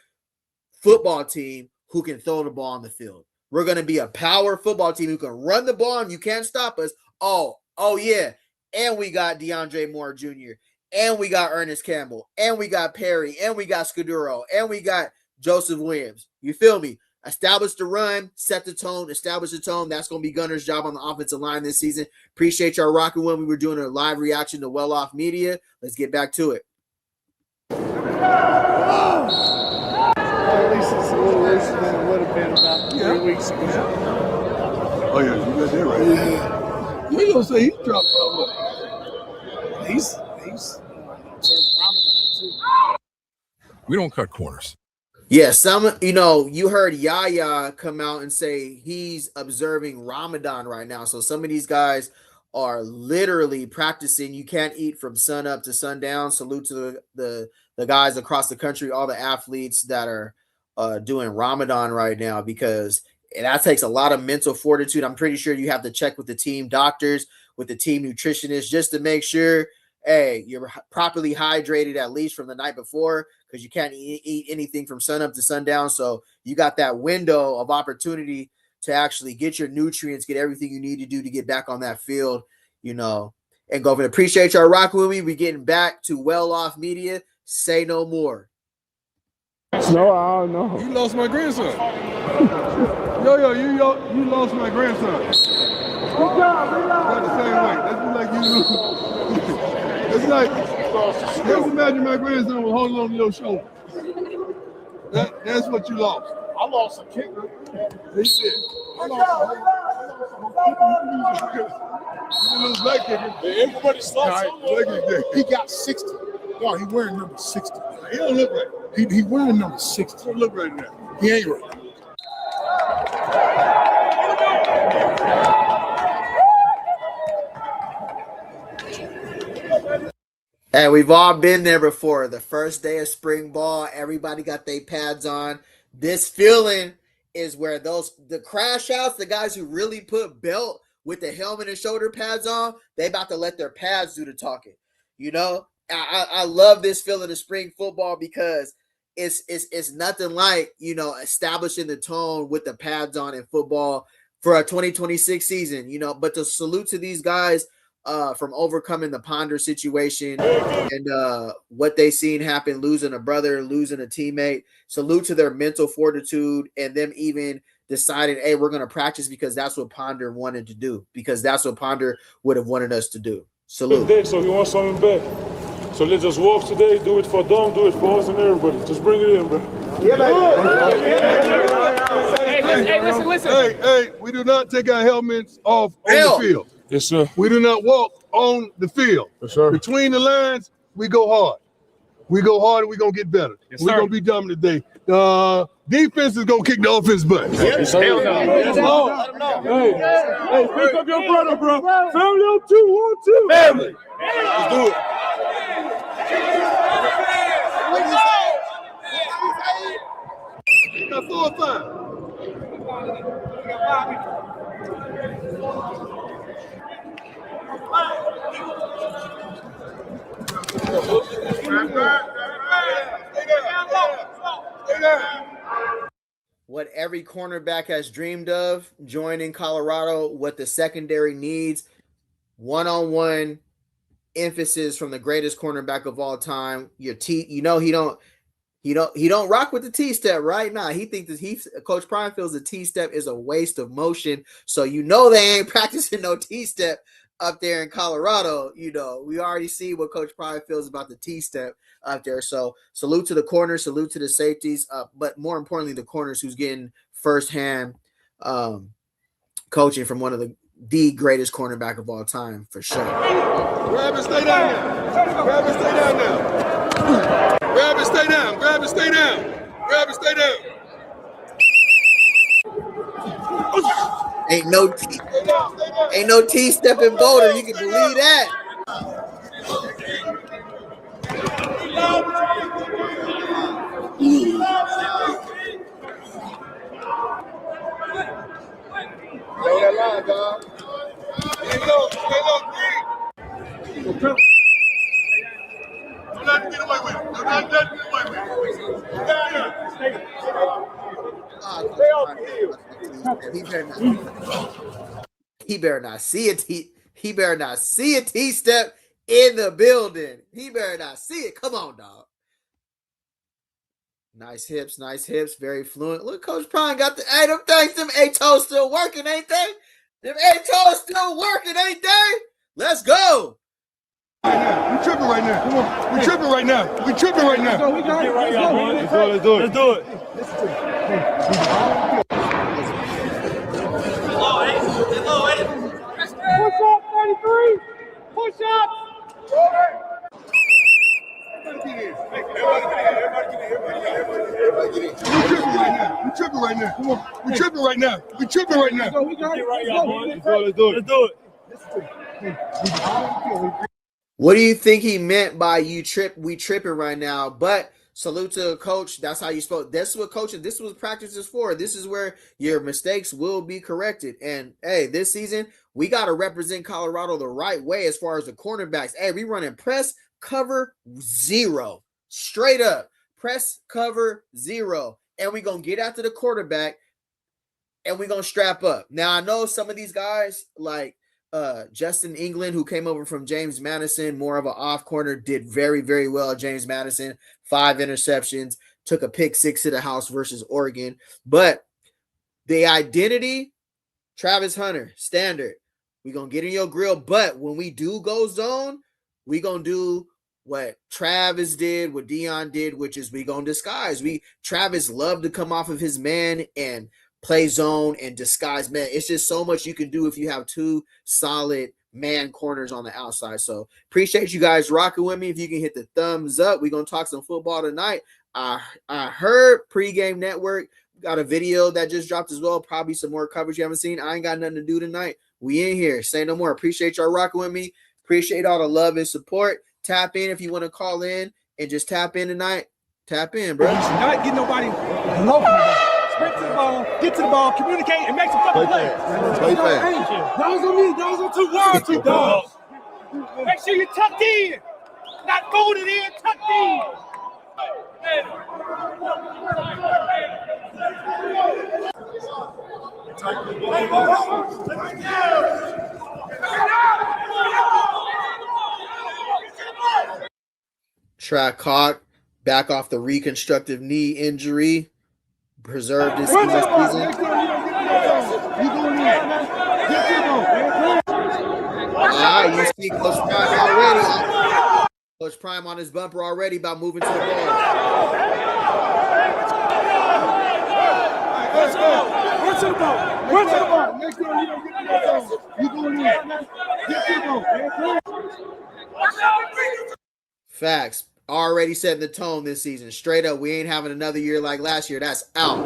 football team who can throw the ball on the field. We're going to be a power football team who can run the ball and you can't stop us. Oh yeah. And we got DeAndre Moore Jr. And we got Ernest Campbell. And we got Perry. And we got Scudero. And we got Joseph Williams. You feel me? establish the run, set the tone, establish the tone. That's going to be Gunner's job on the offensive line this season. Appreciate y'all rocking when we were doing a live reaction to Well Off Media. Let's get back to it. At least it's a little looser than it would have been about 3 weeks ago. Oh, yeah, you got that right. Yeah. You ain't gonna say he dropped what? He's observing Ramadan too. We don't cut corners. Yeah, you heard Yaya come out and say he's observing Ramadan right now. So some of these guys are literally practicing. You can't eat from sun up to sundown. Salute to the guys across the country, all the athletes that are doing Ramadan right now, because that takes a lot of mental fortitude. I'm pretty sure you have to check with the team doctors, with the team nutritionists, just to make sure, hey, you're properly hydrated at least from the night before, because you can't eat anything from sun up to sundown. So you got that window of opportunity to actually get your nutrients, get everything you need to do to get back on that field, and go. Appreciate y'all rocking with me. We're getting back to Well Off Media. Say no more. No, I don't know. You lost my grandson. You lost my grandson. Not the same way. That's like you lose. It's like, just imagine my grandson was holding on to your shoulder. That's what you lost. I lost a kicker. He did. You lose that kicker. Everybody slots. Right. He got 60. No, he wearing number 60. He don't look right. He wearing number 60. He don't look right now. He ain't right. And we've all been there before. The first day of spring ball, everybody got their pads on. This feeling is where the crash outs, the guys who really put belt with the helmet and shoulder pads on, they about to let their pads do the talking. I love this feeling of spring football because it's nothing like, establishing the tone with the pads on in football for a 2026 season, but to salute to these guys from overcoming the Ponder situation and what they seen happen, losing a brother, losing a teammate. Salute to their mental fortitude and them even deciding, hey, we're going to practice because that's what Ponder wanted to do, because that's what Ponder would have wanted us to do. Salute. So he wants something back. So let's just walk today, do it for Dom, do it for us and everybody. Just bring it in, bro. Listen. Hey, we do not take our helmets off on the field. Yes, sir. We do not walk on the field. Yes, sir. Between the lines, we go hard. We go hard and we're going to get better. Yes, we're going to be dominant today. The defense is going to kick the offense butt. Yes, sir. Hey, pick up your brother, bro. Family on 2, 1, 2. Family. Let's do it. Now, 4 or 5. What every cornerback has dreamed of joining Colorado, what the secondary needs, one-on-one emphasis from the greatest cornerback of all time. He don't rock with the T-step right now. He thinks that Coach Prime feels the T-step is a waste of motion. So they ain't practicing no T-step up there in Colorado. We already see what Coach Prime feels about the T-step up there. So salute to the corners, salute to the safeties, but more importantly, the corners who's getting firsthand coaching from one of the greatest cornerback of all time, for sure. Grab and stay down now. Grab and stay down now. Grab and stay down. Grab and stay down. Grab and stay down. Ain't no T-step in Boulder. You can believe that. Lay that line, dog. Stay low, Green. Don't let him get away with it. Don't let him get away with it. Stay off the field. He better not see a T-step in the building. He better not see it. Come on, dog. Nice hips, very fluent. Look, Coach Prime got the them things, them A-toes still working, ain't they? Them A-toes still working, ain't they? Let's go. We tripping right now. Come on. We tripping right now. We tripping right now. We got it. Let's do it. Let's do it. Push up, 33. Push up. We tripping right now. Come on. We tripping right now. We tripping right now. We got it. Let's do it. Let's do it. What do you think he meant by we tripping right now? But salute to coach. That's how you spoke. This is what coaching, this is what practice is for. This is where your mistakes will be corrected. And hey, this season, we got to represent Colorado the right way as far as the cornerbacks. Hey, we running press, cover, 0. Straight up. Press, cover, 0. And we're going to get after the quarterback and we're going to strap up. Now, I know some of these guys like Justin England, who came over from James Madison, more of an off corner, did very, very well at James Madison. 5 interceptions, took a pick 6 to the house versus Oregon. But the identity, Travis Hunter, standard. We're going to get in your grill. But when we do go zone, we're going to do what Travis did, what Deion did, which is we going to disguise. Travis loved to come off of his man and play zone and disguise man. It's just so much you can do if you have 2 solid man corners on the outside. So appreciate you guys rocking with me. If you can hit the thumbs up, we're going to talk some football tonight. I heard Pregame Network got a video that just dropped as well. Probably some more coverage you haven't seen. I ain't got nothing to do tonight. We in here. Say no more. Appreciate y'all rocking with me. Appreciate all the love and support. Tap in if you want to call in and just tap in tonight. Tap in, bro. You should not get nobody low. Sprint to the ball, get to the ball, communicate, and make some fucking plays. Play fast. Those on me. Those on 2 yards, 2 dogs. Make sure you're tucked in. Not folded in, tucked in. Track Hawk back off the reconstructive knee injury. Preserved this season. You see Coach Prime already. Coach Prime on his bumper already about moving to the ball. Let's go. Run to the ball. Run to the ball. Next time you don't get to the ball. You going in. Get to the ball. Facts. Already setting the tone this season. Straight up, we ain't having another year like last year. That's out.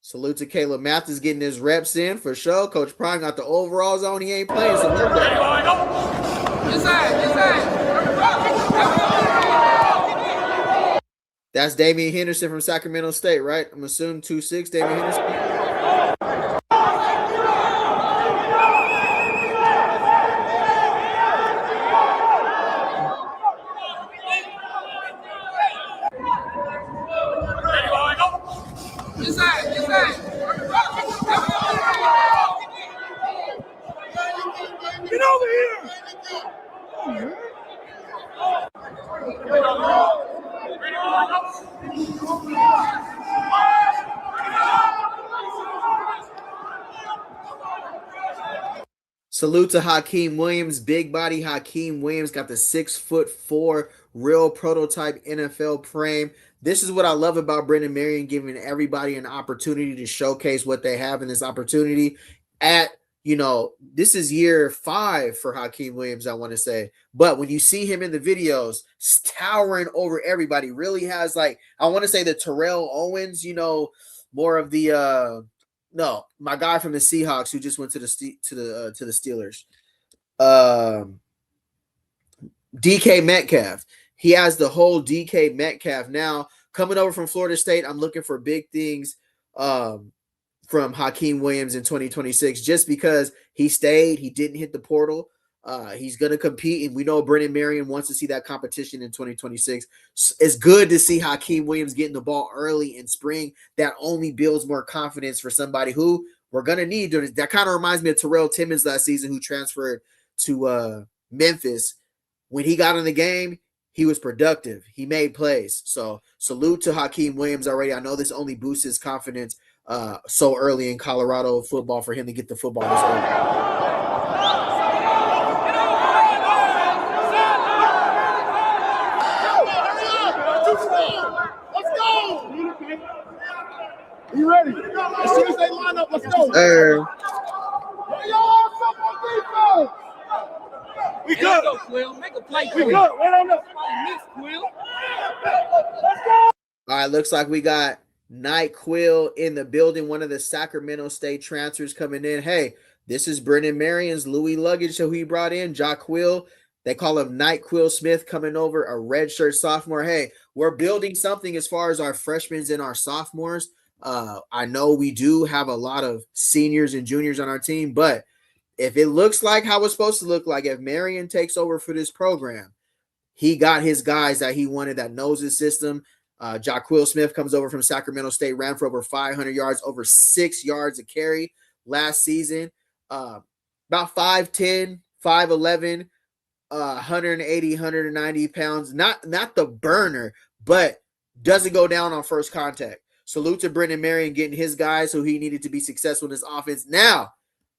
Salute to Caleb Mathis getting his reps in for sure. Coach Prime got the overalls on. He ain't playing. So that's Damian Henderson from Sacramento State, right? I'm assuming 2'6", Damian Henderson. Get over here. Salute to Hakeem Williams, big body Hakeem Williams, got the 6'4" real prototype NFL frame. This is what I love about Brennan Marion, giving everybody an opportunity to showcase what they have in this opportunity. This is year 5 for Hakeem Williams, I want to say. But when you see him in the videos, towering over everybody, really has I want to say the Terrell Owens, more of the my guy from the Seahawks who just went to the Steelers. DK Metcalf. He has the whole DK Metcalf. Now, coming over from Florida State, I'm looking for big things from Hakeem Williams in 2026 just because he stayed. He didn't hit the portal. He's going to compete, and we know Brennan Marion wants to see that competition in 2026. It's good to see Hakeem Williams getting the ball early in spring. That only builds more confidence for somebody who we're going to need. That kind of reminds me of Terrell Timmons last season, who transferred to Memphis, when he got in the game, he was productive. He made plays. So salute to Hakeem Williams already. I know this only boosts his confidence so early in Colorado football for him to get the football this early. You ready? As soon as they line up, let's go. We good. Go, Quill. Make a play. We good. Right on up. Miss Quill. All right, looks like we got Night Quill in the building, one of the Sacramento State transfers coming in. Hey, this is Brennan Marion's Louis luggage who he brought in, Jack Quill. They call him Night Quill Smith, coming over, a redshirt sophomore. Hey, we're building something as far as our freshmen and our sophomores. I know we do have a lot of seniors and juniors on our team, but if it looks like how it's supposed to look like, if Marion takes over for this program, he got his guys that he wanted, that knows his system. Jaquill Smith comes over from Sacramento State, ran for over 500 yards, over 6 yards a carry last season. About 5'10", 5'11", 180, 190 pounds. Not the burner, but doesn't go down on first contact. Salute to Brennan Marion getting his guys who he needed to be successful in this offense. Now,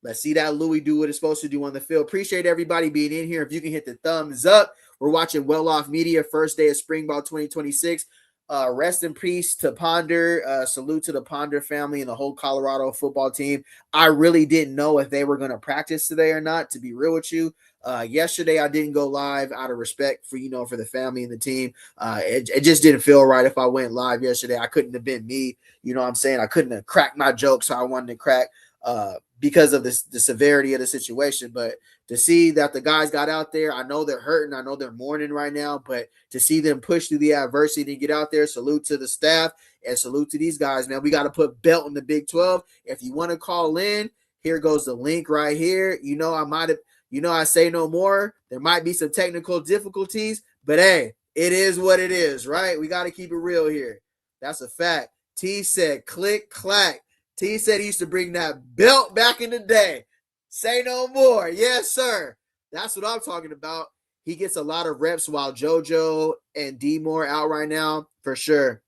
let's see that Louis do what it's supposed to do on the field. Appreciate everybody being in here. If you can hit the thumbs up. We're watching Well Off Media, first day of Spring Ball 2026. Rest in peace to Ponder. Salute to the Ponder family and the whole Colorado football team. I really didn't know if they were going to practice today or not, to be real with you. Yesterday, I didn't go live out of respect for, for the family and the team. It just didn't feel right if I went live yesterday. I couldn't have been me. You know what I'm saying? I couldn't have cracked my joke, so I wanted to crack because of the severity of the situation. But to see that the guys got out there, I know they're hurting. I know they're mourning right now, but to see them push through the adversity and get out there, salute to the staff and salute to these guys, man. We got to put belt in the Big 12. If you want to call in, here goes the link right here. I say no more. There might be some technical difficulties, but hey, it is what it is, right? We got to keep it real here. That's a fact. T said, click, clack. T said he used to bring that belt back in the day. Say no more. Yes, sir. That's what I'm talking about. He gets a lot of reps while JoJo and D Moore out right now, for sure.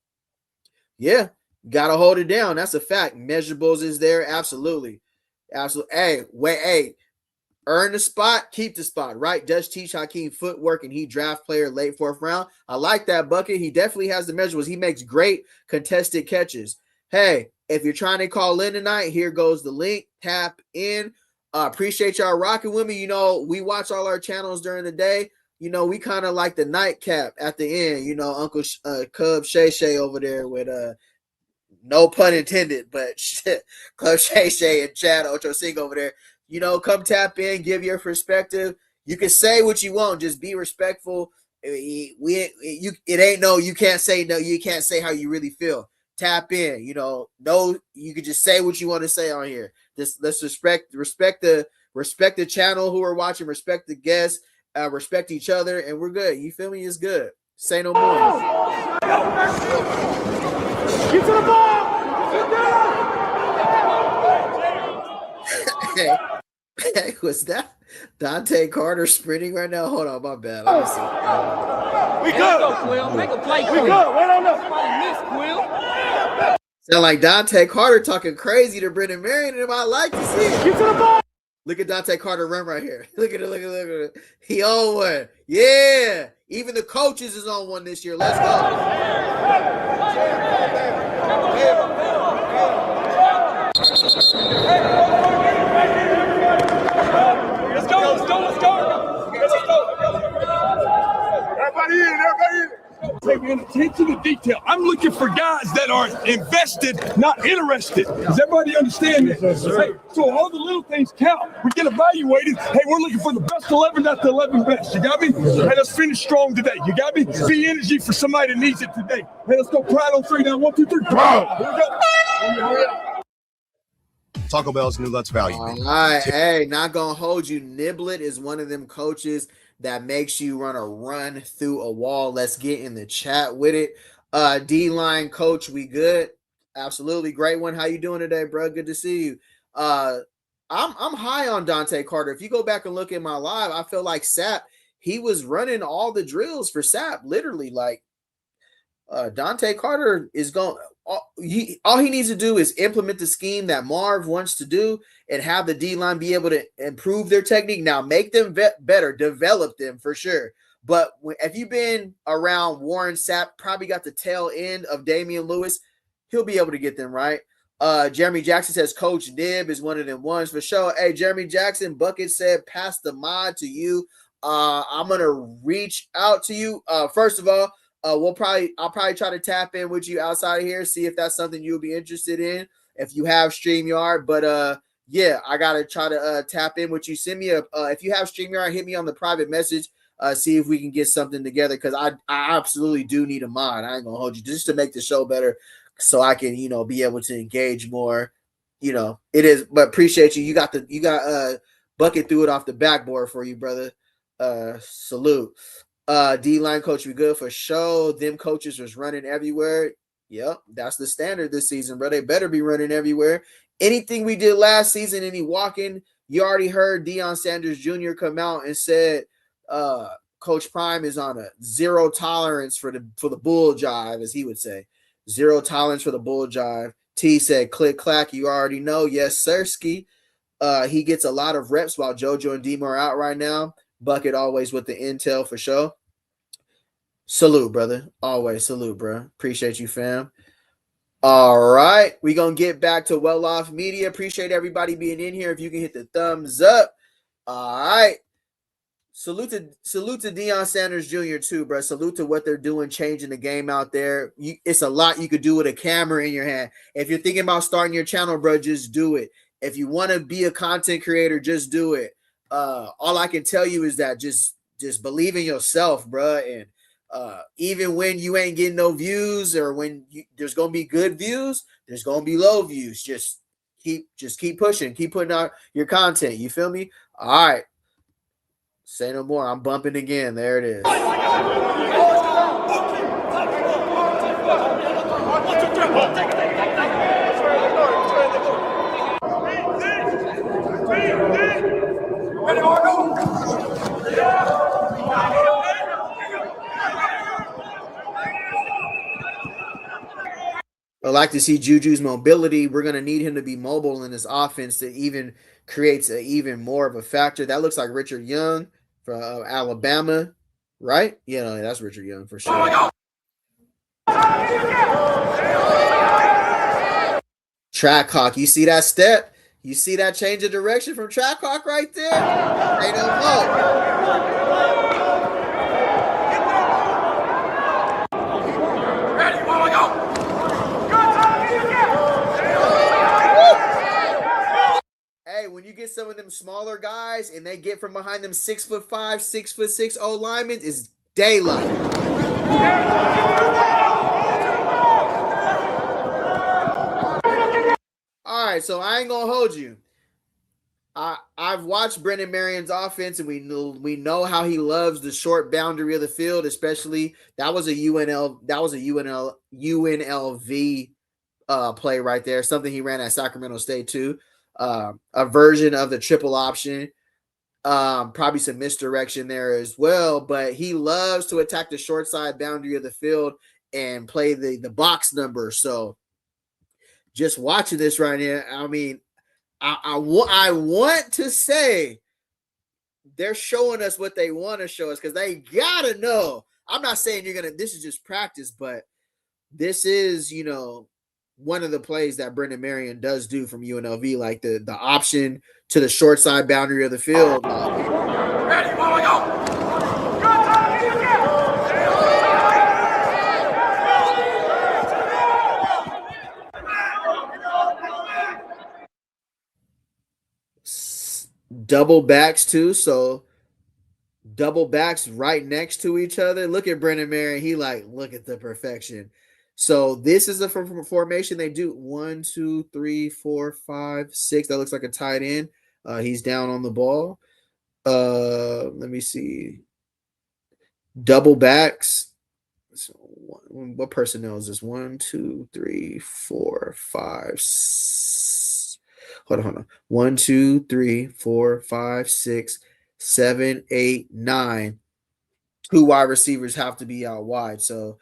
Yeah, got to hold it down. That's a fact. Measurables is there. Absolutely. Absolutely. Hey, earn the spot, keep the spot, right? Does teach Hakeem footwork, and he draft player late 4th round. I like that bucket. He definitely has the measurables. He makes great contested catches. Hey, if you're trying to call in tonight, here goes the link. Tap in. Appreciate y'all rocking with me. We watch all our channels during the day. We kind of like the nightcap at the end. Uncle Cub Shay Shay over there with no pun intended, but Club Shay Shay and Chad Ocho Sing over there. Come tap in, give your perspective. You can say what you want, just be respectful. It ain't no, you can't say no, you can't say how you really feel. Tap in, no, you can just say what you want to say on here. Just let's respect the channel who are watching, respect the guests, respect each other, and we're good. You feel me? It's good. Say no more. Get to the ball. Hey, was that Dante Carter sprinting right now? Hold on, my bad. Let me see. We good. Go, Quill. Make a play. We good. Right on up. Somebody miss, Quill. Sound like Dante Carter talking crazy to Brennan Marion, and I like to see it. Get to the ball. Look at Dante Carter run right here. Look at it. He on one. Yeah. Even the coaches is on one this year. Let's go. Everybody in. Paying attention to detail. I'm looking for guys that are invested, not interested. Does everybody understand that? Hey, so all the little things count. We get evaluated. Hey, we're looking for the best 11, not the 11 best. You got me? Hey, let's finish strong today. You got me? Be energy for somebody that needs it today. Hey, let's go. Pride on 3 now. 1, 2, 3. Pride. Here we go. Taco Bell's new Let's Value. All right. Hey, not going to hold you. Niblet is one of them coaches that makes you run through a wall. Let's get in the chat with it. D-line coach, we good? Absolutely. Great one. How you doing today, bro? Good to see you. I'm high on Dante Carter. If you go back and look at my live, I feel like Sap, he was running all the drills for Sap, literally. Like Dante Carter is going. All he needs to do is implement the scheme that Marv wants to do and have the D line be able to improve their technique. Now, make them better, develop them for sure. But if you've been around Warren Sapp, probably got the tail end of Damian Lewis, he'll be able to get them right. Jeremy Jackson says Coach Nib is one of them ones for sure. Hey, Jeremy Jackson, Bucket said, pass the mod to you. I'm gonna reach out to you. First of all, I'll probably try to tap in with you outside of here, see if that's something you'll be interested in. If you have StreamYard, but yeah, I gotta try to tap in with you. Send me if you have StreamYard, hit me on the private message. See if we can get something together because I absolutely do need a mod. I ain't gonna hold you just to make the show better, so I can be able to engage more. It is, but appreciate you. You got Bucket threw it off the backboard for you, brother. Salute. D-line coach, we good for show. Them coaches was running everywhere. Yep, that's the standard this season, bro. They better be running everywhere. Anything we did last season, any walking, you already heard Deion Sanders Jr. come out and said Coach Prime is on a zero tolerance for the bull jive, as he would say. Zero tolerance for the bull jive. T said, click, clack, you already know. Yes, sirski. He gets a lot of reps while JoJo and Demo are out right now. Bucket always with the intel for sure. Salute, brother. Always salute, bro. Appreciate you, fam. All right. We're going to get back to Well Off Media. Appreciate everybody being in here. If you can hit the thumbs up. All right. Salute to Deion Sanders Jr. too, bro. Salute to what they're doing, changing the game out there. It's a lot you could do with a camera in your hand. If you're thinking about starting your channel, bro, just do it. If you want to be a content creator, just do it. All I can tell you is that just believe in yourself, bro. And even when you ain't getting no views, or when there's gonna be good views, there's gonna be low views. Just keep pushing, keep putting out your content. You feel me? All right. Say no more. I'm bumping again. There it is. I like to see Juju's mobility. We're going to need him to be mobile in this offense to even creates even more of a factor. That looks like Richard Young from Alabama, right? Yeah, no, that's Richard Young for sure. Track Hawk, you see that step? You see that change of direction from Track Hawk right there? Ain't no more. Hey, when you get some of them smaller guys and they get from behind them 6'5", 6'6" O linemen, is daylight. All right, so I ain't gonna hold you. I've watched Brennan Marion's offense, and we know how he loves the short boundary of the field, especially that was a UNLV play right there. Something he ran at Sacramento State too. A version of the triple option, probably some misdirection there as well, but he loves to attack the short side boundary of the field and play the box number. So just watching this right here, I mean, I want to say they're showing us what they want to show us, because they gotta know. I'm not saying this is just practice, but this is, one of the plays that Brennan Marion does do from UNLV, like the option to the short side boundary of the field. Ready, go. Double backs too, so double backs right next to each other. Look at Brennan Marion. Look at the perfection. So this is a formation they do 1, 2, 3, 4, 5, 6. That looks like a tight end. He's down on the ball. Let me see. Double backs. So what personnel is this? 1, 2, 3, 4, 5, 6. Hold on. 1, 2, 3, 4, 5, 6, 7, 8, 9. 2 wide receivers have to be out wide. So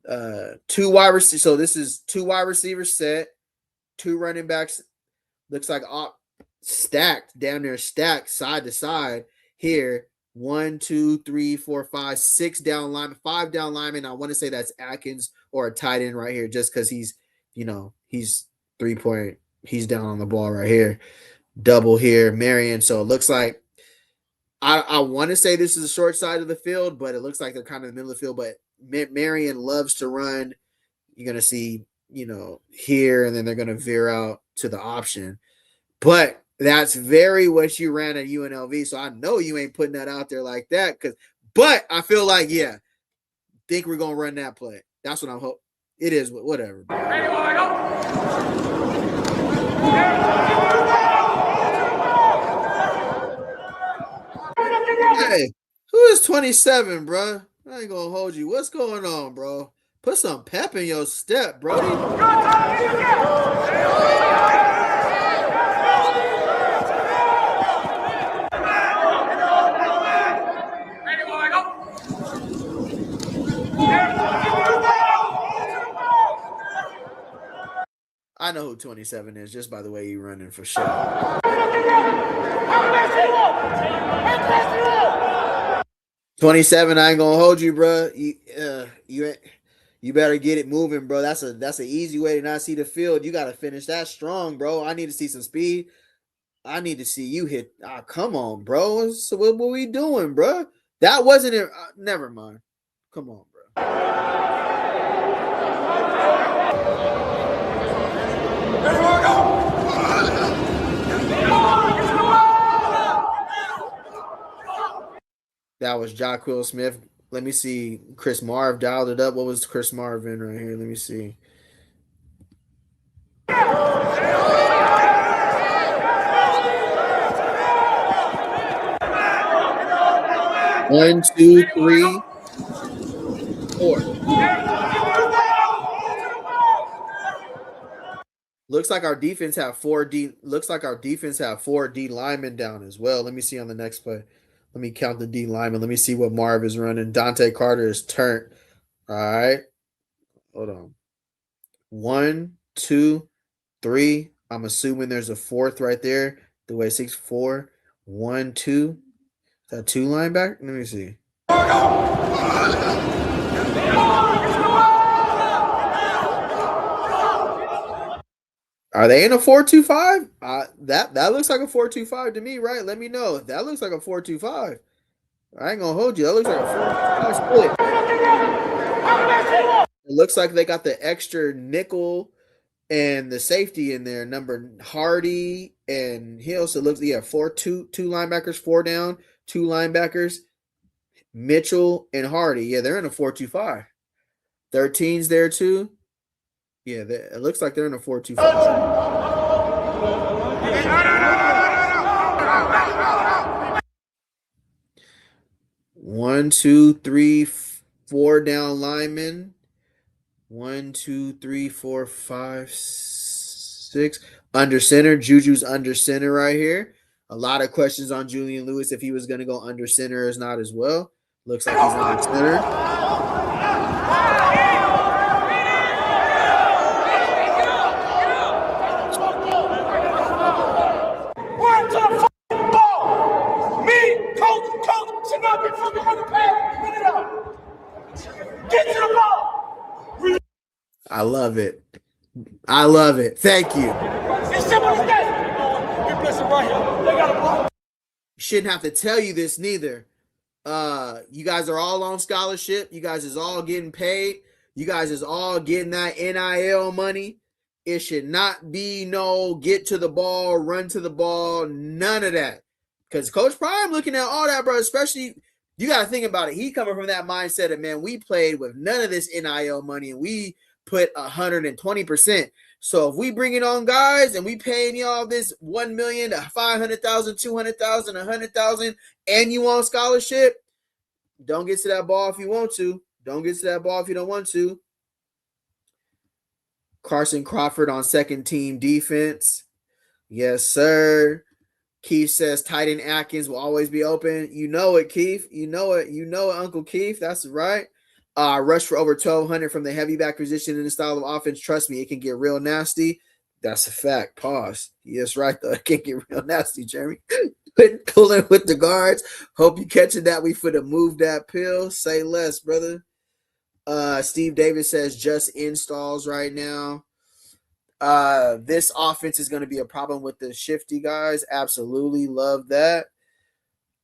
2 wide receivers. So this is 2 wide receivers set, 2 running backs. Looks like stacked, down there, stacked side to side here. 1, 2, 3, 4, 5, 6 down linemen, 5 down linemen. I want to say that's Atkins or a tight end right here, just because he's 3-point. He's down on the ball right here. Double here, Marion. So it looks like I want to say this is the short side of the field, but it looks like they're kind of in the middle of the field. But Marion loves to run. You're gonna see, here, and then they're gonna veer out to the option. But that's very what you ran at UNLV. So I know you ain't putting that out there like that. But I feel like, think we're gonna run that play. That's what I'm hoping. It is whatever. Hey, who is 27, bro? I ain't gonna hold you. What's going on, bro? Put some pep in your step, Brody. I know who 27 is just by the way you running for sure. 27, I ain't gonna hold you, bro. You better get it moving, bro. That's an easy way to not see the field. You gotta finish that strong, bro. I need to see some speed. I need to see you hit. Come on, bro. So what we doing, bro? That wasn't it. Never mind. Come on, bro. That was Jaquil Smith. Let me see. Chris Marv dialed it up. What was Chris Marv in right here? Let me see. One, two, three, 4. Looks like our defense have 4 D. Looks like our defense have 4 D linemen down as well. Let me see on the next play. Let me count the D linemen. Let me see what Marv is running. Dante Carter is turned. All right. Hold on. 1, 2, 3. I'm assuming there's a 4th right there. The way 6, 4. 1, 2. Is that 2 linebacker? Let me see. Are they in a 4-2-5? That looks like a 4-2-5 to me, right? Let me know. That looks like a 4-2-5. I ain't gonna hold you. That looks like a 4-2-5 split. It looks like they got the extra nickel and the safety in there. Number Hardy and Hill. So it looks 2 linebackers, 4 down, 2 linebackers. Mitchell and Hardy. Yeah, they're in a 4-2-5. 13's there too. Yeah, it looks like they're in a 4-2-5. 1, 2, 3, 4 down linemen. 1, 2, 3, 4, 5, 6. Under center. Juju's under center right here. A lot of questions on Julian Lewis if he was going to go under center or not as well. Looks like he's under center. should not be focused on the pass. Spin it out. Get to the ball. I love it. I love it. Thank you. It's simple as that. Get blessed right here. They got a ball. Shouldn't have to tell you this neither. You guys are all on scholarship. You guys is all getting paid. You guys is all getting that NIL money. It should not be no get to the ball, run to the ball, none of that. Because Coach Prime looking at all that, bro, especially you got to think about it. He coming from that mindset of, man, we played with none of this NIL money and we put 120%. So if we bringing on guys and we paying y'all this $1 million, $500,000, $200,000, $100,000, and you on scholarship, don't get to that ball if you want to. Don't get to that ball if you don't want to. Carson Crawford on second team defense. Yes, sir. Keith says tight end Atkins will always be open. You know it, Keith. You know it. You know it, Uncle Keith. That's right. Rush for over 1,200 from the heavy back position in the style of offense. Trust me, it can get real nasty. That's a fact. Pause. Yes, right, though. It can get real nasty, Jeremy. Pulling with the guards. Hope you catching that. We finna move that pill. Say less, brother. Steve Davis says just installs right now. This offense is going to be a problem with the shifty guys. Absolutely love that.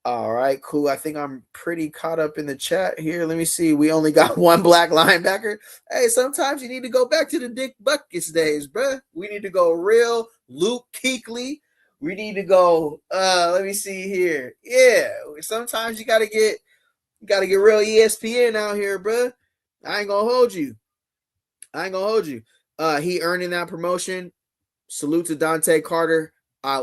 All right, cool. I think I'm pretty caught up in the chat here. Let me see. We only got one black linebacker. Hey, sometimes you need to go back to the Dick Buckets days, bruh. We need to go real Luke Kuechly. We need to go, let me see here. Yeah, sometimes you gotta get real ESPN out here, bruh. I ain't gonna hold you. He earning that promotion. Salute to Dante Carter.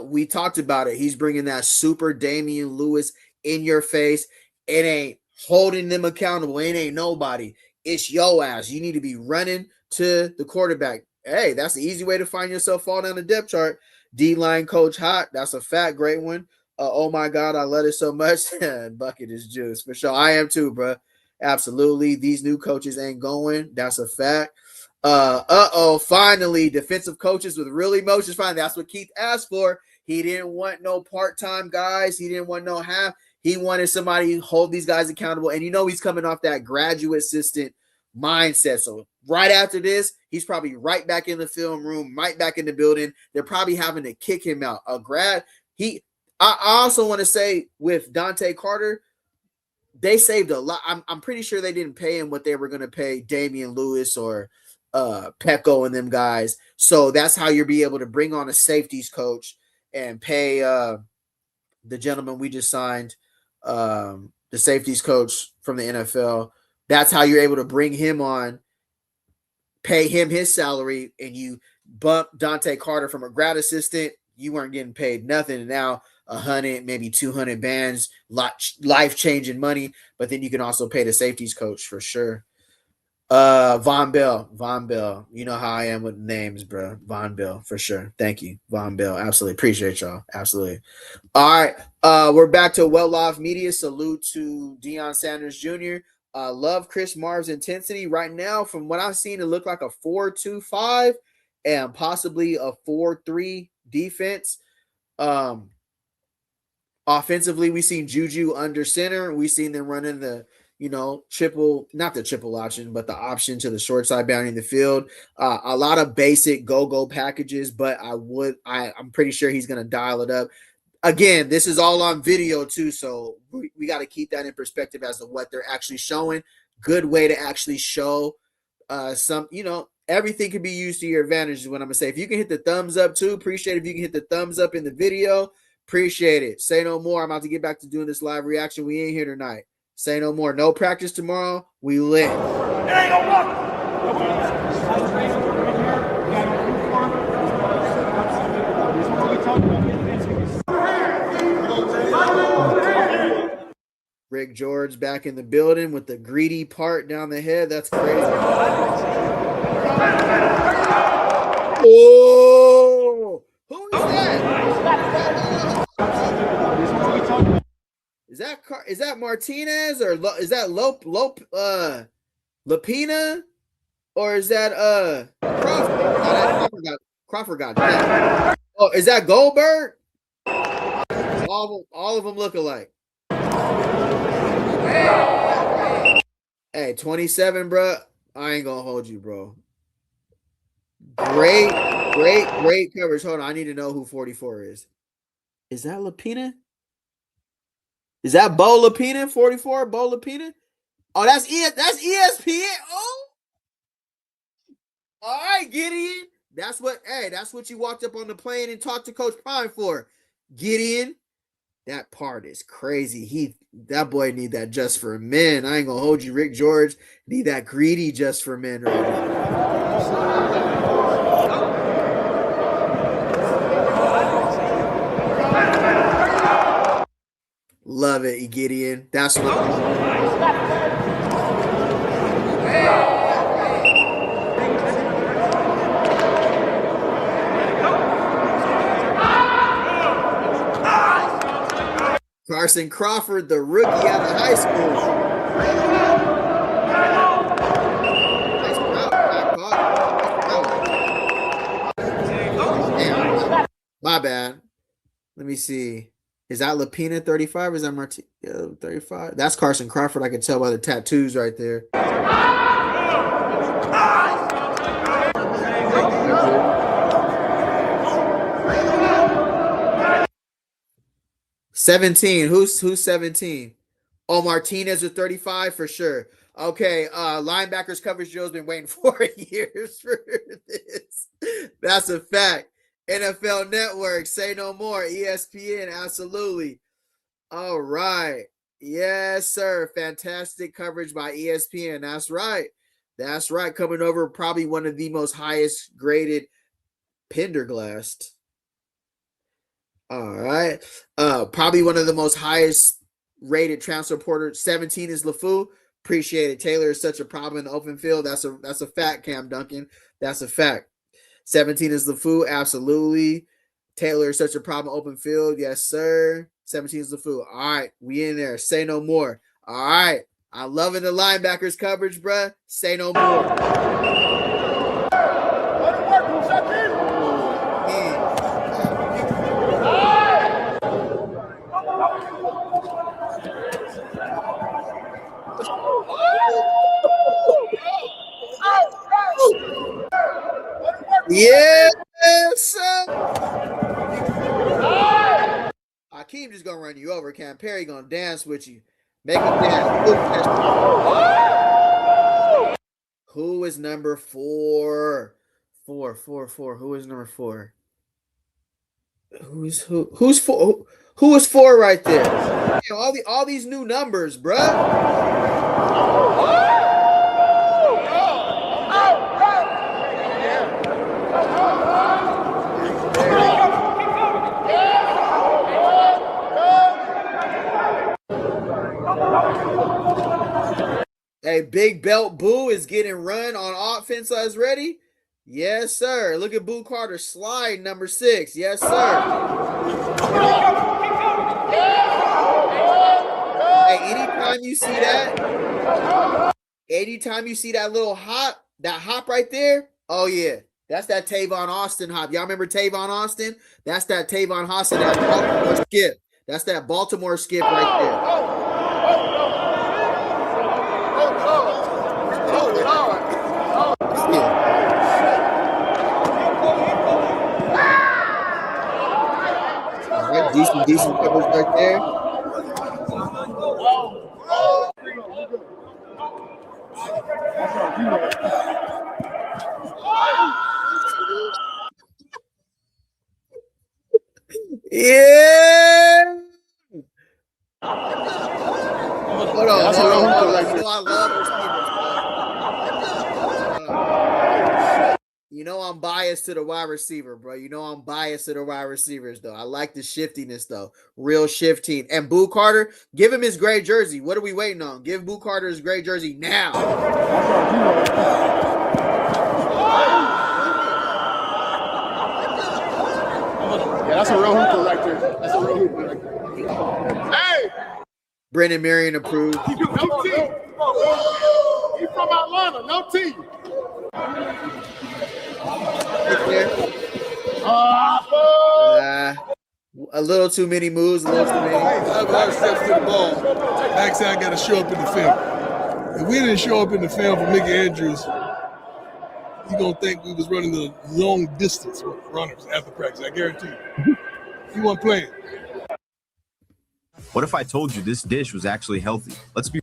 We talked about it. He's bringing that super Damian Lewis in your face. It ain't holding them accountable. It ain't nobody. It's your ass. You need to be running to the quarterback. Hey, that's the easy way to find yourself fall down the depth chart. D-line coach hot. That's a fat, great one. Oh my God, I love it so much. Bucket is juice. For sure. I am too, bro. Absolutely. These new coaches ain't going. That's a fact. Finally, defensive coaches with real emotions. Finally, that's what Keith asked for. He didn't want no part-time guys. He didn't want no half. He wanted somebody to hold these guys accountable. And you know he's coming off that graduate assistant mindset. So right after this, he's probably right back in the film room, right back in the building. They're probably having to kick him out. I also want to say with Dante Carter, they saved a lot. I'm pretty sure they didn't pay him what they were going to pay Damian Lewis or Pecco and them guys. So that's how you'll be able to bring on a safeties coach and pay the gentleman we just signed, the safeties coach from the NFL. That's how you're able to bring him on, pay him his salary, and you bump Dante Carter from a grad assistant. You weren't getting paid nothing, and now 100, maybe 200 bands, life-changing money. But then you can also pay the safeties coach for sure. Von Bell. You know how I am with names, bro. Von Bell, for sure. Thank you, Von Bell. Absolutely. Appreciate y'all. Absolutely. All right. We're back to well-off media. Salute to Deion Sanders Jr. Love Chris Marv's intensity. Right now, from what I've seen, it looked like a 4-2-5 and possibly a 4-3 defense. Offensively, we've seen Juju under center. We've seen them running the not the triple option, but the option to the short side bounding the field. A lot of basic go-go packages, but I'm pretty sure he's going to dial it up. Again, this is all on video too, so we got to keep that in perspective as to what they're actually showing. Good way to actually show everything can be used to your advantage is what I'm going to say. If you can hit the thumbs up too, appreciate it. If you can hit the thumbs up in the video, appreciate it. Say no more. I'm about to get back to doing this live reaction. We ain't here tonight. Say no more. No practice tomorrow. We lit. Rick George back in the building with the greedy part down the head. That's crazy. Oh, who is that? Is that Martinez or is that Lapina or is that Crawford? Crawford got that. Oh, is that Goldberg? All of them look alike. Hey, 27, bro. I ain't gonna hold you, bro. Great coverage. Hold on, I need to know who 44 is. Is that Lapina? Is that Bo Lapina, 44? Bo Lapina? Oh, that's ESPN. Oh, all right, Gideon. That's what you walked up on the plane and talked to Coach Prime for. Gideon. That part is crazy. That boy need that just for men. I ain't gonna hold you, Rick George. Need that greedy just for men right now. Love it, Gideon. That's what. Carson Crawford, the rookie out of high school. Nice route. My bad. Let me see. Is that Lapina 35 or is that Martin 35? That's Carson Crawford. I can tell by the tattoos right there. 17. Who's 17? Oh, Martinez with 35 for sure. Okay, linebackers coverage Joe's been waiting 4 years for this. That's a fact. NFL Network, say no more. ESPN, absolutely. All right. Yes, sir. Fantastic coverage by ESPN. That's right. That's right. Coming over probably one of the most highest graded Pendergast. All right. Probably one of the most highest rated transfer porters. 17 is LaFou. Appreciate it. Taylor is such a problem in the open field. That's a fact, Cam Duncan. That's a fact. 17 is LaFou. Absolutely. Taylor is such a problem open field. Yes, sir. 17 is LaFou. All right. We in there. Say no more. All right. I'm loving the linebackers coverage, bruh. Say no more. Yes, sir. Akeem just gonna run you over. Cam Perry gonna dance with you. Make him dance. Who is number 4? 4. Who is number 4? Who's 4? Who is 4 right there? Damn, all these new numbers, bruh. Hey, Big Belt Boo is getting run on offense as ready. Yes, sir. Look at Boo Carter slide number 6. Yes, sir. Hey, anytime you see that little hop, that hop right there, oh yeah, that's that Tavon Austin hop. Y'all remember Tavon Austin? That's that Tavon Austin, that Baltimore skip. That's that Baltimore skip right there. Decent coverage right there. Yeah. Hold on. I love receivers. You know I'm biased to the wide receiver, bro. You know I'm biased to the wide receivers, though. I like the shiftiness, though. Real shifting. And Boo Carter, give him his gray jersey. What are we waiting on? Give Boo Carter his gray jersey now. Yeah, that's a real hooper right there. That's a real hooper right there. Hey! Brennan Marion approved. No T. He's from Atlanta. No T. A little too many moves. A little too many. I have a lot of steps to the ball. Backside got to show up in the film. If we didn't show up in the film for Mickey Andrews, you're going to think we was running the long distance runners after practice. I guarantee you. He wasn't playing. What if I told you this dish was actually healthy? Let's be.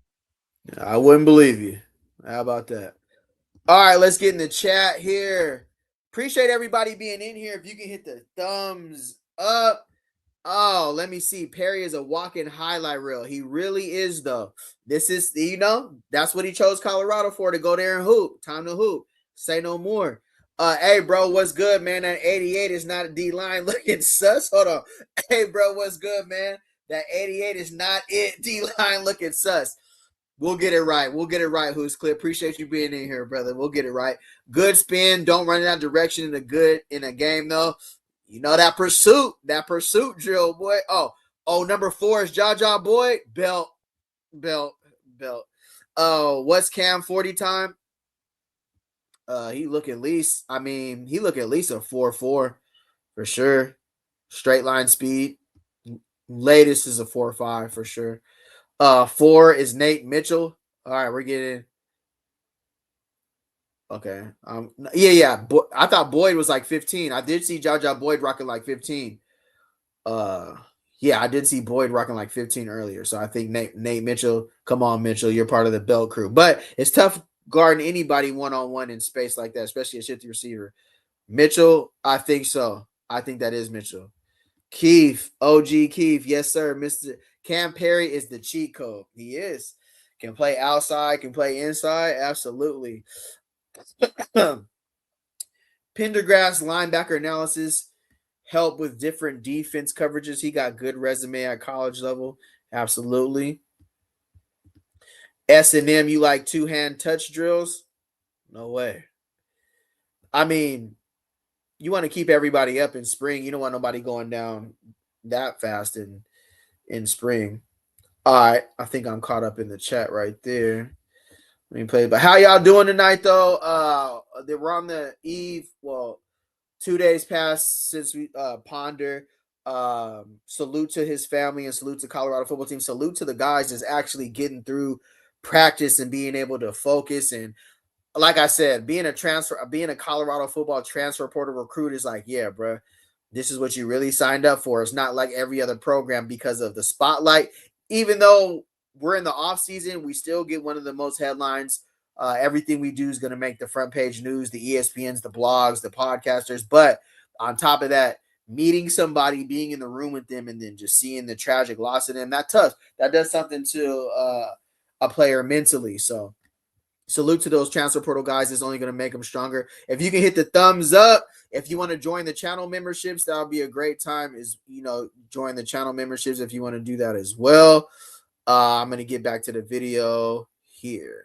I wouldn't believe you. How about that? All right, let's get in the chat here. Appreciate everybody being in here. If you can hit the thumbs up. Oh, let me see. Perry is a walking highlight reel. He really is, though. This is, that's what he chose Colorado for, to go there and hoop. Time to hoop. Say no more. Hey, bro, what's good, man? That 88 is not a D-line looking sus. Hold on. Hey, bro, what's good, man? That 88 is not it. D-line looking sus. We'll get it right. We'll get it right, Who's Clip. Appreciate you being in here, brother. We'll get it right. Good spin. Don't run in that direction in a game, though. You know that pursuit drill, boy. Oh, Oh, number 4 is Jaja Boyd. Belt. What's Cam 40 time? He look at least. I mean, he look at least a 4.4 for sure. Straight line speed. Latest is a 4.5 for sure. 4 is Nate Mitchell. All right, we're getting. Okay. Yeah. I thought Boyd was like 15. I did see Jaja Boyd rocking like 15. Yeah, I did see Boyd rocking like 15 earlier. So I think Nate Mitchell, come on, Mitchell, you're part of the belt crew. But it's tough guarding anybody one-on-one in space like that, especially a shifty receiver. Mitchell, I think so. I think that is Mitchell. Keith, OG Keith, yes, sir. Mr. Cam Perry is the cheat code. He is. Can play outside, can play inside. Absolutely. Pendergrass linebacker analysis. Help with different defense coverages. He got good resume at college level. Absolutely. S&M, you like two-hand touch drills? No way. I mean, you want to keep everybody up in spring. You don't want nobody going down that fast in spring. All right. I think I'm caught up in the chat right there. Let me play. But how y'all doing tonight, though? We're on the eve. Well, 2 days passed since we Ponder. Salute to his family and salute to Colorado football team. Salute to the guys that's actually getting through practice and being able to focus. And like I said, being a Colorado football transfer portal recruit is like, yeah, bro, this is what you really signed up for. It's not like every other program because of the spotlight. Even though we're in the off season, we still get one of the most headlines. Everything we do is going to make the front page news, the ESPNs, the blogs, the podcasters. But on top of that, meeting somebody, being in the room with them, and then just seeing the tragic loss of them, that's tough. That does something to a player mentally. So salute to those transfer portal guys. It's only going to make them stronger. If you can hit the thumbs up, if you want to join the channel memberships, that'll be a great time. Join the channel memberships if you want to do that as well. I'm going to get back to the video here.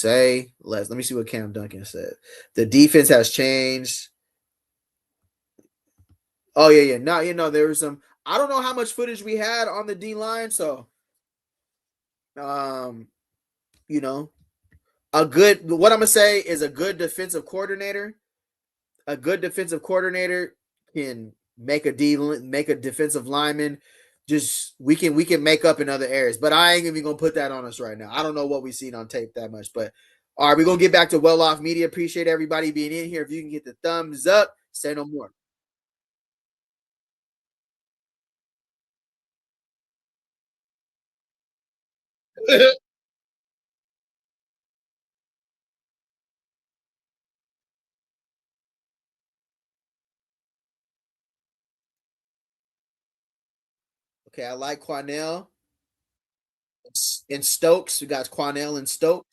Let me see what Cam Duncan said. The defense has changed. Oh, yeah. No, there was some. I don't know how much footage we had on the D line, so what I'm gonna say is a good defensive coordinator. A good defensive coordinator can make a defensive lineman. Just we can make up in other areas, but I ain't even gonna put that on us right now. I don't know what we've seen on tape that much, but all right, we're gonna get back to Well Off Media. Appreciate everybody being in here. If you can get the thumbs up, say no more. Okay, I like Quanell and Stokes. We got Quanell and Stokes.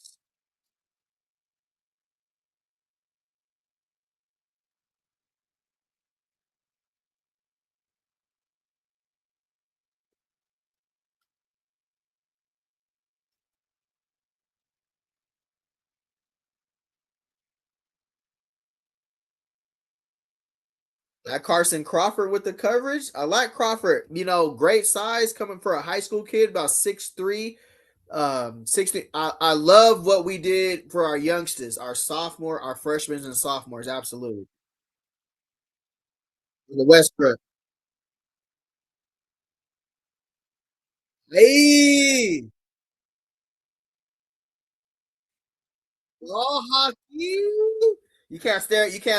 That Carson Crawford with the coverage. I like Crawford. Great size coming for a high school kid, about 6'3". 60. I love what we did for our youngsters, our freshmen and sophomores. Absolutely. The Westbrook. Hey. Oh, hockey. You can't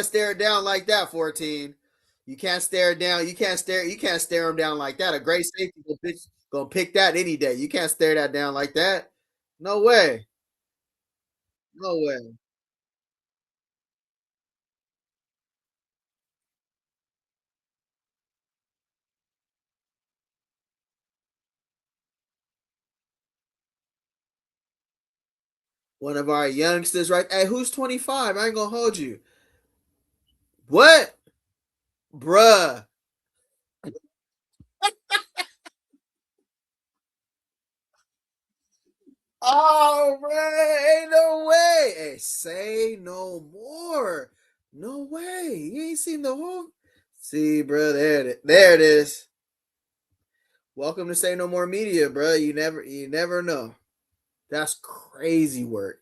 stare it down like that, 14. You can't stare it down. You can't stare him down like that. A great safety gonna pick that any day. You can't stare that down like that. No way. No way. One of our youngsters, right? Hey, who's 25? I ain't gonna hold you. What? Bruh. Oh, man, ain't no way. Hey, say no more. No way. You ain't seen the whole. See, bro, there it is. Welcome to Say No More Media, bro. You never know. That's crazy work.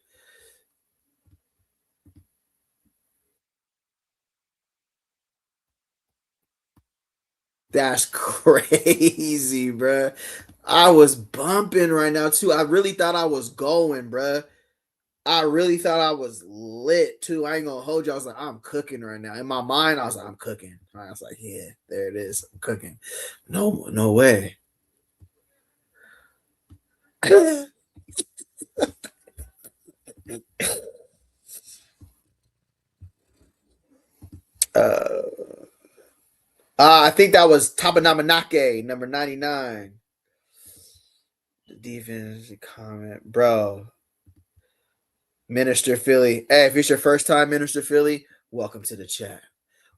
That's crazy, bro. I was bumping right now too. I really thought I was going, bro. I really thought I was lit too. I ain't gonna hold you. I was like, I'm cooking right now. In my mind, I was like, I'm cooking. I was like, yeah, there it is. I'm cooking. No way. I think that was Tabanamanake, number 99. The defense comment, bro. Minister Philly. Hey, if it's your first time, Minister Philly, welcome to the chat.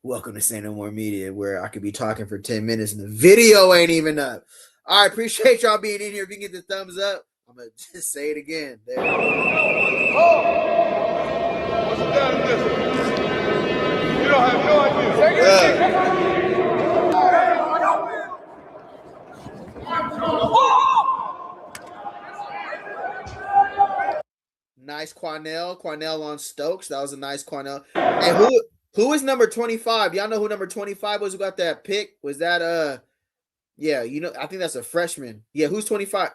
Welcome to Say No More Media, where I could be talking for 10 minutes and the video ain't even up. All right, appreciate y'all being in here. If you can get the thumbs up, I'm going to just say it again. There we go. What's the down this? You don't have no idea. Nice Quanell. Quanell on Stokes. That was a nice Quanell. And who is number 25? Y'all know who number 25 was? Who got that pick? Was that yeah, you know, I think that's a freshman. Yeah, who's 25?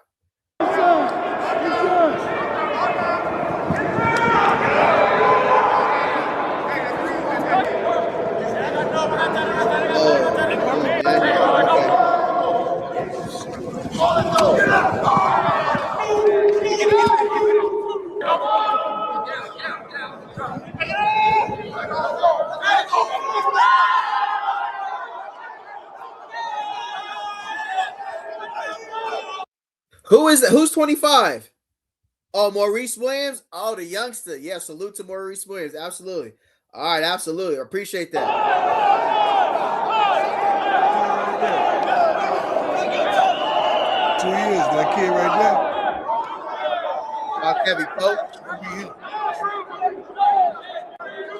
Who's 25? Oh, Maurice Williams. Oh, the youngster. Yeah, salute to Maurice Williams. Absolutely. All right, absolutely. Appreciate that. 2 years, that kid right there. Heavy coach.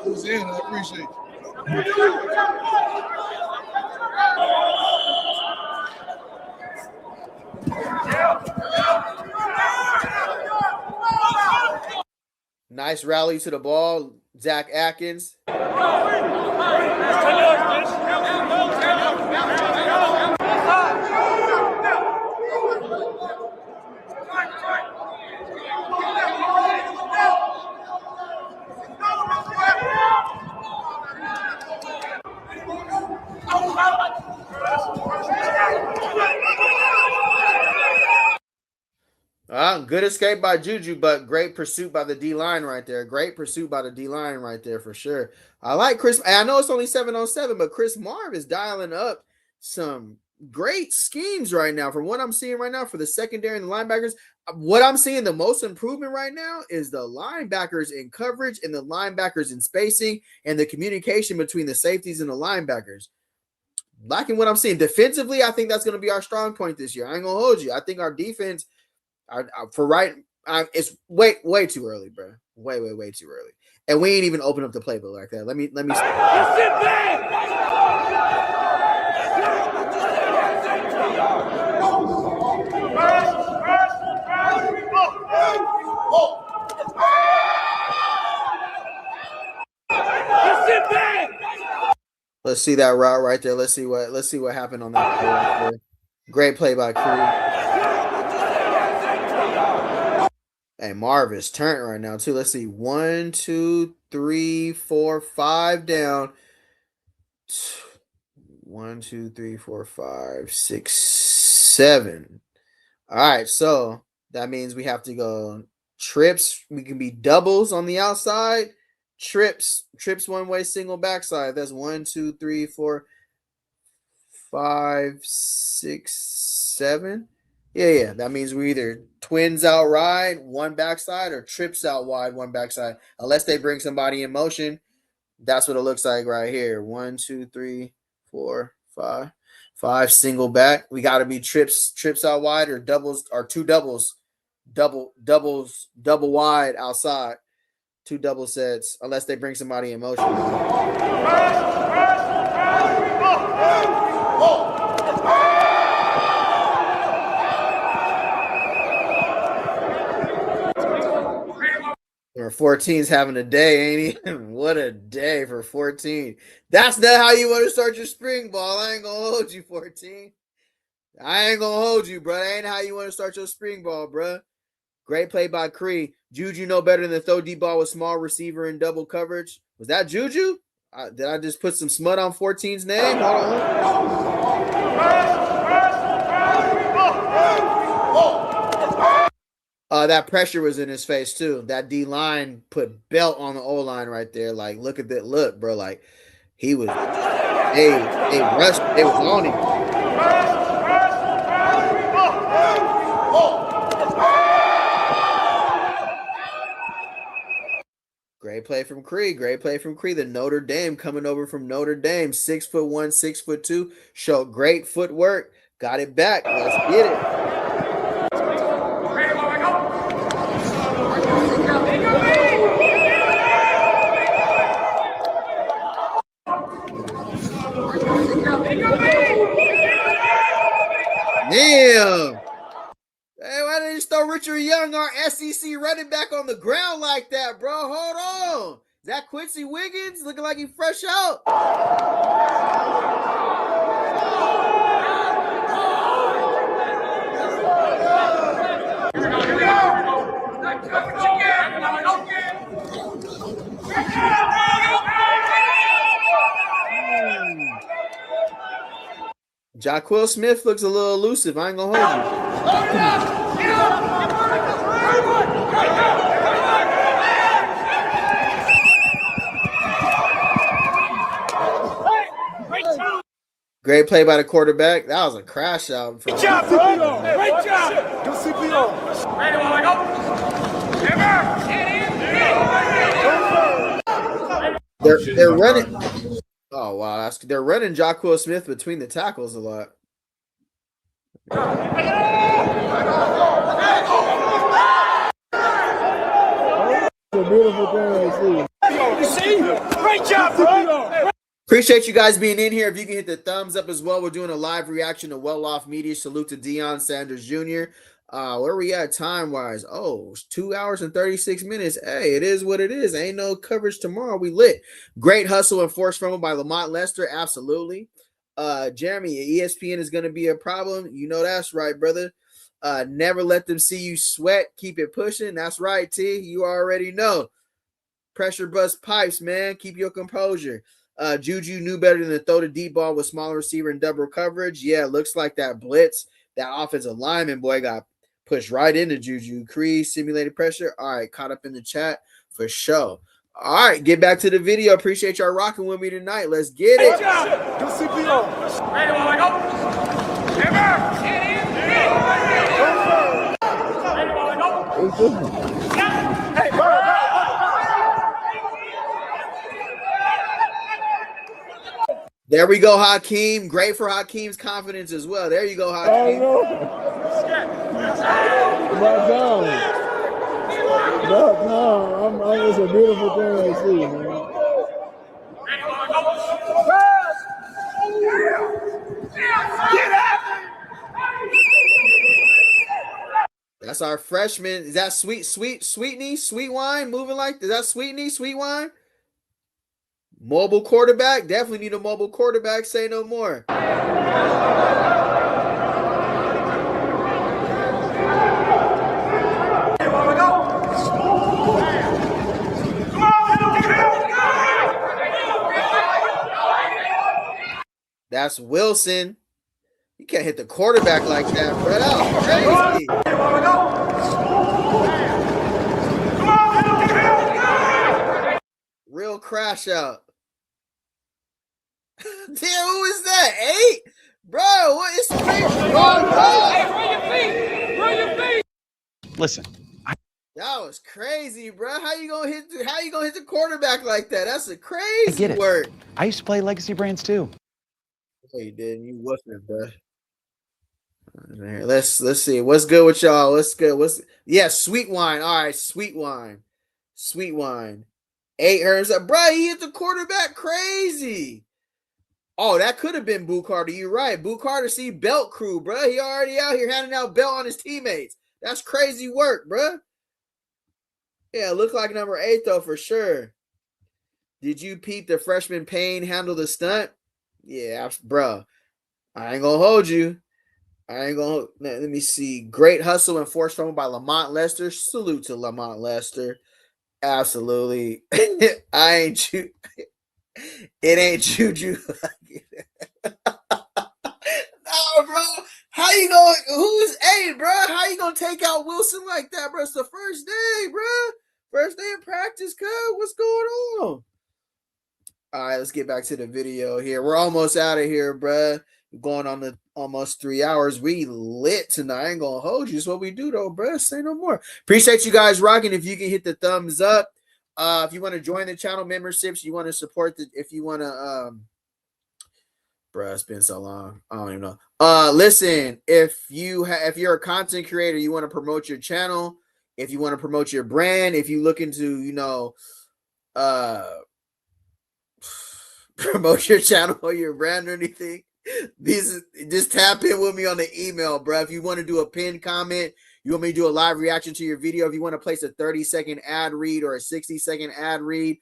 Who's in? I appreciate you. Nice rally to the ball, Zach Atkins. Good escape by Juju, but great pursuit by the D-line right there. Great pursuit by the D-line right there for sure. I like Chris. I know it's only 7-on-7, but Chris Marv is dialing up some great schemes right now from what I'm seeing right now for the secondary and the linebackers. What I'm seeing the most improvement right now is the linebackers in coverage and the linebackers in spacing and the communication between the safeties and the linebackers. Liking what I'm seeing defensively, I think that's going to be our strong point this year. I ain't going to hold you. I think our defense – it's way too early, bro. Way too early, and we ain't even open up the playbook like that. Let me. Let's see that route right there. Let's see what happened on that play right there. Great play by Crew. Hey, Marv is turning right now, too. Let's see. 1, 2, 3, 4, 5 down. 1, 2, 3, 4, 5, 6, 7. All right, so that means we have to go trips. We can be doubles on the outside. Trips one way, single backside. That's 1, 2, 3, 4, 5, 6, 7. Yeah. That means we either twins out wide, one backside, or trips out wide, one backside. Unless they bring somebody in motion. That's what it looks like right here. 1, 2, 3, 4, 5. 5 single back. We got to be trips out wide or doubles or two doubles. Double wide outside. 2 double sets. Unless they bring somebody in motion. 14's having a day, ain't he? What a day for 14. That's not how you want to start your spring ball. I ain't gonna hold you, 14. I ain't gonna hold you, bro. That ain't how you want to start your spring ball, bro. Great play by Cree. Juju know better than throw deep ball with small receiver in double coverage. Was that Juju? Did I just put some smut on 14's name? Hold on. That pressure was in his face too. That D line put belt on the O line right there. Like, look at that look, bro. Like, he was. They rushed. They was on him. Great play from Cree. Great play from Cree. The Notre Dame coming over from Notre Dame. 6'1", 6'2". Showed great footwork. Got it back. Let's get it. Damn. Hey, why didn't you throw Richard Young, our SEC running back, on the ground like that, bro? Hold on. Is that Quincy Wiggins? Looking like he fresh out. Jaquil Smith looks a little elusive. I ain't gonna hold you. Great play by the quarterback. That was a crash out. Great job, bro. Great job. Do CPR. They're running. Oh wow, they're running Jaquil Smith between the tackles a lot. It's a beautiful thing to see. Great job, bro. Appreciate you guys being in here. If you can hit the thumbs up as well. We're doing a live reaction to Well Off Media. Salute to Deion Sanders Jr. Where are we at time-wise? Oh, 2 hours and 36 minutes. Hey, it is what it is. Ain't no coverage tomorrow. We lit. Great hustle and forced fumble by Lamont Lester. Absolutely. Jeremy, ESPN is going to be a problem. You know that's right, brother. Never let them see you sweat. Keep it pushing. That's right, T. You already know. Pressure bust pipes, man. Keep your composure. Juju knew better than to throw the deep ball with smaller receiver and double coverage. Yeah, looks like that blitz, that offensive lineman boy got pushed right into Juju. Cree simulated pressure. All right, caught up in the chat for sure. All right, get back to the video. Appreciate y'all rocking with me tonight. Let's get it. Do There we go, Hakeem. Great for Hakeem's confidence as well. There you go, Hakeem. It's a beautiful thing to see, man. That's our freshman. Is that Sweet Wine moving like? Is that Sweet Wine? Mobile quarterback. Definitely need a mobile quarterback. Say no more. That's Wilson. You can't hit the quarterback like that, bro. That was crazy. Real crash out. Damn, who is that? 8? Bro, what is Listen. That was crazy, bro. How you gonna hit the quarterback like that? That's a crazy I get it. work. I used to play Legacy Brands too. Oh, you did. You woofed it, bro. Let's see. What's good with y'all? What's good? Sweet Wine. All right, Sweet Wine. 8 earns up. Bro, he hit the quarterback crazy. Oh, that could have been Boo Carter. You're right. Boo Carter, see, belt crew, bro. He already out here handing out belt on his teammates. That's crazy work, bro. Yeah, look like number 8 though for sure. Did you peep the freshman Payne handle the stunt? Yeah, bro. I ain't gonna hold you. Let me see. Great hustle and forced fumble by Lamont Lester. Salute to Lamont Lester. Absolutely. I ain't you. It ain't Juju. No, bro. How you going? Who's A, bro? How you gonna take out Wilson like that, bro? It's the first day, bro. First day of practice, cuz. What's going on? All right, let's get back to the video here. We're almost out of here, bro. Going on the almost 3 hours. We lit tonight. I ain't gonna hold you. It's what we do, though, bro. Say no more. Appreciate you guys rocking. If you can hit the thumbs up. If you want to join the channel memberships, you want to support if you want to bro, it's been so long. I don't even know. Listen, if you're a content creator, you want to promote your channel, if you want to promote your brand, if you looking to, promote your channel or your brand or anything, just tap in with me on the email, bro. If you want to do a pinned comment, you want me to do a live reaction to your video, if you want to place a 30-second ad read or a 60-second ad read,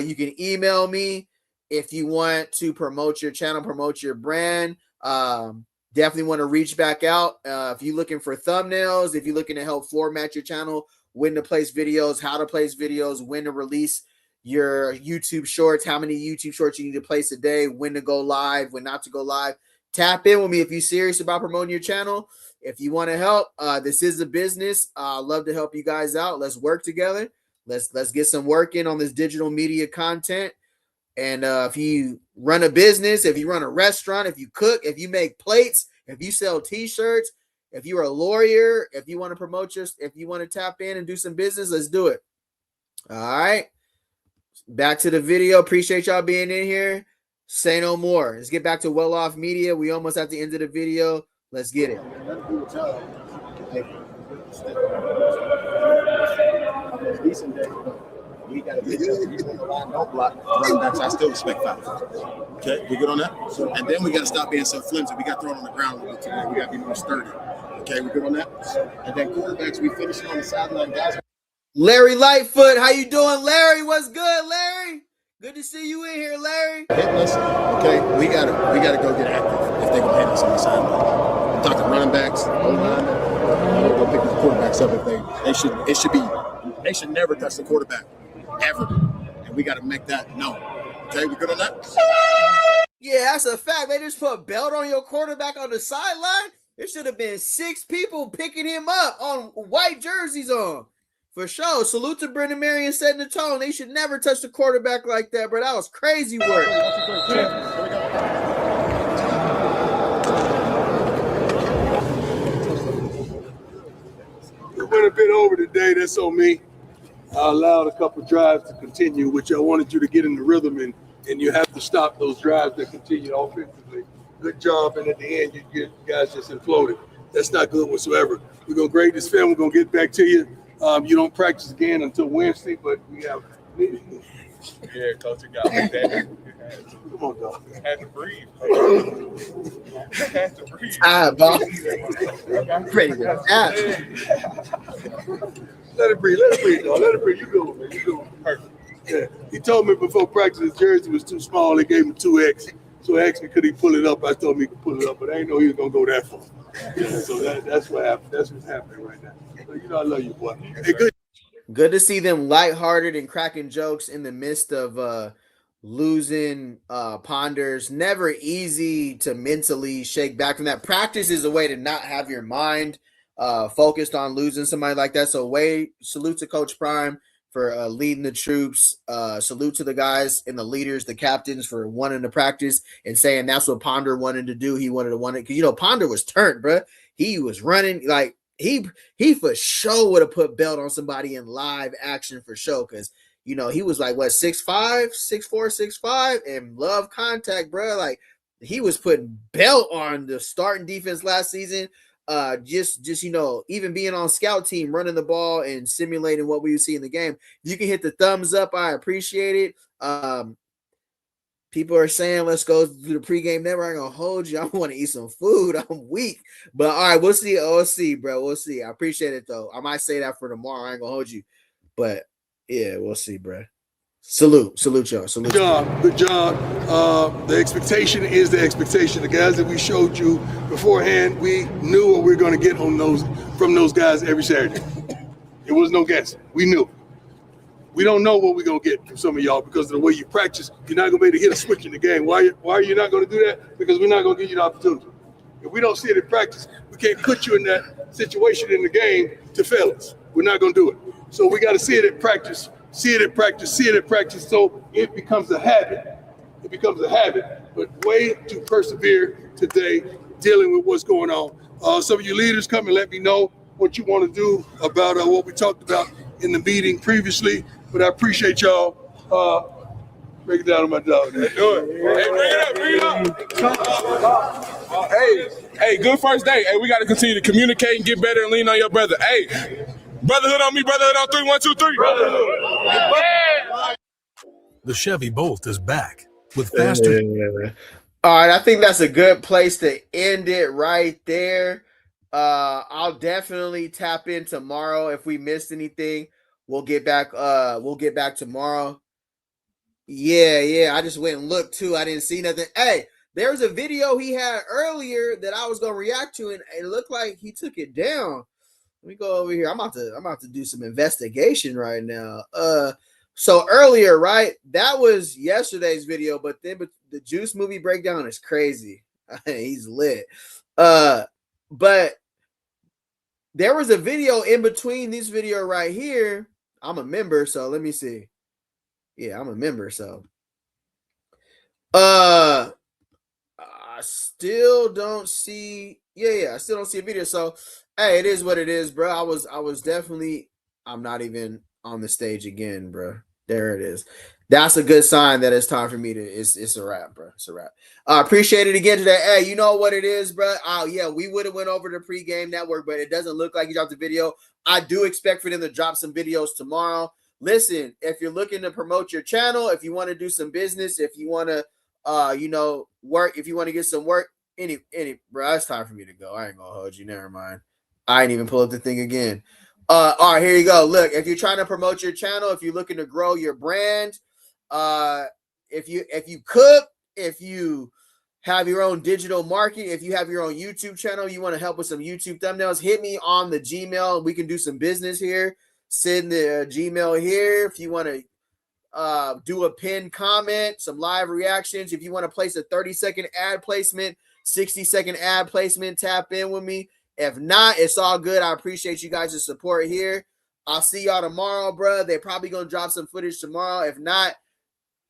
you can email me. If you want to promote your channel, promote your brand, definitely want to reach back out. If you're looking for thumbnails, if you're looking to help format your channel, when to place videos, how to place videos, when to release your YouTube shorts, how many YouTube shorts you need to place a day, when to go live, when not to go live, tap in with me if you're serious about promoting your channel. If you want to help, this is a business. I'd love to help you guys out. Let's work together. Let's get some work in on this digital media content. And if you run a business, if you run a restaurant, if you cook, if you make plates, if you sell t-shirts, if you're a lawyer, if you want to promote if you want to tap in and do some business, let's do it. All right. Back to the video. Appreciate y'all being in here. Say no more. Let's get back to Well Off Media. We almost at the end of the video. Let's get it. Decent day. We got a big line, no block, running backs. I still expect 5. Okay, we good on that? And then we got to stop being so flimsy. We got thrown on the ground a little bit today. We got to be more sturdy. Okay, we good on that? And then quarterbacks, we finishing on the sideline, guys. Larry Lightfoot, how you doing, Larry? What's good, Larry? Good to see you in here, Larry. Hitting us, okay, we gotta go get active if they gonna hit us on the sideline. I'm talking running backs, O-line. Go pick the quarterbacks up if they should never touch the quarterback ever, and we got to make that known. Okay, we good on that? Yeah, that's a fact. They just put a belt on your quarterback on the sideline. There should have been 6 people picking him up on white jerseys on. For sure. Salute to Brennan Marion setting the tone. They should never touch the quarterback like that, bro. That was crazy work. We went a bit over today. That's on me. I allowed a couple drives to continue, which I wanted you to get in the rhythm, and you have to stop those drives that continue offensively. Good job, and at the end, you guys just imploded. That's not good whatsoever. We're going to grade this film. We're going to get back to you. You don't practice again until Wednesday, but we have. Yeah, Coach, you got that. Come on, dog. Had to breathe. Had to breathe. Bob. Ready to Let it breathe, dog. Let it breathe. You go, man. You go. Perfect. Yeah. He told me before practice his jersey was too small. They gave him 2X. So he asked me, could he pull it up? I told him he could pull it up, but I didn't know he was going to go that far. Yeah, so that's what happened. That's what's happening right now. So, I love you, boy. Hey, good to see them lighthearted and cracking jokes in the midst of losing Ponders. Never easy to mentally shake back from that. Practice is a way to not have your mind focused on losing somebody like that. So salute to Coach Prime for leading the troops. Salute to the guys and the leaders, the captains, for wanting to practice and saying that's what Ponder wanted to do. He wanted to because Ponder was turned, bro. He was running like he for sure would have put belt on somebody in live action for sure, because he was like 6'5", 6'4", 6'5", and love contact, bro. Like he was putting belt on the starting defense last season. Just even being on scout team, running the ball and simulating what we see in the game. You can hit the thumbs up. I appreciate it. People are saying let's go to the pregame network. I'm gonna hold you. I want to eat some food. I'm weak, but all right, we'll see. We'll see, bro. We'll see. I appreciate it though. I might say that for tomorrow. I ain't gonna hold you. But yeah, we'll see, bro. Salute y'all. Salute. Good job. The expectation is the expectation. The guys that we showed you beforehand, we knew what we were going to get from those guys every Saturday. It was no guessing. We knew. We don't know what we're going to get from some of y'all because of the way you practice. You're not going to be able to hit a switch in the game. Why are you not going to do that? Because we're not going to give you the opportunity. If we don't see it in practice, we can't put you in that situation in the game to fail us. We're not going to do it. So we got to see it in practice, see it in practice, so it becomes a habit. It becomes a habit. But way to persevere today dealing with what's going on. Some of you leaders come and let me know what you want to do about what we talked about in the meeting previously. But I appreciate y'all. Break it down to my dog. Do it. Hey, bring it up. Hey, good first day. Hey, we got to continue to communicate and get better and lean on your brother. Hey, brotherhood on me, brotherhood on 3, 1, 2, 3. Brotherhood. The Chevy Bolt is back with faster. All right, I think that's a good place to end it right there. I'll definitely tap in tomorrow. If we missed anything, we'll get back tomorrow. Yeah. I just went and looked too. I didn't see nothing. Hey, there was a video he had earlier that I was gonna react to, and it looked like he took it down. Let me go over here. I'm about to do some investigation right now. So earlier, right? That was yesterday's video, but the Juice movie breakdown is crazy. He's lit. But there was a video in between this video right here. I'm a member, so let me see. Yeah, I'm a member, so I still don't see. Yeah, I still don't see a video. So hey, it is what it is, bro. I was definitely. I'm not even on the stage again, bro. There it is. That's a good sign that it's time for me to. It's a wrap, bro. It's a wrap. I appreciate it again today. Hey, you know what it is, bro? Yeah, we would have went over to Pregame Network, but it doesn't look like you dropped the video. I do expect for them to drop some videos tomorrow. Listen, if you're looking to promote your channel, if you want to do some business, if you want to, work, if you want to get some work, any, bro, it's time for me to go. I ain't gonna hold you. Never mind. I ain't even pull up the thing again. All right, here you go. Look, if you're trying to promote your channel, if you're looking to grow your brand, if you cook, if you have your own digital marketing, if you have your own YouTube channel, you want to help with some YouTube thumbnails, hit me on the Gmail. We can do some business here. Send the Gmail here. If you want to do a pinned comment, some live reactions, if you want to place a 30-second ad placement, 60-second ad placement, tap in with me. If not, it's all good. I appreciate you guys' support here. I'll see y'all tomorrow, bro. They're probably going to drop some footage tomorrow. If not,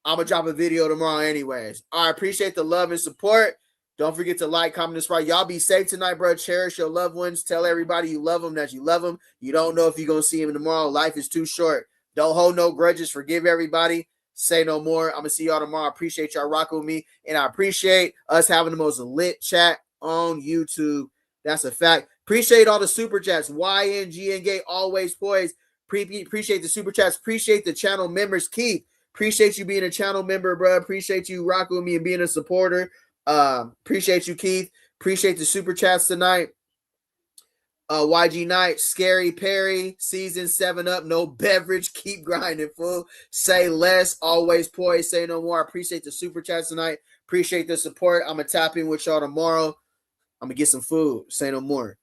I'm going to drop a video tomorrow anyways. I appreciate the love and support. Don't forget to like, comment, and subscribe. Y'all be safe tonight, bro. Cherish your loved ones. Tell everybody you love them, that you love them. You don't know if you're going to see them tomorrow. Life is too short. Don't hold no grudges. Forgive everybody. Say no more. I'm going to see y'all tomorrow. I appreciate y'all rocking with me. And I appreciate us having the most lit chat on YouTube. That's a fact. Appreciate all the super chats. YNG and Gay, always poised. Appreciate the super chats. Appreciate the channel members. Keith, appreciate you being a channel member, bro. Appreciate you rocking with me and being a supporter. Appreciate you, Keith. Appreciate the super chats tonight. YG Knight, Scary Perry, season 7 up, no beverage, keep grinding, fool. Say less, always poised, say no more. I appreciate the super chats tonight. Appreciate the support. I'm gonna tap in with y'all tomorrow. I'm gonna get some food. Say no more.